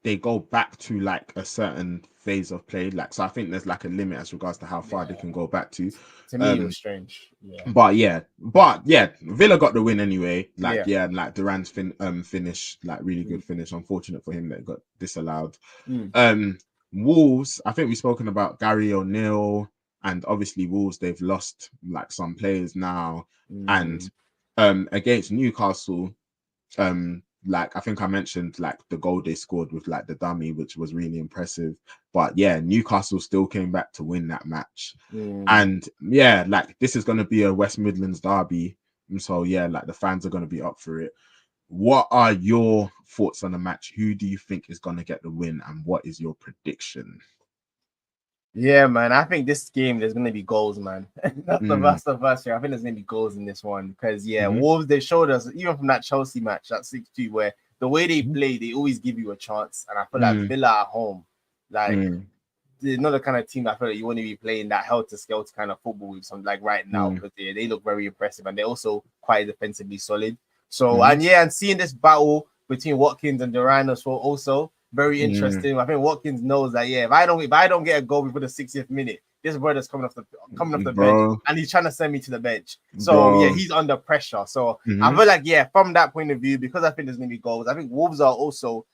they go back to like a certain phase of play. Like, so I think there's like a limit as regards to how far they can go back to. To me, it was strange. But Villa got the win anyway. Like, like Duran's finish, like really good finish. Unfortunate for him that it got disallowed. Wolves, I think we've spoken about Gary O'Neill, and obviously Wolves, they've lost like some players now. And against Newcastle, like I think I mentioned like the goal they scored with like the dummy, which was really impressive. But Newcastle still came back to win that match. And like this is going to be a West Midlands derby, and so like the fans are going to be up for it. What are your thoughts on the match? Who do you think is going to get the win, and what is your prediction? Yeah, man. I think this game there's gonna be goals, man. That's the first year. I think there's gonna be goals in this one because Wolves they showed us even from that Chelsea match, that 6-2, where the way they play, they always give you a chance. And I feel like Villa at home, like they're not the kind of team I feel like you want to be playing that helter-skelter kind of football with something like right now because they look very impressive and they're also quite defensively solid. So and seeing this battle between Watkins and Duran as well also very interesting. I think Watkins knows that if I don't get a goal before the 60th minute, this brother's coming off the bench and he's trying to send me to the bench. So he's under pressure. So I feel like from that point of view, because I think there's gonna be goals, I think Wolves are also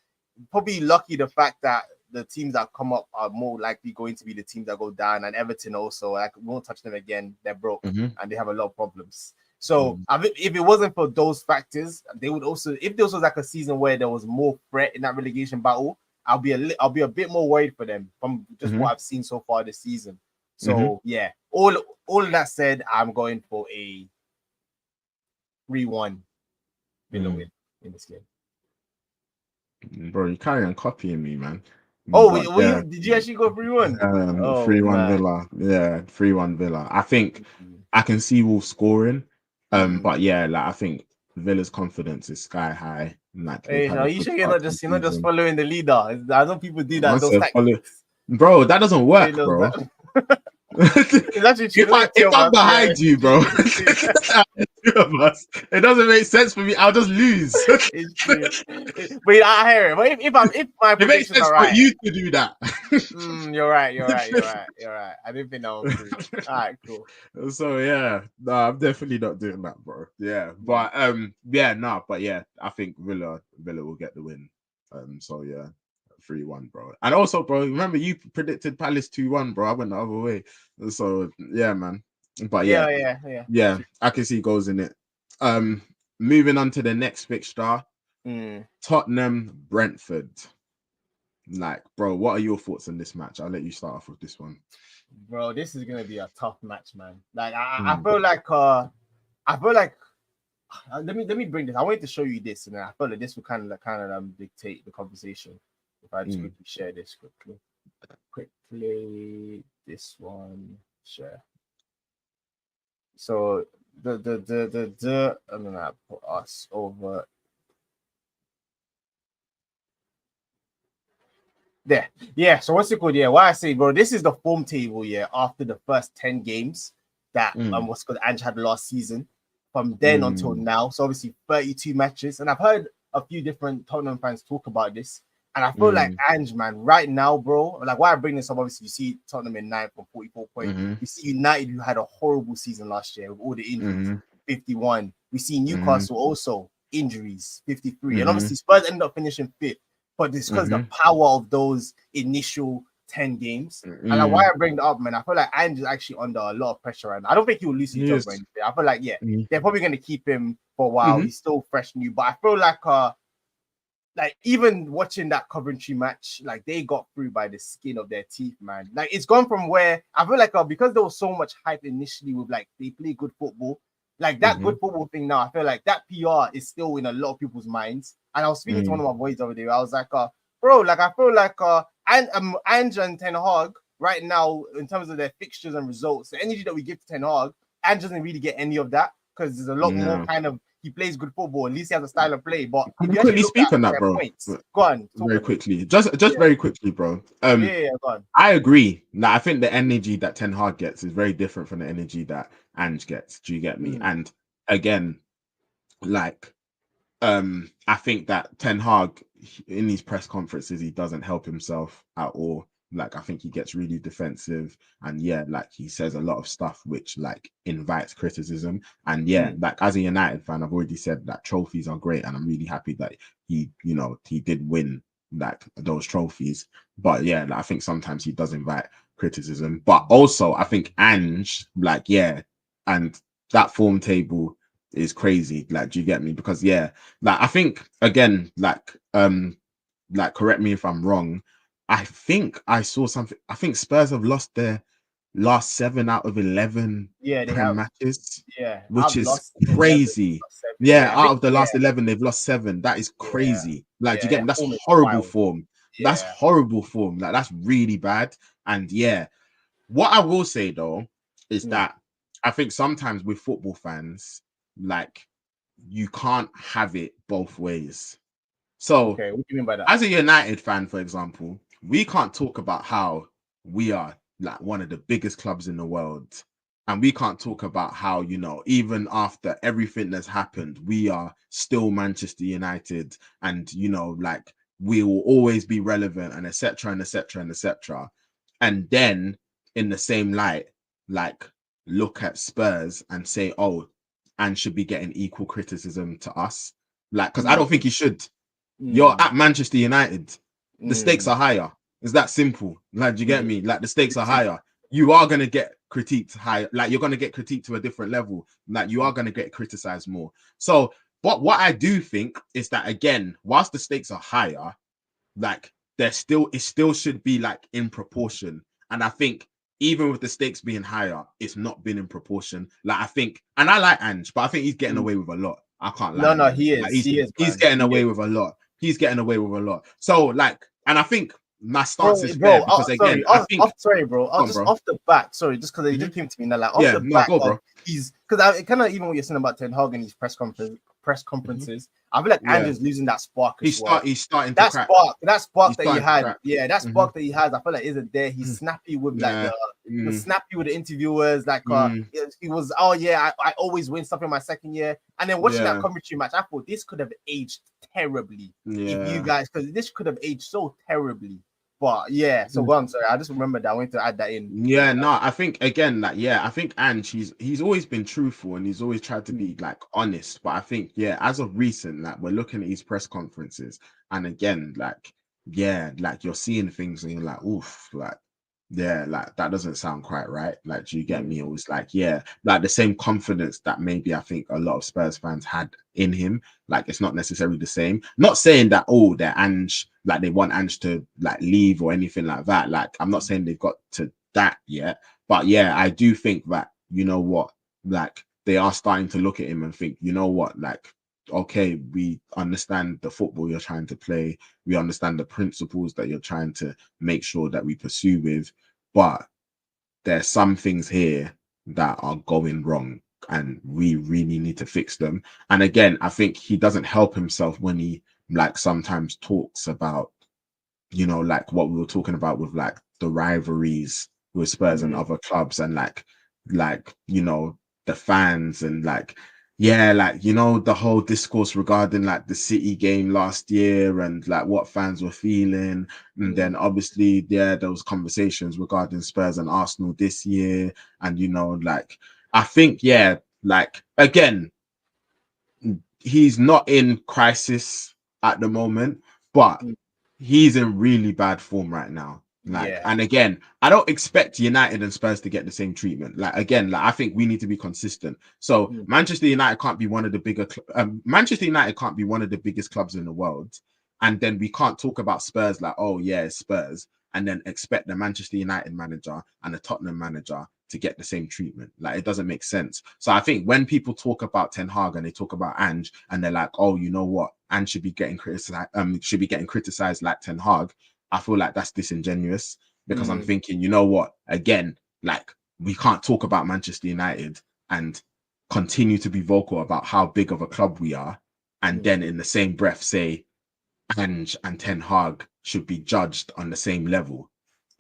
probably lucky the fact that the teams that come up are more likely going to be the teams that go down, and Everton also, like, won't touch them again. They're broke and they have a lot of problems. So I think if it wasn't for those factors, they would also, if this was like a season where there was more threat in that relegation battle, I'll be a bit more worried for them from just what I've seen so far this season. So all of that said, I'm going for a 3-1 Villa win in this game. Bro, you carry on copying me, man. Did you actually go 3-1? 3-1 Villa. Yeah, 3-1 Villa. I think I can see Wolves scoring. But I think Villa's confidence is sky high. Like, are you sure you're not just following the leader? I know people do that. Bro, that doesn't work, bro. If I'm behind you, bro, two of us, it doesn't make sense for me. I'll just lose. It's true. But I hear it. But if my predictions are right, for you to do that. You're right. I didn't think that was true. All right, cool. So I'm definitely not doing that, bro. Yeah, but I think Villa will get the win. 3-1, bro. And also, bro, remember you predicted Palace 2-1, bro. I went the other way. So man. But yeah, I can see goals in it. Moving on to the next fixture. Tottenham Brentford. Like, bro, what are your thoughts on this match? I'll let you start off with this one. Bro, this is gonna be a tough match, man. Like I feel like let me bring this. I wanted to show you this, and I feel like this will kind of dictate the conversation. If I just quickly share this quickly, this one share. So and then I put us over there. Yeah. So what's it called? Yeah. Why I say, bro, this is the form table. Yeah. After the first 10 games that what's called Ange had last season, from then until now. So obviously 32 matches, and I've heard a few different Tottenham fans talk about this. And I feel like Ange, man, right now, bro, like why I bring this up, obviously, you see Tottenham in 9th from 44 points. You see United, who had a horrible season last year with all the injuries, 51. We see Newcastle also, injuries, 53. And obviously, Spurs ended up finishing 5th. But it's because the power of those initial 10 games. And like, why I bring that up, man, I feel like Ange is actually under a lot of pressure. And I don't think he will lose his job or anything. I feel like, they're probably going to keep him for a while. He's still fresh new. But I feel like even watching that Coventry match, like they got through by the skin of their teeth, man. Like it's gone from where I feel like because there was so much hype initially with like they play good football, like that good football thing now. I feel like that PR is still in a lot of people's minds. And I was speaking to one of my boys over there. I was like, bro, like I feel like Ange and Ten Hag right now in terms of their fixtures and results, the energy that we give to Ten Hag, Ange doesn't really get any of that because there's a lot more kind of. He plays good football. At least he has a style of play. But can you quickly speak on that, bro? Go on. Very quickly. Just very quickly, bro. Go on. I agree. Now, I think the energy that Ten Hag gets is very different from the energy that Ange gets. Do you get me? And again, like, I think that Ten Hag in these press conferences, he doesn't help himself at all. Like, I think he gets really defensive and like he says a lot of stuff which like invites criticism. And like as a United fan, I've already said that trophies are great and I'm really happy that he did win like those trophies. But like, I think sometimes he does invite criticism. But also I think Ange, like, and that form table is crazy. Like, do you get me? Because like I think again, like correct me if I'm wrong. I think I saw something. I think Spurs have lost their last 7 out of 11 matches. Which is crazy. Out of the last 11, they've lost 7. That is crazy. Like, do you get me? That's horrible form. That's horrible form. Like, that's really bad. And What I will say though is that I think sometimes with football fans, like you can't have it both ways. So, okay, what do you mean by that? As a United fan, for example, we can't talk about how we are like one of the biggest clubs in the world. And we can't talk about how, you know, even after everything that's happened, we are still Manchester United and, you know, like we will always be relevant and etc. and etc. and etc. And then in the same light, like look at Spurs and say, oh, and should be getting equal criticism to us. Like, because I don't think he should. You're at Manchester United. The stakes are higher. It's that simple. Like, do you get me? Like, the stakes are higher. You are going to get critiqued higher. Like, you're going to get critiqued to a different level. Like, you are going to get criticized more. So, but what I do think is that, again, whilst the stakes are higher, like, it still should be, like, in proportion. And I think even with the stakes being higher, it's not been in proportion. Like, I think, and I like Ange, but I think he's getting away with a lot. I can't lie. No, he is. Like, He's getting away with a lot. He's getting away with a lot. So, like, and I think my stance is fair because again, I think sorry, bro. Off the back, sorry, just because it just came to me now, like off the back, bro. He's because I kind of even what you're saying about Ten Hag and his press conferences. I feel like Andrew's losing that spark. He's starting that to spark. That spark that he had, that spark that he has. I feel like isn't there. He's snappy with like he was snappy with the interviewers. Like he was, I always win stuff in my second year. And then watching that commentary match, I thought this could have aged terribly if you guys, because this could have aged so terribly. But so go on, sorry. I just remembered that I wanted to add that in. Yeah, no, I think again, like, I think Ange, he's always been truthful and he's always tried to be like honest. But I think, as of recent, like we're looking at his press conferences, and again, like, like you're seeing things and you're like, oof, like, like that doesn't sound quite right. Like, do you get me? It was like, like the same confidence that maybe I think a lot of Spurs fans had in him. Like, it's not necessarily the same. Not saying that, they're Ange, like they want Ange to like leave or anything like that. Like, I'm not saying they've got to that yet. But I do think that, you know what, like they are starting to look at him and think, you know what, like, okay, we understand the football you're trying to play. We understand the principles that you're trying to make sure that we pursue with, but there's some things here that are going wrong and we really need to fix them. And again, I think he doesn't help himself when he like sometimes talks about, you know, like what we were talking about with like the rivalries with Spurs and other clubs and like, you know, the fans and like, like, you know, the whole discourse regarding like the City game last year and like what fans were feeling. And then obviously, there was conversations regarding Spurs and Arsenal this year. And, you know, like, I think, like, again, he's not in crisis at the moment, but he's in really bad form right now. Like, and again, I don't expect United and Spurs to get the same treatment. Like, again, like I think we need to be consistent. So Manchester United can't be one of the bigger. Manchester United can't be one of the biggest clubs in the world, and then we can't talk about Spurs like, oh yeah, it's Spurs, and then expect the Manchester United manager and the Tottenham manager to get the same treatment. Like, it doesn't make sense. So I think when people talk about Ten Hag and they talk about Ange and they're like, oh, you know what, Ange should be getting criticized like Ten Hag. I feel like that's disingenuous because I'm thinking, you know what, again, like we can't talk about Manchester United and continue to be vocal about how big of a club we are. And then in the same breath say Ange and Ten Hag should be judged on the same level.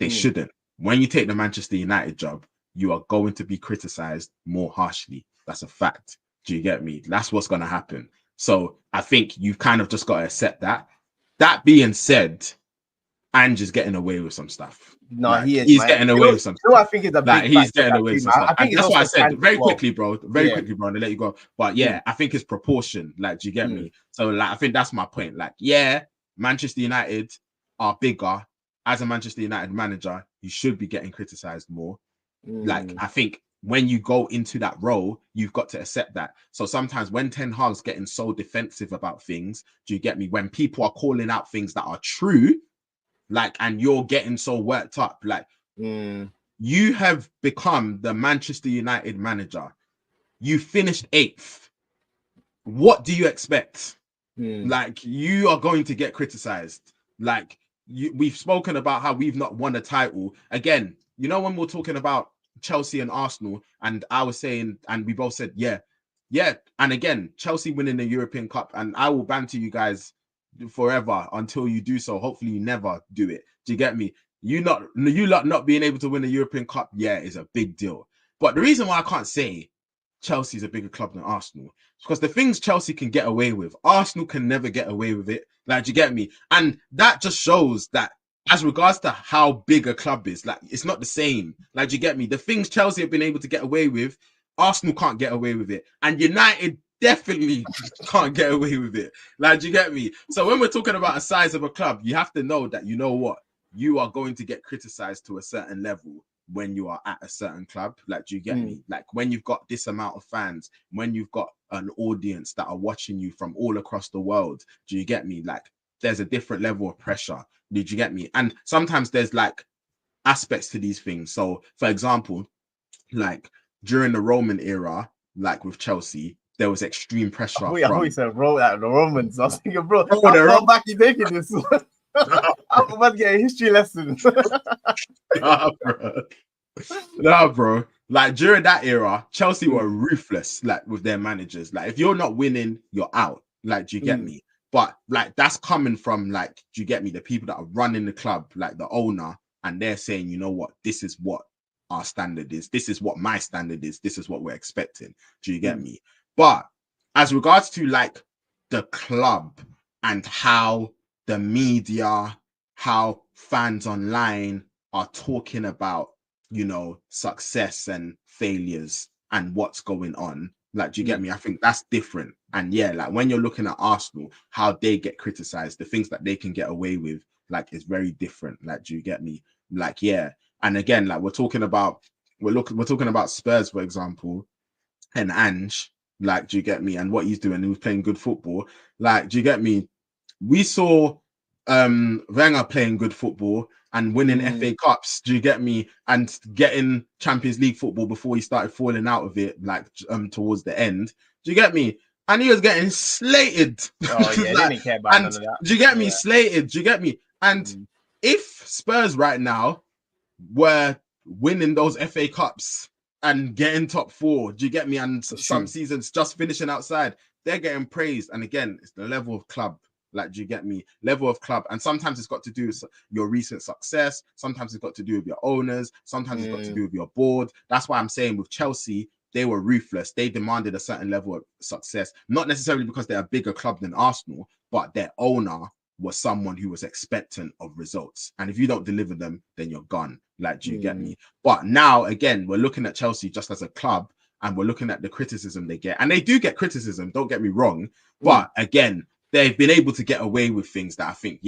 They shouldn't. When you take the Manchester United job, you are going to be criticized more harshly. That's a fact. Do you get me? That's what's going to happen. So I think you've kind of just got to accept that. That being said, Ange is getting away with some stuff. No, like, he's getting away with some stuff. I think it's a big he's getting away with some stuff. And that's what I said. Very quickly, bro. Very quickly, bro. And I let you go. But I think it's proportion. Like, do you get me? So, like, I think that's my point. Like, Manchester United are bigger. As a Manchester United manager, you should be getting criticized more. Like, I think when you go into that role, you've got to accept that. So sometimes when Ten Hag's getting so defensive about things, do you get me? When people are calling out things that are true, like, and you're getting so worked up, like, you have become the Manchester United manager. You finished 8th. What do you expect? Like, you are going to get criticized. Like, we've spoken about how we've not won a title. Again, you know, when we're talking about Chelsea and Arsenal, and I was saying, and we both said, yeah. And again, Chelsea winning the European Cup, and I will banter you guys forever until you do so. Hopefully, you never do it. Do you get me? You lot not being able to win the European Cup, is a big deal. But the reason why I can't say Chelsea's a bigger club than Arsenal is because the things Chelsea can get away with, Arsenal can never get away with it. Like, do you get me? And that just shows that as regards to how big a club is, like, it's not the same. Like, do you get me? The things Chelsea have been able to get away with, Arsenal can't get away with it. And United definitely can't get away with it. Like, do you get me? So when we're talking about a size of a club, you have to know that, you know what? You are going to get criticized to a certain level when you are at a certain club. Like, do you get me? Like, when you've got this amount of fans, when you've got an audience that are watching you from all across the world, do you get me? Like, there's a different level of pressure. Did you get me? And sometimes there's like aspects to these things. So, for example, like during the Roman era, like with Chelsea, there was extreme pressure. I thought you said the Romans. I was thinking, bro, how back you taking this? I'm about to get a history lesson. Nah, bro. Like during that era, Chelsea were ruthless, like with their managers. Like, if you're not winning, you're out. Like, do you get me? But like, that's coming from, like, do you get me? The people that are running the club, like the owner, and they're saying, you know what, this is what our standard is. This is what my standard is. This is what we're expecting. Do you get me? But as regards to like the club and how the media, how fans online are talking about, you know, success and failures and what's going on, like, do you get me? I think that's different. And yeah, like when you're looking at Arsenal, how they get criticized, the things that they can get away with, like, is very different. Like, do you get me? Like, yeah. And again, like we're talking about Spurs, for example, and Ange, like, do you get me? And what he's doing, he was playing good football. Like, do you get me? We saw Wenger playing good football and winning FA Cups, do you get me? And getting Champions League football before he started falling out of it, like towards the end. Do you get me? And he was getting slated. Oh yeah, like, didn't care about none of that. Do you get me? Slated. Do you get me? And if Spurs right now were winning those FA Cups and getting top four, do you get me? And some seasons just finishing outside, they're getting praised. And again, it's the level of club. Like, do you get me? Level of club. And sometimes it's got to do with your recent success. Sometimes it's got to do with your owners. Sometimes it's got to do with your board. That's why I'm saying with Chelsea, they were ruthless. They demanded a certain level of success, not necessarily because they're a bigger club than Arsenal, but their owner was someone who was expectant of results. And if you don't deliver them, then you're gone. Like, do you get me? But now, again, we're looking at Chelsea just as a club, and we're looking at the criticism they get. And they do get criticism, don't get me wrong. But again, they've been able to get away with things that I think,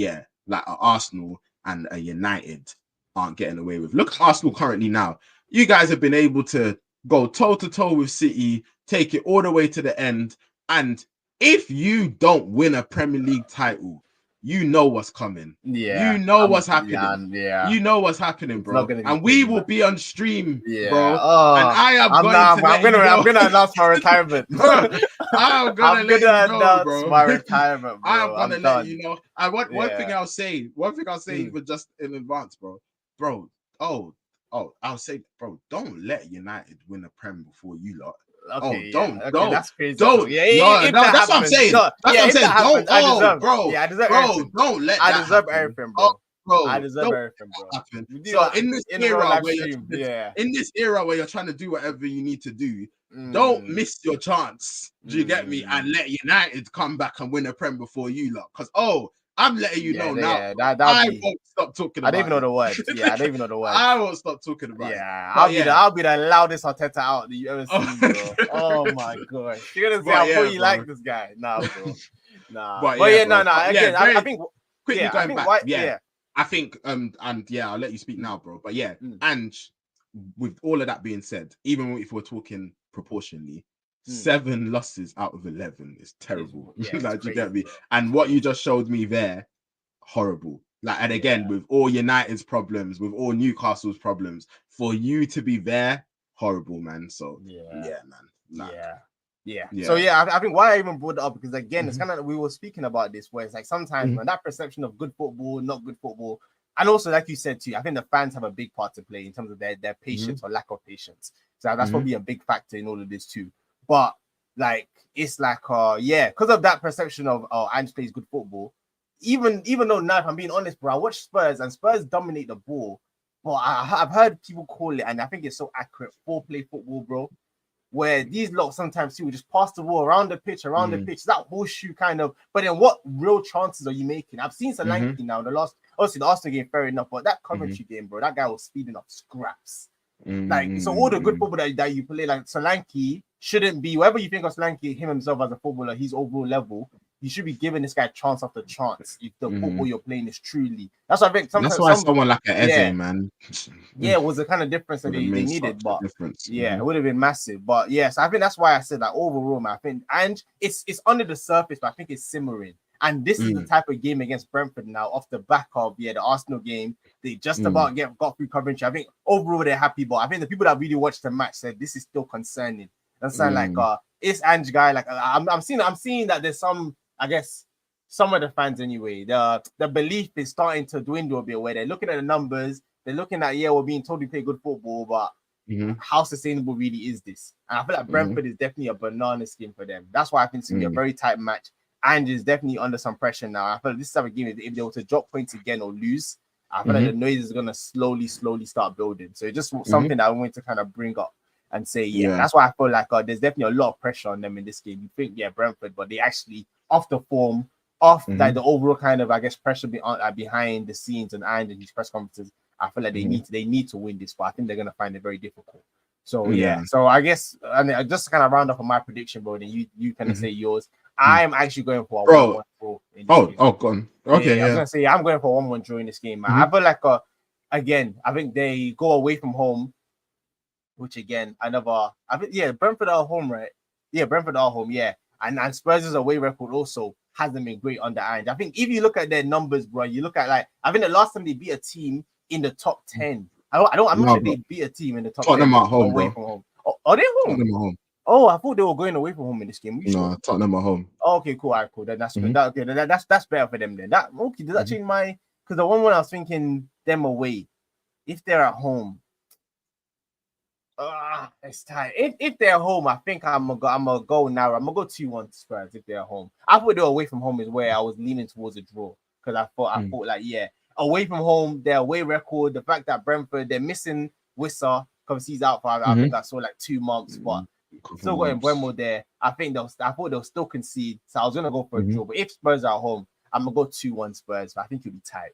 like Arsenal and United aren't getting away with. Look at Arsenal currently now. You guys have been able to go toe-to-toe with City, take it all the way to the end. And if you don't win a Premier League title, you know what's coming. Yeah. You know what's happening. Yeah. You know what's happening, bro. And we will be on stream, bro. Oh, and I am I'm gonna announce my retirement. I'm gonna announce my retirement, bro. I'm gonna let you know. And one thing I'll say even just in advance, bro. I'll say, bro, don't let United win a Prem before you lot. Okay, don't. That's crazy. Don't. That's what I'm saying. That's what I'm saying. Don't. Bro. Yeah, I deserve everything. Don't let that I deserve happen. everything, bro. Bro, I deserve everything, bro. So in this era where you're trying to do whatever you need to do, don't miss your chance. Do you get me? And let United come back and win a Prem before you lot. Because I'm letting you know now. I won't stop talking about it. I don't even know the words. Yeah, I don't even know the words. I won't stop talking about it. I'll be the loudest Arteta out that you ever seen, bro. Oh my god. You're gonna say I thought you like this guy. Nah, bro. Nah. But again, I think quickly going back. I think and I'll let you speak now, bro. But and with all of that being said, even if we're talking proportionally, 7 losses out of 11 is terrible. Like, you get me? And what you just showed me there, horrible. Like, and again, with all United's problems, with all Newcastle's problems, for you to be there, horrible, man. So man. So I think why I even brought it up, because again, it's kind of, we were speaking about this, where it's like sometimes man, that perception of good football, not good football, And also, like you said too, I think the fans have a big part to play in terms of their patience or lack of patience. So that's probably a big factor in all of this too. But like, it's like, because of that perception of Ange plays good football. Even though now, if I'm being honest, bro, I watch Spurs and Spurs dominate the ball. But I've heard people call it, and I think it's so accurate, foreplay football, bro. Where these lot sometimes you will just pass the ball around the pitch, that horseshoe kind of. But then what real chances are you making? I've seen Solanke now, obviously the Arsenal game, fair enough, but that Coventry game, bro, that guy was speeding up scraps. Like, so all the good football that you play, like Solanke shouldn't be, whatever you think of Solanke, him himself as a footballer, his overall level, you should be giving this guy chance after chance if the football you're playing is truly. That's what I think. That's why someone like an Eze, man. Yeah, it was the kind of difference that they needed, but it would have been massive. But yes, I think that's why I said that overall, man. I think, and it's under the surface, but I think it's simmering. And this is the type of game against Brentford now, off the back of the Arsenal game. They just about got through Coventry. I think overall they're happy, but I think the people that really watched the match said this is still concerning. That's like it's Ange guy. Like I'm seeing that there's some, I guess, some of the fans anyway. The belief is starting to dwindle a bit, where they're looking at the numbers. They're looking at, we're being told we play good football, but how sustainable really is this? And I feel like Brentford is definitely a banana skin for them. That's why I think it's going to be a very tight match. And is definitely under some pressure now. I feel like this type of game, if they were to drop points again or lose, I feel like the noise is going to slowly start building. So it's just something that I wanted to kind of bring up and say, that's why I feel like there's definitely a lot of pressure on them in this game. You think, Brentford, but they actually, off the form, like the overall kind of, I guess, pressure behind the scenes and his press conferences, I feel like they need to win this, but I think they're going to find it very difficult. So, so I guess, I just kind of round up on my prediction, bro, then you kind of say yours. I'm actually going for a 1-1 draw in this game. Go on. Okay, I was going to say, I'm going for a 1-1 draw in this game, man. I feel like, again, I think they go away from home, which again, Brentford are home, right? Yeah, Brentford are home, And Spurs' away record also hasn't been great under Ange. I think if you look at their numbers, bro, you look at, like, I think the last time they beat a team in the top 10, I'm not sure they beat a team in the top 10 at home, away from home. Oh, are they home? Tottenham at home. Oh, I thought they were going away from home in this game. No, Tottenham at home. Oh, okay, cool. All right, cool. Then that's good. That's better for them then. Does that change my? Because the one when I was thinking them away, if they're at home, it's tight. If they're home, I think I'm gonna go narrow. I'm gonna go 2-1 Spurs if they're at home. I thought they were away from home is where I was leaning towards a draw, because I thought like away from home, their away record, the fact that Brentford they're missing Wissa because he's out for I think I saw like 2 months, but still got Mbeumo there. I thought they'll still concede, so I was gonna go for a draw. But if Spurs are at home, I'm gonna go 2-1 Spurs. But I think it'll be tight.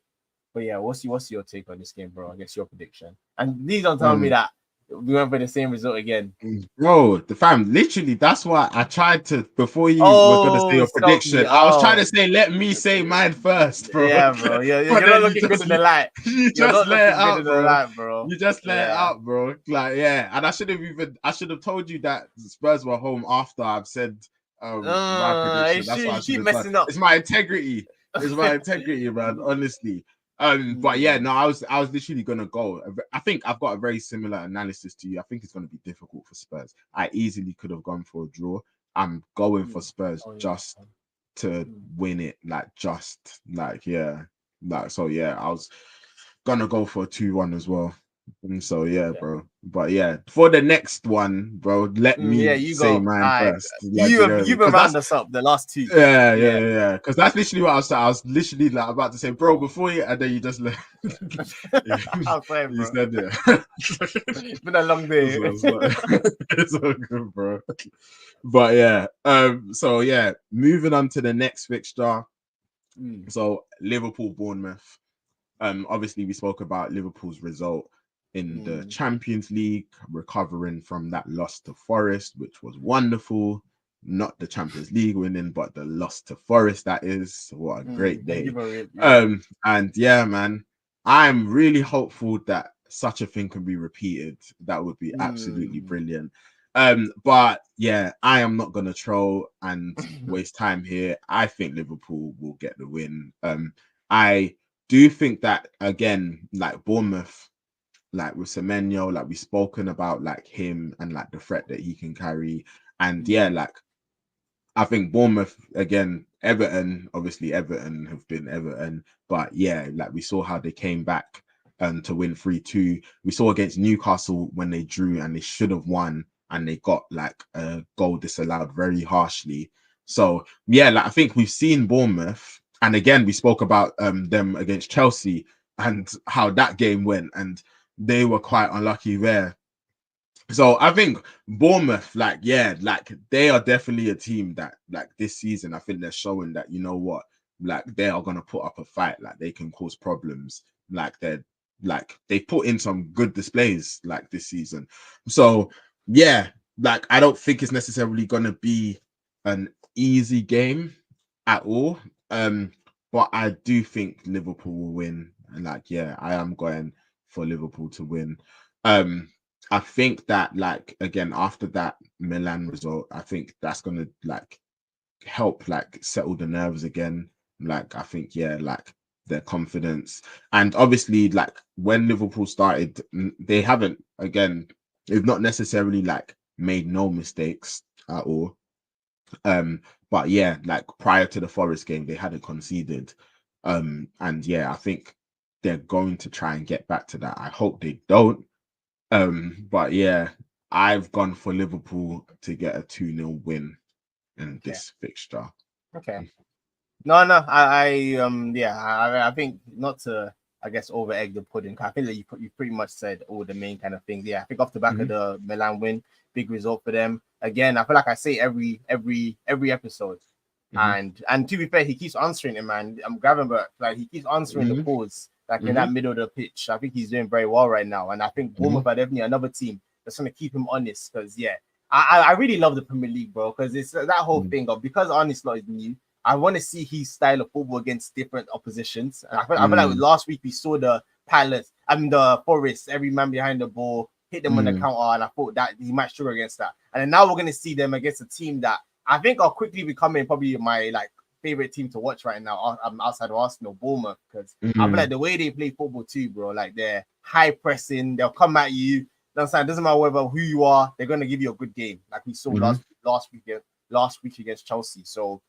But what's your take on this game, bro? I guess your prediction. And please don't tell me that we went for the same result again. Bro, the fam, literally, that's why I tried to, before you were going to say your prediction, I was trying to say, let me say mine first, bro. Yeah, bro. You're not looking good in the light. You just let it out, bro. You just let it out, bro. Like, and I should have told you that Spurs were home after I've said my prediction. That's why I keep messing up. It's my integrity. It's my integrity, man, honestly. But I was literally gonna go. I think I've got a very similar analysis to you. I think it's gonna be difficult for Spurs. I easily could have gone for a draw. I'm going for Spurs just to win it, I was gonna go for a 2-1 as well. So bro. But for the next one, bro, let me say mine first. You've been round us up the last two. Yeah. Because that's literally what I was saying. I was literally like about to say, bro, before you, and then you just let. I'm fine, bro. You said It's been a long day. It's all good, bro. But moving on to the next fixture. So Liverpool, Bournemouth. Obviously we spoke about Liverpool's result in the Champions League, recovering from that loss to Forest, which was wonderful. Not the Champions League winning, but the loss to Forest, that is. What a great day. And man, I'm really hopeful that such a thing can be repeated. That would be absolutely brilliant. But I am not gonna troll and waste time here. I think Liverpool will get the win. I do think that, again, like Bournemouth, like with Semenyo, like we've spoken about, like him and like the threat that he can carry. And I think Bournemouth again, Everton have been Everton, but yeah, like we saw how they came back to win 3-2. We saw against Newcastle when they drew and they should have won and they got like a goal disallowed very harshly. So yeah, like I think we've seen Bournemouth, and again we spoke about them against Chelsea and how that game went, and they were quite unlucky there. So I think Bournemouth, like, yeah, like they are definitely a team that, like, this season, I think they're showing that, you know what, like they are gonna put up a fight, like they can cause problems, like they put in some good displays like this season. So yeah, like I don't think it's necessarily gonna be an easy game at all. But I do think Liverpool will win, and like, yeah, I am going for Liverpool to win. I think that, like, again, after that Milan result, I think that's gonna like help like settle the nerves again. Like, I think, yeah, like their confidence. And obviously, like when Liverpool started, they haven't, again, they've not necessarily like made no mistakes at all. But yeah, like prior to the Forest game, they hadn't conceded. And yeah, I think they're going to try and get back to that. I hope they don't. But yeah, I've gone for Liverpool to get a 2-0 win in this fixture. Okay. No, I think not to, I guess, over egg the pudding. I think that you pretty much said all the main kind of things. Yeah, I think off the back of the Milan win, big result for them. Again, I feel like I say every episode, and to be fair, he keeps answering it, man. I'm grabbing, but like he keeps answering the calls, like in that middle of the pitch. I think he's doing very well right now, and I think Bournemouth are definitely another team that's gonna keep him honest. Because yeah, I really love the Premier League, bro. Because it's that whole thing of, because Arne Slot is new, I want to see his style of football against different oppositions. And I feel like last week we saw the Palace, the Forest, every man behind the ball, hit them on the counter, and I thought that he might struggle against that. And then now we're going to see them against a team that I think are quickly becoming probably my like favorite team to watch right now. Outside of Arsenal, Bournemouth, because I feel like the way they play football too, bro. Like they're high pressing, they'll come at you. It doesn't matter who you are, they're going to give you a good game, like we saw last week against Chelsea. So.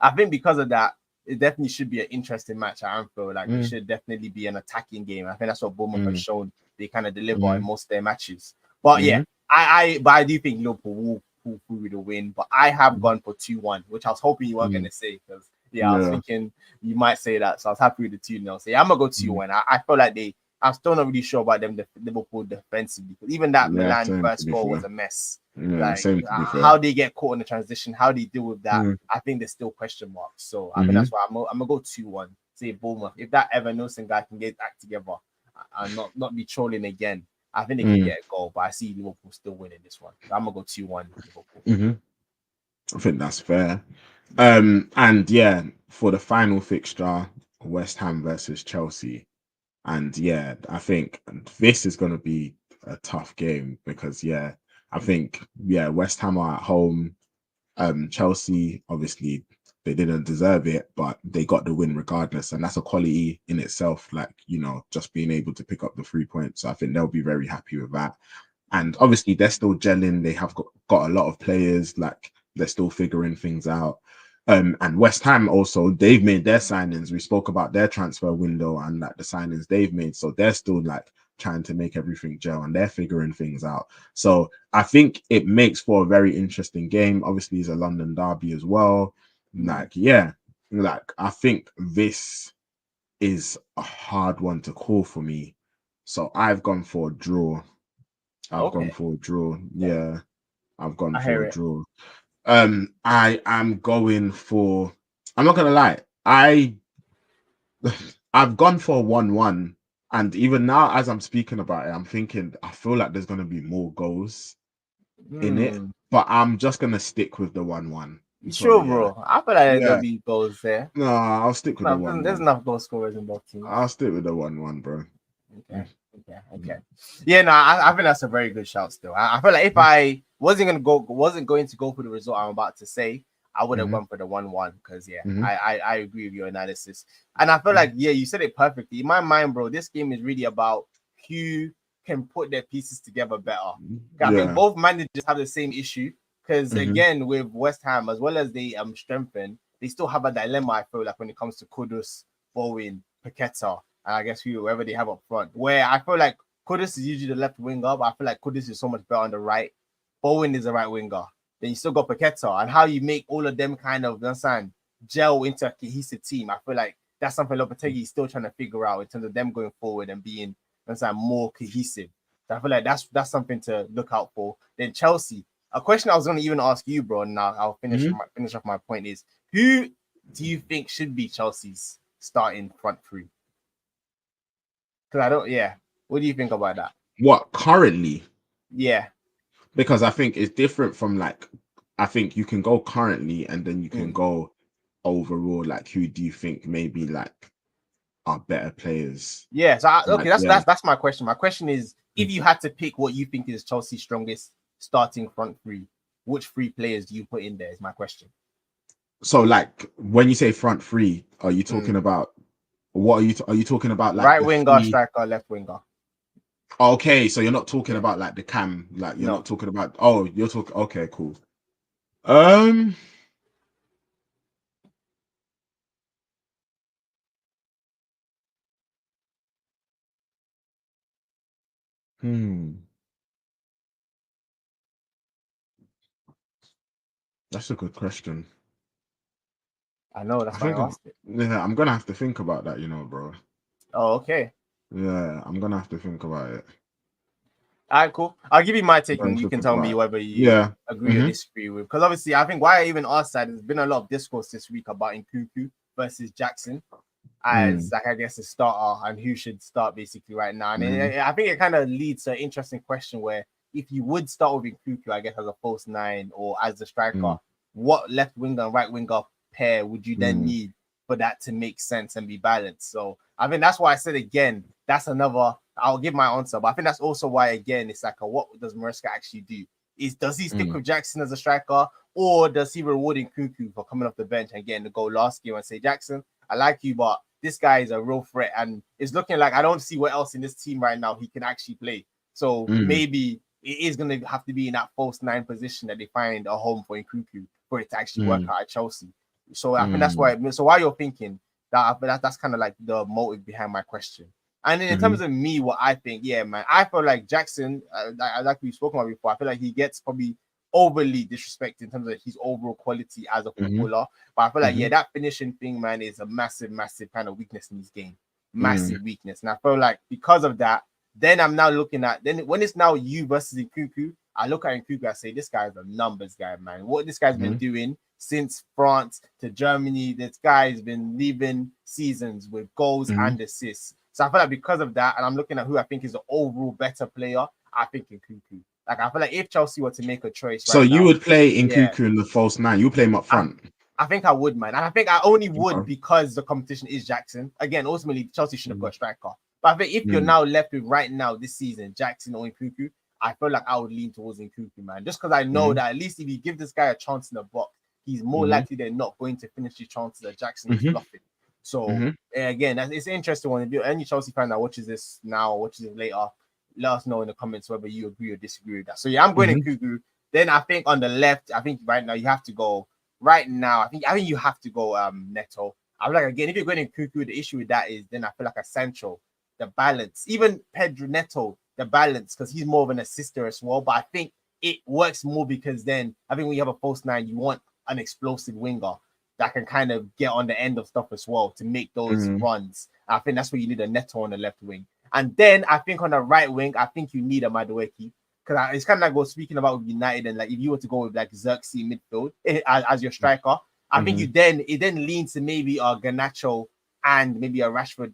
I think because of that, it definitely should be an interesting match at Anfield. Like it should definitely be an attacking game. I think that's what Bournemouth have shown they kind of deliver in most of their matches. But yeah, I do think Liverpool will pull through with a win. But I have gone for 2-1, which I was hoping you weren't gonna say, because I was thinking you might say that. So I was happy with the 2-0. So yeah, I'm gonna go 2-1. I feel like I'm still not really sure about them, Liverpool defensively. Because even that Milan first goal was a mess. Yeah, like how they get caught in the transition, how they deal with that, I think there's still question marks. So I think that's why I'm gonna go 2-1. Say Bournemouth. If that Evan Nelson guy can get act together and not be trolling again, I think they can get a goal. But I see Liverpool still winning this one. So I'm gonna go 2-1 Liverpool. I think that's fair. And yeah, for the final fixture, West Ham versus Chelsea. And yeah, I think this is going to be a tough game because, yeah, I think, yeah, West Ham are at home. Chelsea, obviously, they didn't deserve it, but they got the win regardless. And that's a quality in itself, like, you know, just being able to pick up the 3 points. So I think they'll be very happy with that. And obviously, they're still gelling. They have got a lot of players, like, they're still figuring things out. And West Ham also, they've made their signings. We spoke about their transfer window and like the signings they've made. So they're still like trying to make everything gel and they're figuring things out. So I think it makes for a very interesting game. Obviously, it's a London derby as well. Like, yeah, like I think this is a hard one to call for me. So I've gone for a draw. I've gone for a draw. Yeah, I've gone for a draw. I am going for, I'm not gonna lie, I've gone for 1-1, and even now as I'm speaking about it, I'm thinking I feel like there's gonna be more goals in it, but I'm just gonna stick with the 1-1. You sure, bro? I feel like there's gonna be goals there. No, I'll stick with the 1-1. There's enough goal scorers in both teams. I'll stick with the 1-1, bro. Okay. Yeah, no, I think that's a very good shout still. I feel like if I wasn't going to go for the result I'm about to say, I would have gone for the 1-1 because I agree with your analysis. And I feel like, yeah, you said it perfectly. In my mind, bro, this game is really about who can put their pieces together better. I think both managers have the same issue Because again, with West Ham, as well as they strengthen, they still have a dilemma, I feel like, when it comes to Kudus, Bowen, Paqueta, and I guess whoever they have up front, where I feel like Kudus is usually the left winger, but I feel like Kudus is so much better on the right. Bowen is the right winger. Then you still got Paqueta, and how you make all of them kind of, understand, gel into a cohesive team. I feel like that's something Lopetegui is still trying to figure out in terms of them going forward and being, understand, more cohesive. So I feel like that's something to look out for. Then Chelsea. A question I was going to even ask you, bro, and now I'll finish off my point is, who do you think should be Chelsea's starting front three? Because I don't, what do you think about that? What, currently? Yeah. Because I think it's different from, like, I think you can go currently and then you can go overall. Like, who do you think maybe, like, are better players? Yeah, so that's my question. My question is, if you had to pick what you think is Chelsea's strongest starting front three, which three players do you put in there is my question. So, like, when you say front three, are you talking about, what are you talking about, like, right winger, striker, left winger? Okay, so you're not talking about, like, the cam, like, you're not talking about, you're talking, okay, cool. That's a good question. I know, that's why I asked it. Yeah, I'm gonna have to think about that, bro. Oh, okay. Yeah, I'm gonna have to think about it. All right, cool. I'll give you my take and you can tell me whether you agree or disagree with. Because obviously, I think why I even asked that, there's been a lot of discourse this week about Nkunku versus Jackson as, like, I guess, a starter and who should start basically right now. And I think it kind of leads to an interesting question where if you would start with Nkunku, I guess, as a false nine or as the striker, what left winger and right winger pair would you then need for that to make sense and be balanced? So I think that's why I said, again, that's another, I'll give my answer, but I think that's also why, again, it's like, what does Maresca actually do? Does he stick with Jackson as a striker, or does he reward Nkunku for coming off the bench and getting the goal last game and say, Jackson, I like you, but this guy is a real threat and it's looking like I don't see what else in this team right now he can actually play. So maybe it is going to have to be in that false nine position that they find a home for Nkunku for it to actually work out at Chelsea. So I think that's why. So while you're thinking that's kind of like the motive behind my question. And then in terms of me, what I think, man, I feel like Jackson, like we've spoken about before, I feel like he gets probably overly disrespected in terms of his overall quality as a footballer. But I feel like, that finishing thing, man, is a massive, massive kind of weakness in his game. Massive weakness. And I feel like because of that, then I'm now looking at, then when it's now you versus Nkunku, I look at Nkunku, I say, this guy's a numbers guy, man. What this guy's been doing since France to Germany, this guy's been leaving seasons with goals and assists. So I feel like because of that, and I'm looking at who I think is the overall better player, I think Nkunku. Like, I feel like if Chelsea were to make a choice, so you would play Nkunku in the false nine. You play him up front. I think I would, man. And I think I only would because the competition is Jackson. Again, ultimately, Chelsea should have got a striker. But I think if you're now left with right now this season, Jackson or Nkunku, I feel like I would lean towards Nkunku, man. Just because I know that at least if you give this guy a chance in the box, he's more likely than not going to finish his chances that Jackson is bluffing. So again, it's an interesting one. If any Chelsea fan that watches this now or watches it later, let us know in the comments whether you agree or disagree with that. So I'm going Nkunku. Then I think on the left, I think right now you have to go. Right now, I think you have to go Neto. I feel like, again, if you're going Nkunku, the issue with that is then I feel like a Sancho, the balance, even Pedro Neto, the balance, because he's more of an assister as well. But I think it works more because then I think when you have a false nine, you want an explosive winger that can kind of get on the end of stuff as well to make those runs. I think that's where you need a Neto on the left wing. And then I think on the right wing, I think you need a Madueke. Because it's kind of like we're speaking about United, and like if you were to go with like Xerxes midfield as your striker, I think it then leans to maybe a Garnacho and maybe a Rashford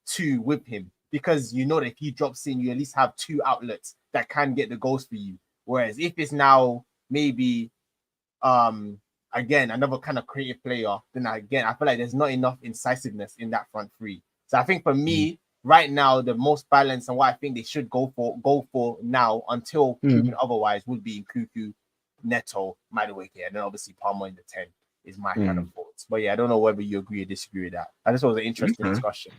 2 with him, because you know that if he drops in, you at least have 2 outlets that can get the goals for you. Whereas if it's now maybe again another kind of creative player, then again I feel like there's not enough incisiveness in that front three. So I think for me, right now, the most balanced and what I think they should go for now until proven otherwise would be Nkunku, Neto, Madueke, and then obviously Palmer in the 10 is my kind of thoughts. But I don't know whether you agree or disagree with that. I just thought it was an interesting discussion.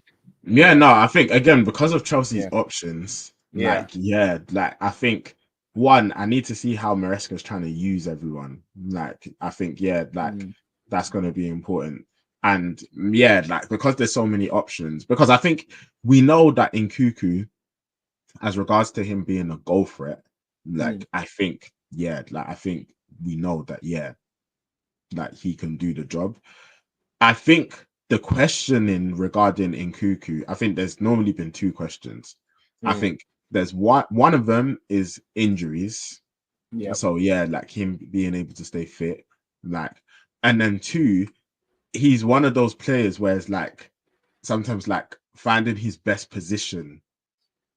No, I think again because of Chelsea's options, I think one, I need to see how Maresca's trying to use everyone. Like, I think, that's going to be important. And like, because there's so many options, because I think we know that in Nkunku, as regards to him being a goal threat, like, I think, I think we know that, like, he can do the job. I think the questioning regarding Nkunku, I think there's normally been two questions. I think there's one of them is injuries. Yeah. So like him being able to stay fit, like, and then two, he's one of those players where it's like sometimes like finding his best position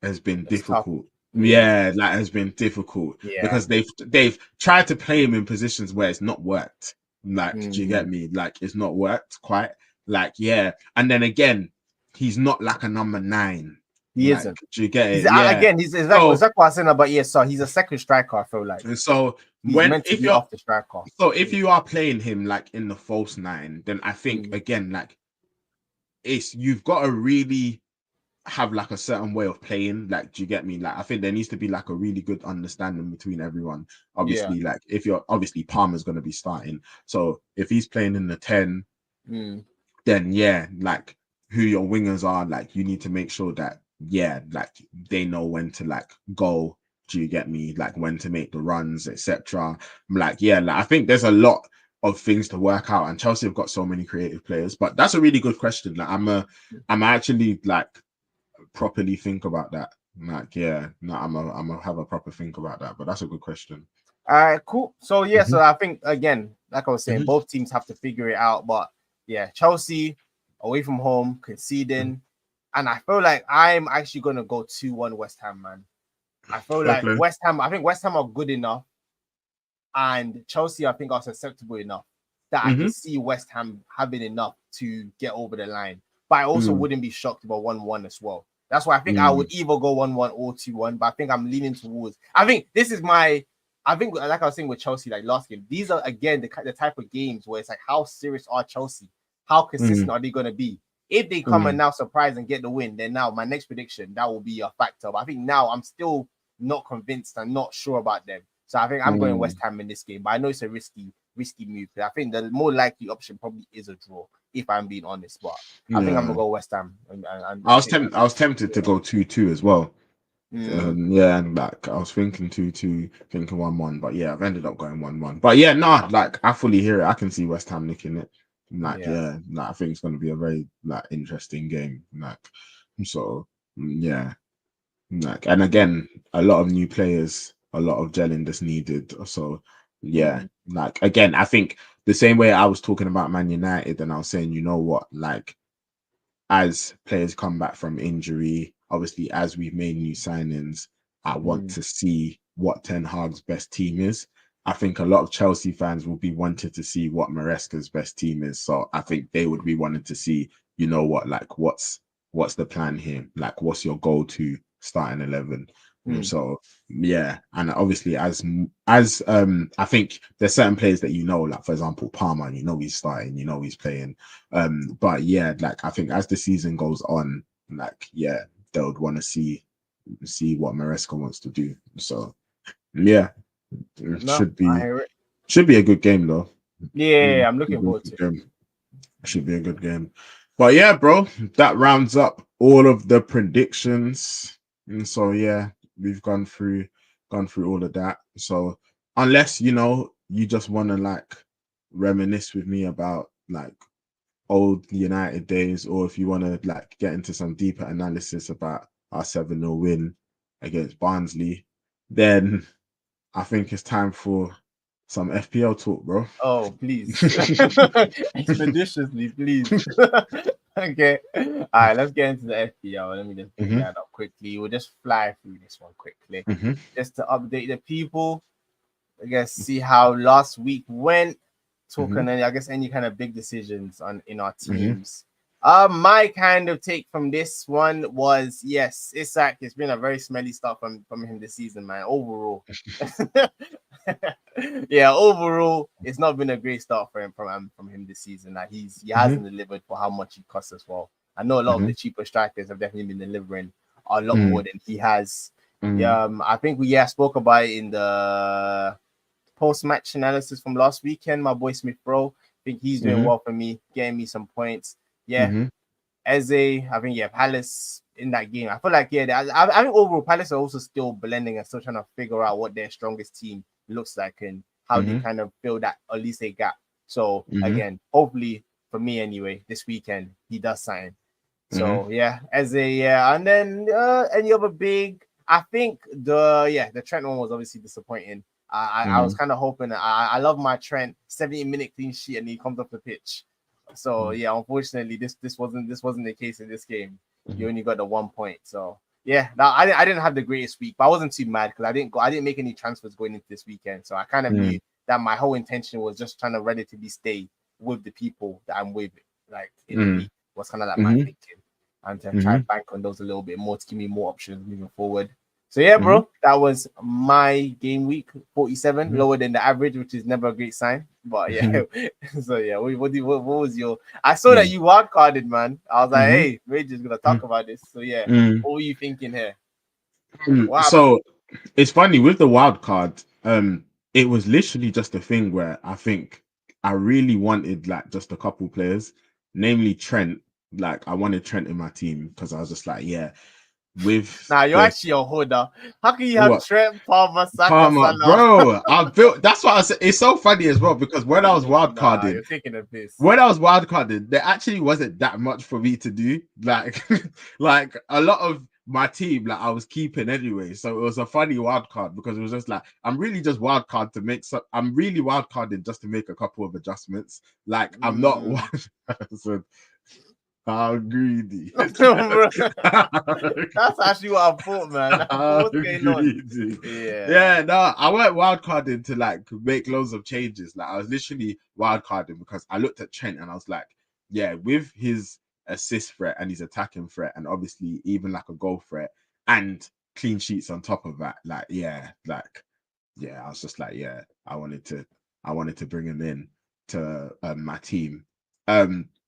has been difficult. Like has been difficult because they've tried to play him in positions where it's not worked. Like, do you get me? Like, it's not worked quite. Like, and then again, he's not like a number 9. He isn't. Do you get it? Again, he's exactly what I was saying about so he's a second striker. I feel like. And so he's meant to be off the striker. So if you are playing him like in the false 9, then I think again, like, you've got to really have like a certain way of playing. Like, do you get me? Like, I think there needs to be like a really good understanding between everyone. Obviously, like, if you're obviously Palmer's going to be starting, so if he's playing in the 10, then like, who your wingers are, like, you need to make sure that like they know when to like go. Do you get me? Like, when to make the runs, etc. Like, like, I think there's a lot of things to work out, and Chelsea have got so many creative players. But that's a really good question. Like, I'm actually like properly think about that. Like, I'm gonna have a proper think about that. But that's a good question. All right, cool. So so I think again, like I was saying, both teams have to figure it out. But Chelsea away from home conceding, and I feel like I'm actually gonna go 2-1 West Ham, man. I feel like West Ham. I think West Ham are good enough, and Chelsea, I think, are susceptible enough that I can see West Ham having enough to get over the line. But I also wouldn't be shocked about 1-1 as well. That's why I think I would either go 1-1 or 2-1. But I think I'm leaning towards. I think this is my. I think, like I was saying with Chelsea, like last game, these are again the type of games where it's like, how serious are Chelsea? How consistent are they going to be? If they come and now surprise and get the win, then now my next prediction, that will be a factor. But I think now I'm still not convinced and not sure about them. So I think I'm going West Ham in this game. But I know it's a risky move. I think the more likely option probably is a draw, if I'm being honest. But I think I'm gonna go West Ham. I was tempted to go 2-2 as well. And like I was thinking 2-2, thinking 1-1, but I've ended up going 1-1. But like I fully hear it. I can see West Ham nicking it. Like, like, I think it's going to be a very like interesting game. Like, so like, and again, a lot of new players, a lot of gelling that's needed. So like, again, I think the same way I was talking about Man United, and I was saying, you know what, like, as players come back from injury, obviously, as we've made new signings, I want to see what Ten Hag's best team is. I think a lot of Chelsea fans will be wanting to see what Maresca's best team is. So I think they would be wanting to see, you know what, like, what's the plan here? Like, what's your go-to starting 11? So and obviously, as I think there's certain players that like, for example, Palmer, he's starting, he's playing. But like, I think as the season goes on, like, they would want to see what Maresca wants to do. So should be a good game though. I'm looking forward to it. Should be a good game. But bro, that rounds up all of the predictions. And so we've gone through all of that. So unless you just want to like reminisce with me about like old United days, or if you want to like get into some deeper analysis about our 7-0 win against Barnsley, then I think it's time for some FPL talk, bro. Oh, please. Expeditiously, please. Okay. All right, let's get into the FPL. Let me just pick that up quickly. We'll just fly through this one quickly. Just to update the people. I guess see how last week went. Talking I guess any kind of big decisions in our teams. My kind of take from this one was Isak. It's been a very smelly start from him this season, man. Overall, overall, it's not been a great start for him from him this season. Like he hasn't delivered for how much he costs as well. I know a lot of the cheaper strikers have definitely been delivering a lot more than he has. I think we spoke about it in the post-match analysis from last weekend. My boy Smith Bro, I think he's doing well for me, getting me some points. Eze, I think Palace in that game. I feel like I think overall Palace are also still blending and still trying to figure out what their strongest team looks like and how they kind of fill that at least a gap. So again, hopefully for me anyway, this weekend he does sign. So Eze, and then any other big. I think the Trent one was obviously disappointing. I was kind of hoping. I love my Trent 70-minute clean sheet and he comes off the pitch. So unfortunately, this wasn't the case in this game. You only got the 1 point. So I didn't have the greatest week, but I wasn't too mad because I didn't make any transfers going into this weekend. So I kind of knew that my whole intention was just trying to relatively stay with the people that I'm with, like in the league. Was kind of like my thinking, and to try and bank on those a little bit more to give me more options moving forward. So bro, that was my game week 47, lower than the average, which is never a great sign. But so what was your? I saw that you wildcarded, man. I was like, hey, we're just gonna talk about this. So what were you thinking here? So it's funny with the wild card. It was literally just a thing where I think I really wanted like just a couple players, namely Trent. Like I wanted Trent in my team because I was just like, with you're actually a holder. How can you have Trent, Palmer, Saka, bro? I built. That's what I said. It's so funny as well because when I was wildcarded, you're taking a piss. When I was wildcarded, there actually wasn't that much for me to do. Like, like a lot of my team, like I was keeping anyway. So it was a funny wildcard because it was just like I'm really just wildcard to make. I'm really wildcarding just to make a couple of adjustments. Like I'm not one person. How greedy. That's actually what I thought, man. What's going on? I went wildcarding to like make loads of changes. Like I was literally wildcarding because I looked at Trent and I was like, with his assist threat and his attacking threat and obviously even like a goal threat and clean sheets on top of that, I was just like, I wanted to bring him in to my team.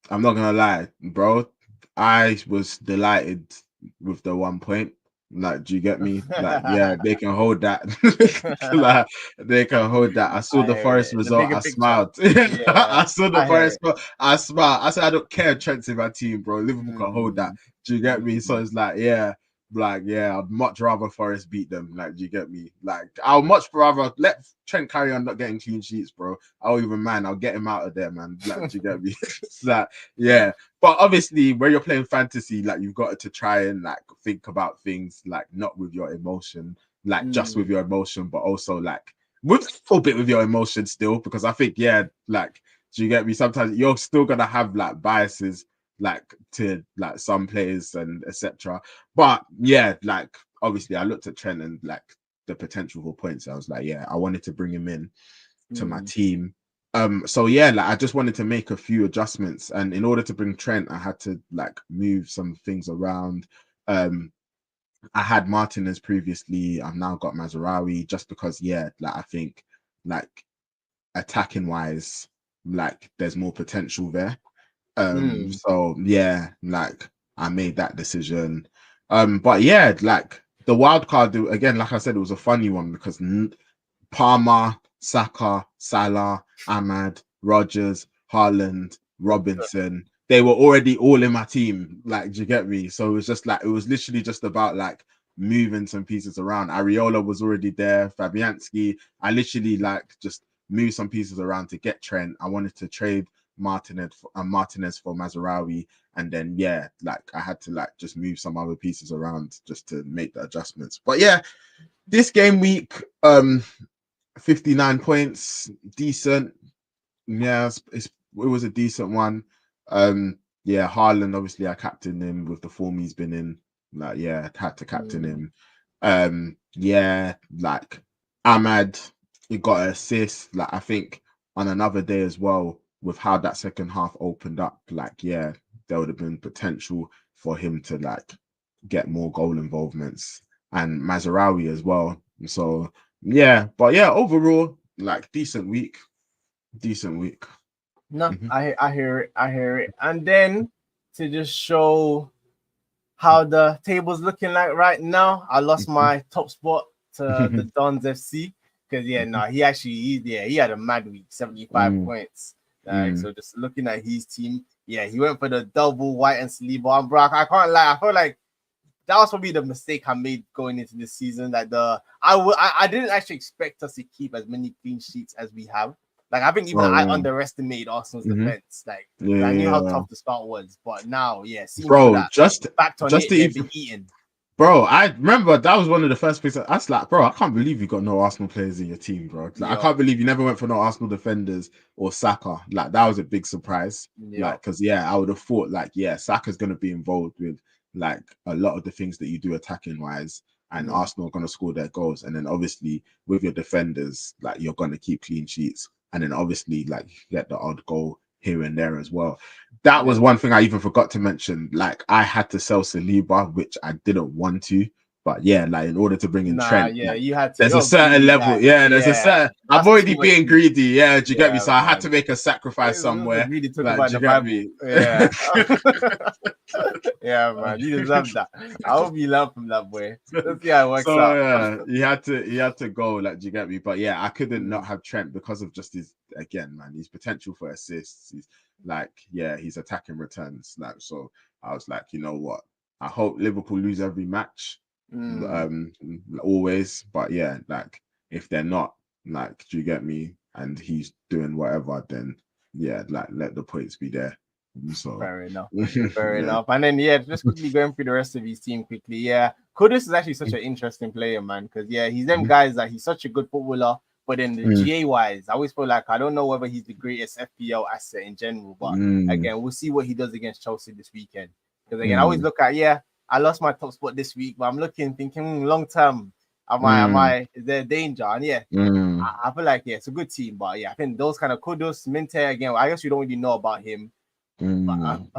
I'm not gonna lie, bro. I was delighted with the 1 point. Like, do you get me? Like, they can hold that. Like, they can hold that. I saw the Forest result. I smiled. I saw the Forest. I smiled. I said, I don't care. Trent's in my team, bro. Liverpool can hold that. Do you get me? So it's like, I'd much rather Forest beat them. Like, do you get me? Like, I'll much rather let Trent carry on not getting clean sheets, bro. I'll even man, I'll get him out of there, man. Like, do you get me? It's like, But obviously, when you're playing fantasy, like you've got to try and like think about things like not with your emotion, like just with your emotion, but also like with a little bit with your emotion still, because I think, like, do you get me? Sometimes you're still gonna have like biases like to like some players and etc. But like obviously I looked at Trent and like the potential for points. I was like, I wanted to bring him in to my team. So like I just wanted to make a few adjustments, and in order to bring Trent, I had to like move some things around. I had Martinez previously. I've now got Mazraoui just because, like I think like attacking wise, like there's more potential there. So like I made that decision. But like the wild card again, like I said, it was a funny one because Palmer, Saka, Salah, Ahmad, Rodgers, Haaland, Robinson, they were already all in my team. Like, do you get me? So it was just like, it was literally just about like moving some pieces around. Areola was already there, Fabianski. I literally like just moved some pieces around to get Trent. I wanted to trade Martinez for Mazraoui, and then like I had to like just move some other pieces around just to make the adjustments. But this game week, 59 points, decent. It was a decent one. Haaland, obviously I captained him with the form he's been in. Like, had to captain him. Like Ahmad, he got an assist. Like I think on another day as well, with how that second half opened up, like there would have been potential for him to like get more goal involvements, and Mazraoui as well. So but overall, like decent week. No, I hear it. And then to just show how the table's looking like right now. I lost my top spot to the Dons FC because he had a mad week, 75 points. So just looking at his team, he went for the double White and Saliba. And bro, I can't lie, I feel like that was probably the mistake I made going into this season. Like I didn't actually expect us to keep as many clean sheets as we have. Like I think even I underestimated Arsenal's defense. Like I knew how tough the start was, but now, bro, that, just back on just it, to they've even, been eaten. Bro, I remember that was one of the first things. I was like, bro, I can't believe you got no Arsenal players in your team, bro. Like, I can't believe you never went for no Arsenal defenders or Saka. Like, that was a big surprise. Like, because I would have thought like, Saka's gonna be involved with like a lot of the things that you do attacking wise, and Arsenal are gonna score their goals. And then obviously with your defenders, like you're gonna keep clean sheets, and then obviously like you get the odd goal here and there as well. That was one thing I even forgot to mention. Like I had to sell Saliba, which I didn't want to, but like in order to bring in Trent, like, you had to. There's a certain level, there's a certain. I'm already being greedy, do you get me? So I had to make a sacrifice somewhere. Really took like, about do you the get Bible. me? Yeah, man, you deserve that. I hope you learn from that, boy. Let's see how it works out. He had to go, like, do you get me? But I couldn't not have Trent because of just his potential for assists. He's like, he's attacking returns. Like, so I was like, you know what? I hope Liverpool lose every match, always. But like if they're not, like, do you get me? And he's doing whatever, then like let the points be there. So fair enough. Fair enough. And then just quickly going through the rest of his team quickly. Kudus is actually such an interesting player, man, because he's them guys that he's such a good footballer. But then the GA wise, I always feel like I don't know whether he's the greatest FPL asset in general. But again, we'll see what he does against Chelsea this weekend. Because again, I always look at I lost my top spot this week, but I'm thinking long term. Is there danger? And I feel like it's a good team, but I think those kind of Kudus, Minte again. I guess you don't really know about him. But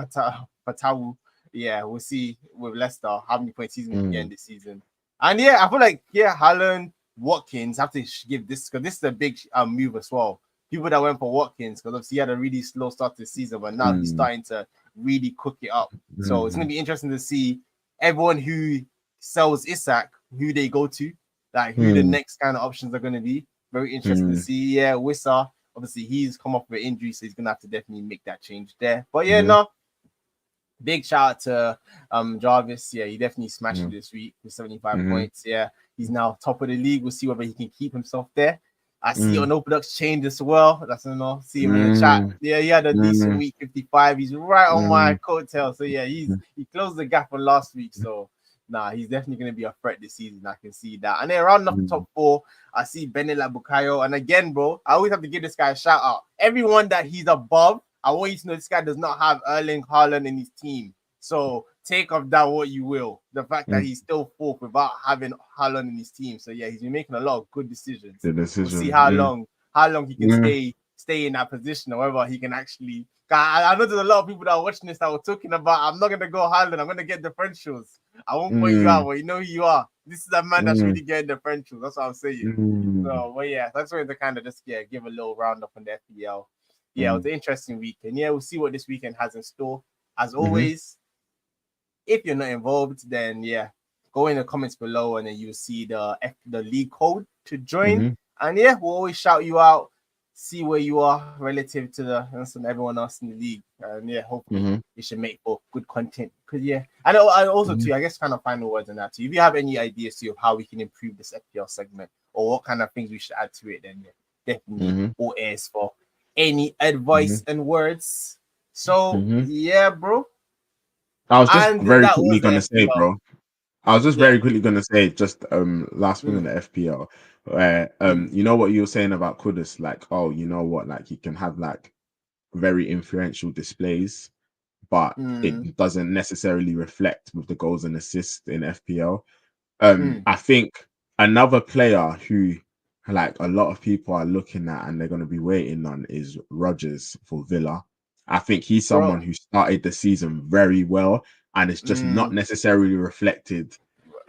we'll see with Leicester how many points he's going to get this season. And I feel like Haaland, Watkins have to give this, because this is a big move as well. People that went for Watkins, because obviously he had a really slow start to the season, but now he's starting to really cook it up. So it's going to be interesting to see everyone who sells Isak, who they go to, like who the next kind of options are going to be. Very interesting to see. Wissa, obviously he's come off with an injury, so he's going to have to definitely make that change there. But big shout out to Jarvis. He definitely smashed it this week with 75 points. He's now top of the league. We'll see whether he can keep himself there. I see on Openduck's change as well. That's see him in the chat. He had a decent week, 55. He's right on my coattail. So he closed the gap on last week. So he's definitely going to be a threat this season. I can see that. And then rounding up the top four, I see Benela Bukayo. And again, bro, I always have to give this guy a shout out. Everyone that he's above, I want you to know this guy does not have Erling Haaland in his team. So take of that what you will. The fact that he's still fourth without having Haaland in his team. So he's been making a lot of good decisions. We'll see how long he can stay in that position, or whether he can actually. I know there's a lot of people that are watching this that were talking about, I'm not gonna go Haaland, I'm gonna get differentials. I won't point you out, but you know who you are. This is a man that's really getting differentials. That's what I'm saying. So, but that's why to kind of just give a little roundup on the FPL. It was an interesting weekend. We'll see what this weekend has in store. As always, if you're not involved, then go in the comments below, and then you'll see the league code to join. And we'll always shout you out, see where you are relative to everyone else in the league. And hopefully it should make for good content. Because and also too, I guess kind of final words on that too. If you have any ideas too of how we can improve this FPL segment, or what kind of things we should add to it, then definitely all ears for any advice and words. So bro. I was just very quickly gonna say, bro. I was just very quickly gonna say, just last thing on the FPL, where you know what you were saying about Kudus, like, oh, you know what, like he can have like very influential displays, but it doesn't necessarily reflect with the goals and assists in FPL. I think another player who like a lot of people are looking at and they're going to be waiting on is Rodgers for Villa. I think he's someone who started the season very well, and it's just not necessarily reflected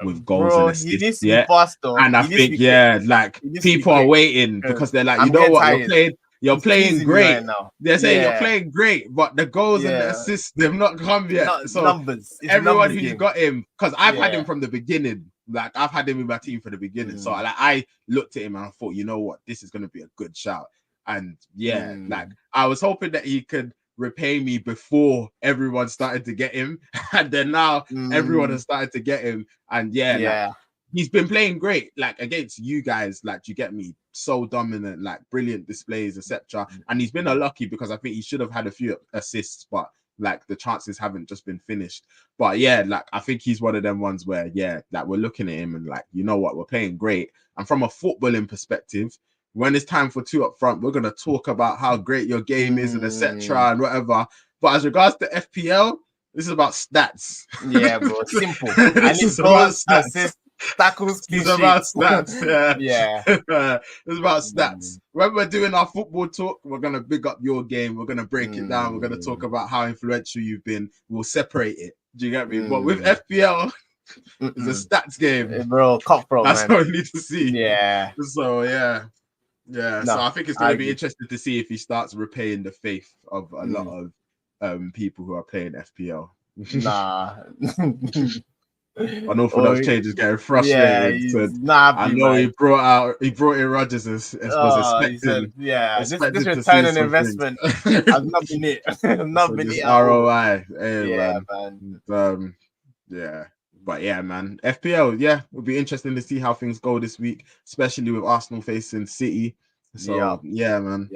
with goals and assists yet. And I think like people are waiting because they're like, you know what, you're playing you're playing great right now. They're saying you're playing great, but the goals and the assists, they've not come yet. So numbers. It's everyone numbers who's game. got him, because I've had him from the beginning. Like I've had him in my team from the beginning. So like I looked at him and I thought, you know what, this is gonna be a good shout. And like I was hoping that he could repay me before everyone started to get him, and then now everyone has started to get him. And like, he's been playing great, like against you guys, like you get me, so dominant, like brilliant displays, etc. And he's been unlucky because I think he should have had a few assists, but like the chances haven't just been finished. But like I think he's one of them ones where like we're looking at him and like, you know what, we're playing great. And from a footballing perspective, when it's time for two up front, we're gonna talk about how great your game is and etc. and whatever. But as regards to FPL, this is about stats. Yeah, bro, simple. This is about stats. Tackles, it's about stats. It's about stats. When we're doing our football talk, we're gonna big up your game. We're gonna break it down. We're gonna talk about how influential you've been. We'll separate it. Do you get me? But with FPL, it's a stats game, bro. Cutthroat, that's what we need to see. Yeah. So so I think it's gonna be interesting to see if he starts repaying the faith of a lot of people who are playing FPL. Nah. Unorthodox changes getting frustrated. I know he brought in Rodgers as was expecting. This return on investment has not been it. Not been it. ROI. Man. But man, FPL, would be interesting to see how things go this week, especially with Arsenal facing City. So man.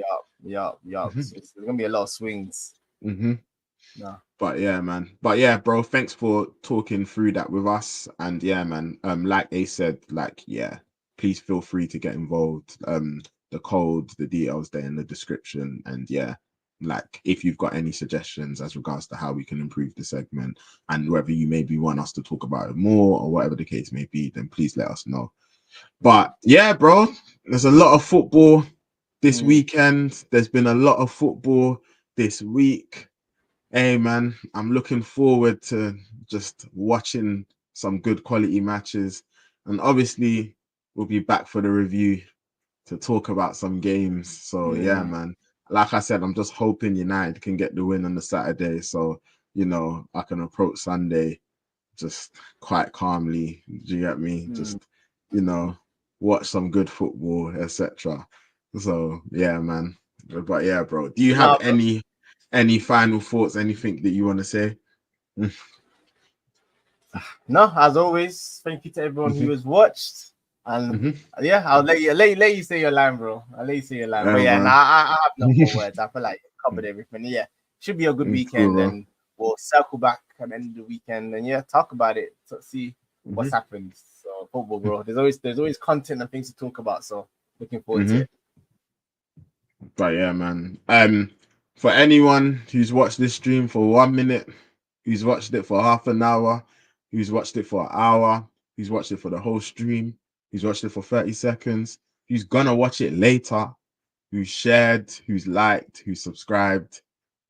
It's gonna be a lot of swings. No. But man. But bro, thanks for talking through that with us. And man, like Ace said, like, please feel free to get involved. The code, the details there in the description. And like if you've got any suggestions as regards to how we can improve the segment and whether you maybe want us to talk about it more or whatever the case may be, then please let us know. But bro, there's a lot of football this weekend. There's been a lot of football this week. Hey man, I'm looking forward to just watching some good quality matches, and obviously we'll be back for the review to talk about some games. So man, like I said, I'm just hoping United can get the win on the Saturday, so I can approach Sunday just quite calmly. Do you get me? Just watch some good football, etc. So man, but bro, do you have any final thoughts, anything that you want to say? No, as always, thank you to everyone who has watched. And I'll let you say your line, bro. I'll let you say your line. But I have no more words. I feel like you covered everything. Should be a good weekend, cool, and we'll circle back at the end of the weekend and talk about it to see what's happened. So football, bro. There's always content and things to talk about. So looking forward to it. But man. For anyone who's watched this stream for 1 minute, who's watched it for half an hour, who's watched it for an hour, who's watched it for the whole stream, who's watched it for 30 seconds, who's gonna watch it later, who's shared, who's liked, who's subscribed,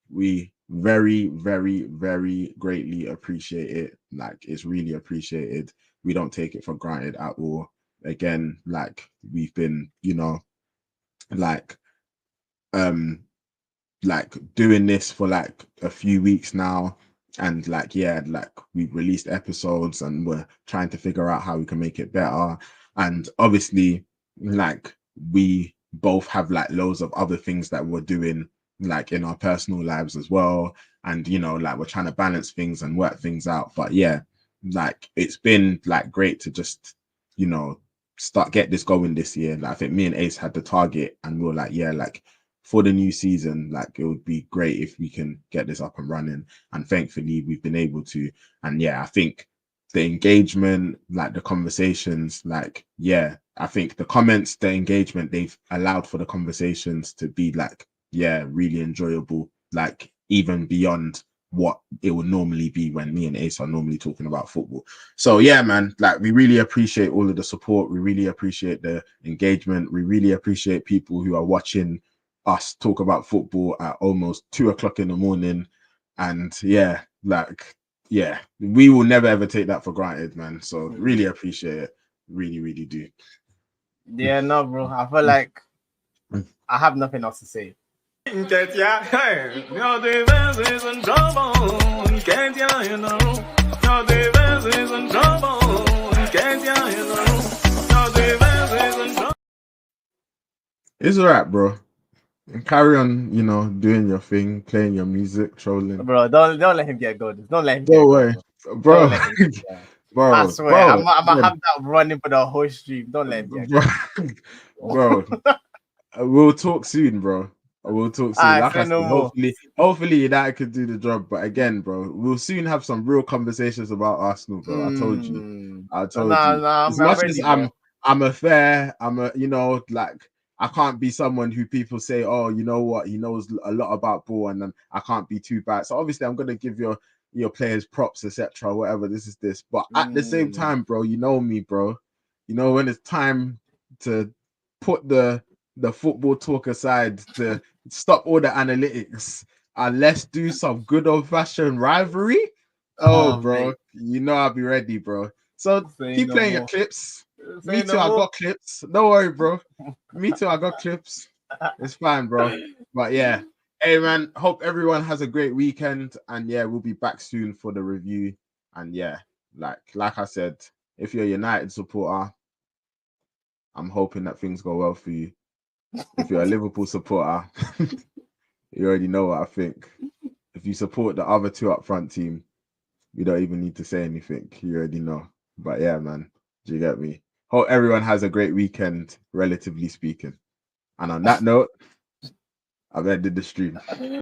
we very, very, very greatly appreciate it. Like, it's really appreciated. We don't take it for granted at all. Again, like, we've been, like doing this for like a few weeks now, and like we've released episodes and we're trying to figure out how we can make it better. And obviously, like, we both have like loads of other things that we're doing like in our personal lives as well, and like we're trying to balance things and work things out. But like it's been like great to just get this going this year. Like, I think me and Ace had the target and we were like, like for the new season, like it would be great if we can get this up and running, and thankfully we've been able to. And I think the engagement, like the conversations, like I think the comments, the engagement, they've allowed for the conversations to be like really enjoyable, like even beyond what it would normally be when me and Ace are normally talking about football. So man, like we really appreciate all of the support, we really appreciate the engagement, we really appreciate people who are watching us talk about football at almost 2:00 in the morning. And we will never ever take that for granted, man. So really appreciate it, really do. No, bro, I feel like I have nothing else to say. It's alright, bro. Carry on, you know, doing your thing, playing your music, trolling. Bro, don't let him get good. Don't let him get good. Bro. Bro, I swear, I'm gonna have that running for the whole stream. Don't let him get good. Bro. We'll talk soon, bro. We'll talk soon. Like I said, hopefully that could do the job. But again, bro, we'll soon have some real conversations about Arsenal, bro. I told you. As much as I'm a fair, you know, like I can't be someone who people say, oh, you know what, he knows a lot about ball, and then I can't be too bad. So obviously, I'm gonna give your players props, etc. Whatever. This is this, but at the same time, bro, you know me, bro. You know when it's time to put the football talk aside, to stop all the analytics, and let's do some good old-fashioned rivalry. Oh, bro, mate. You know I'll be ready, bro. So keep playing your clips. Me too, I got clips. Don't worry, bro. Me too, I got clips. It's fine, bro. But yeah. Hey, man, hope everyone has a great weekend. And yeah, we'll be back soon for the review. And yeah, like I said, if you're a United supporter, I'm hoping that things go well for you. If you're a Liverpool supporter, you already know what I think. If you support the other two up front team, you don't even need to say anything. You already know. But yeah, man, do you get me? Hope everyone has a great weekend, relatively speaking. And on that note, I've ended the stream.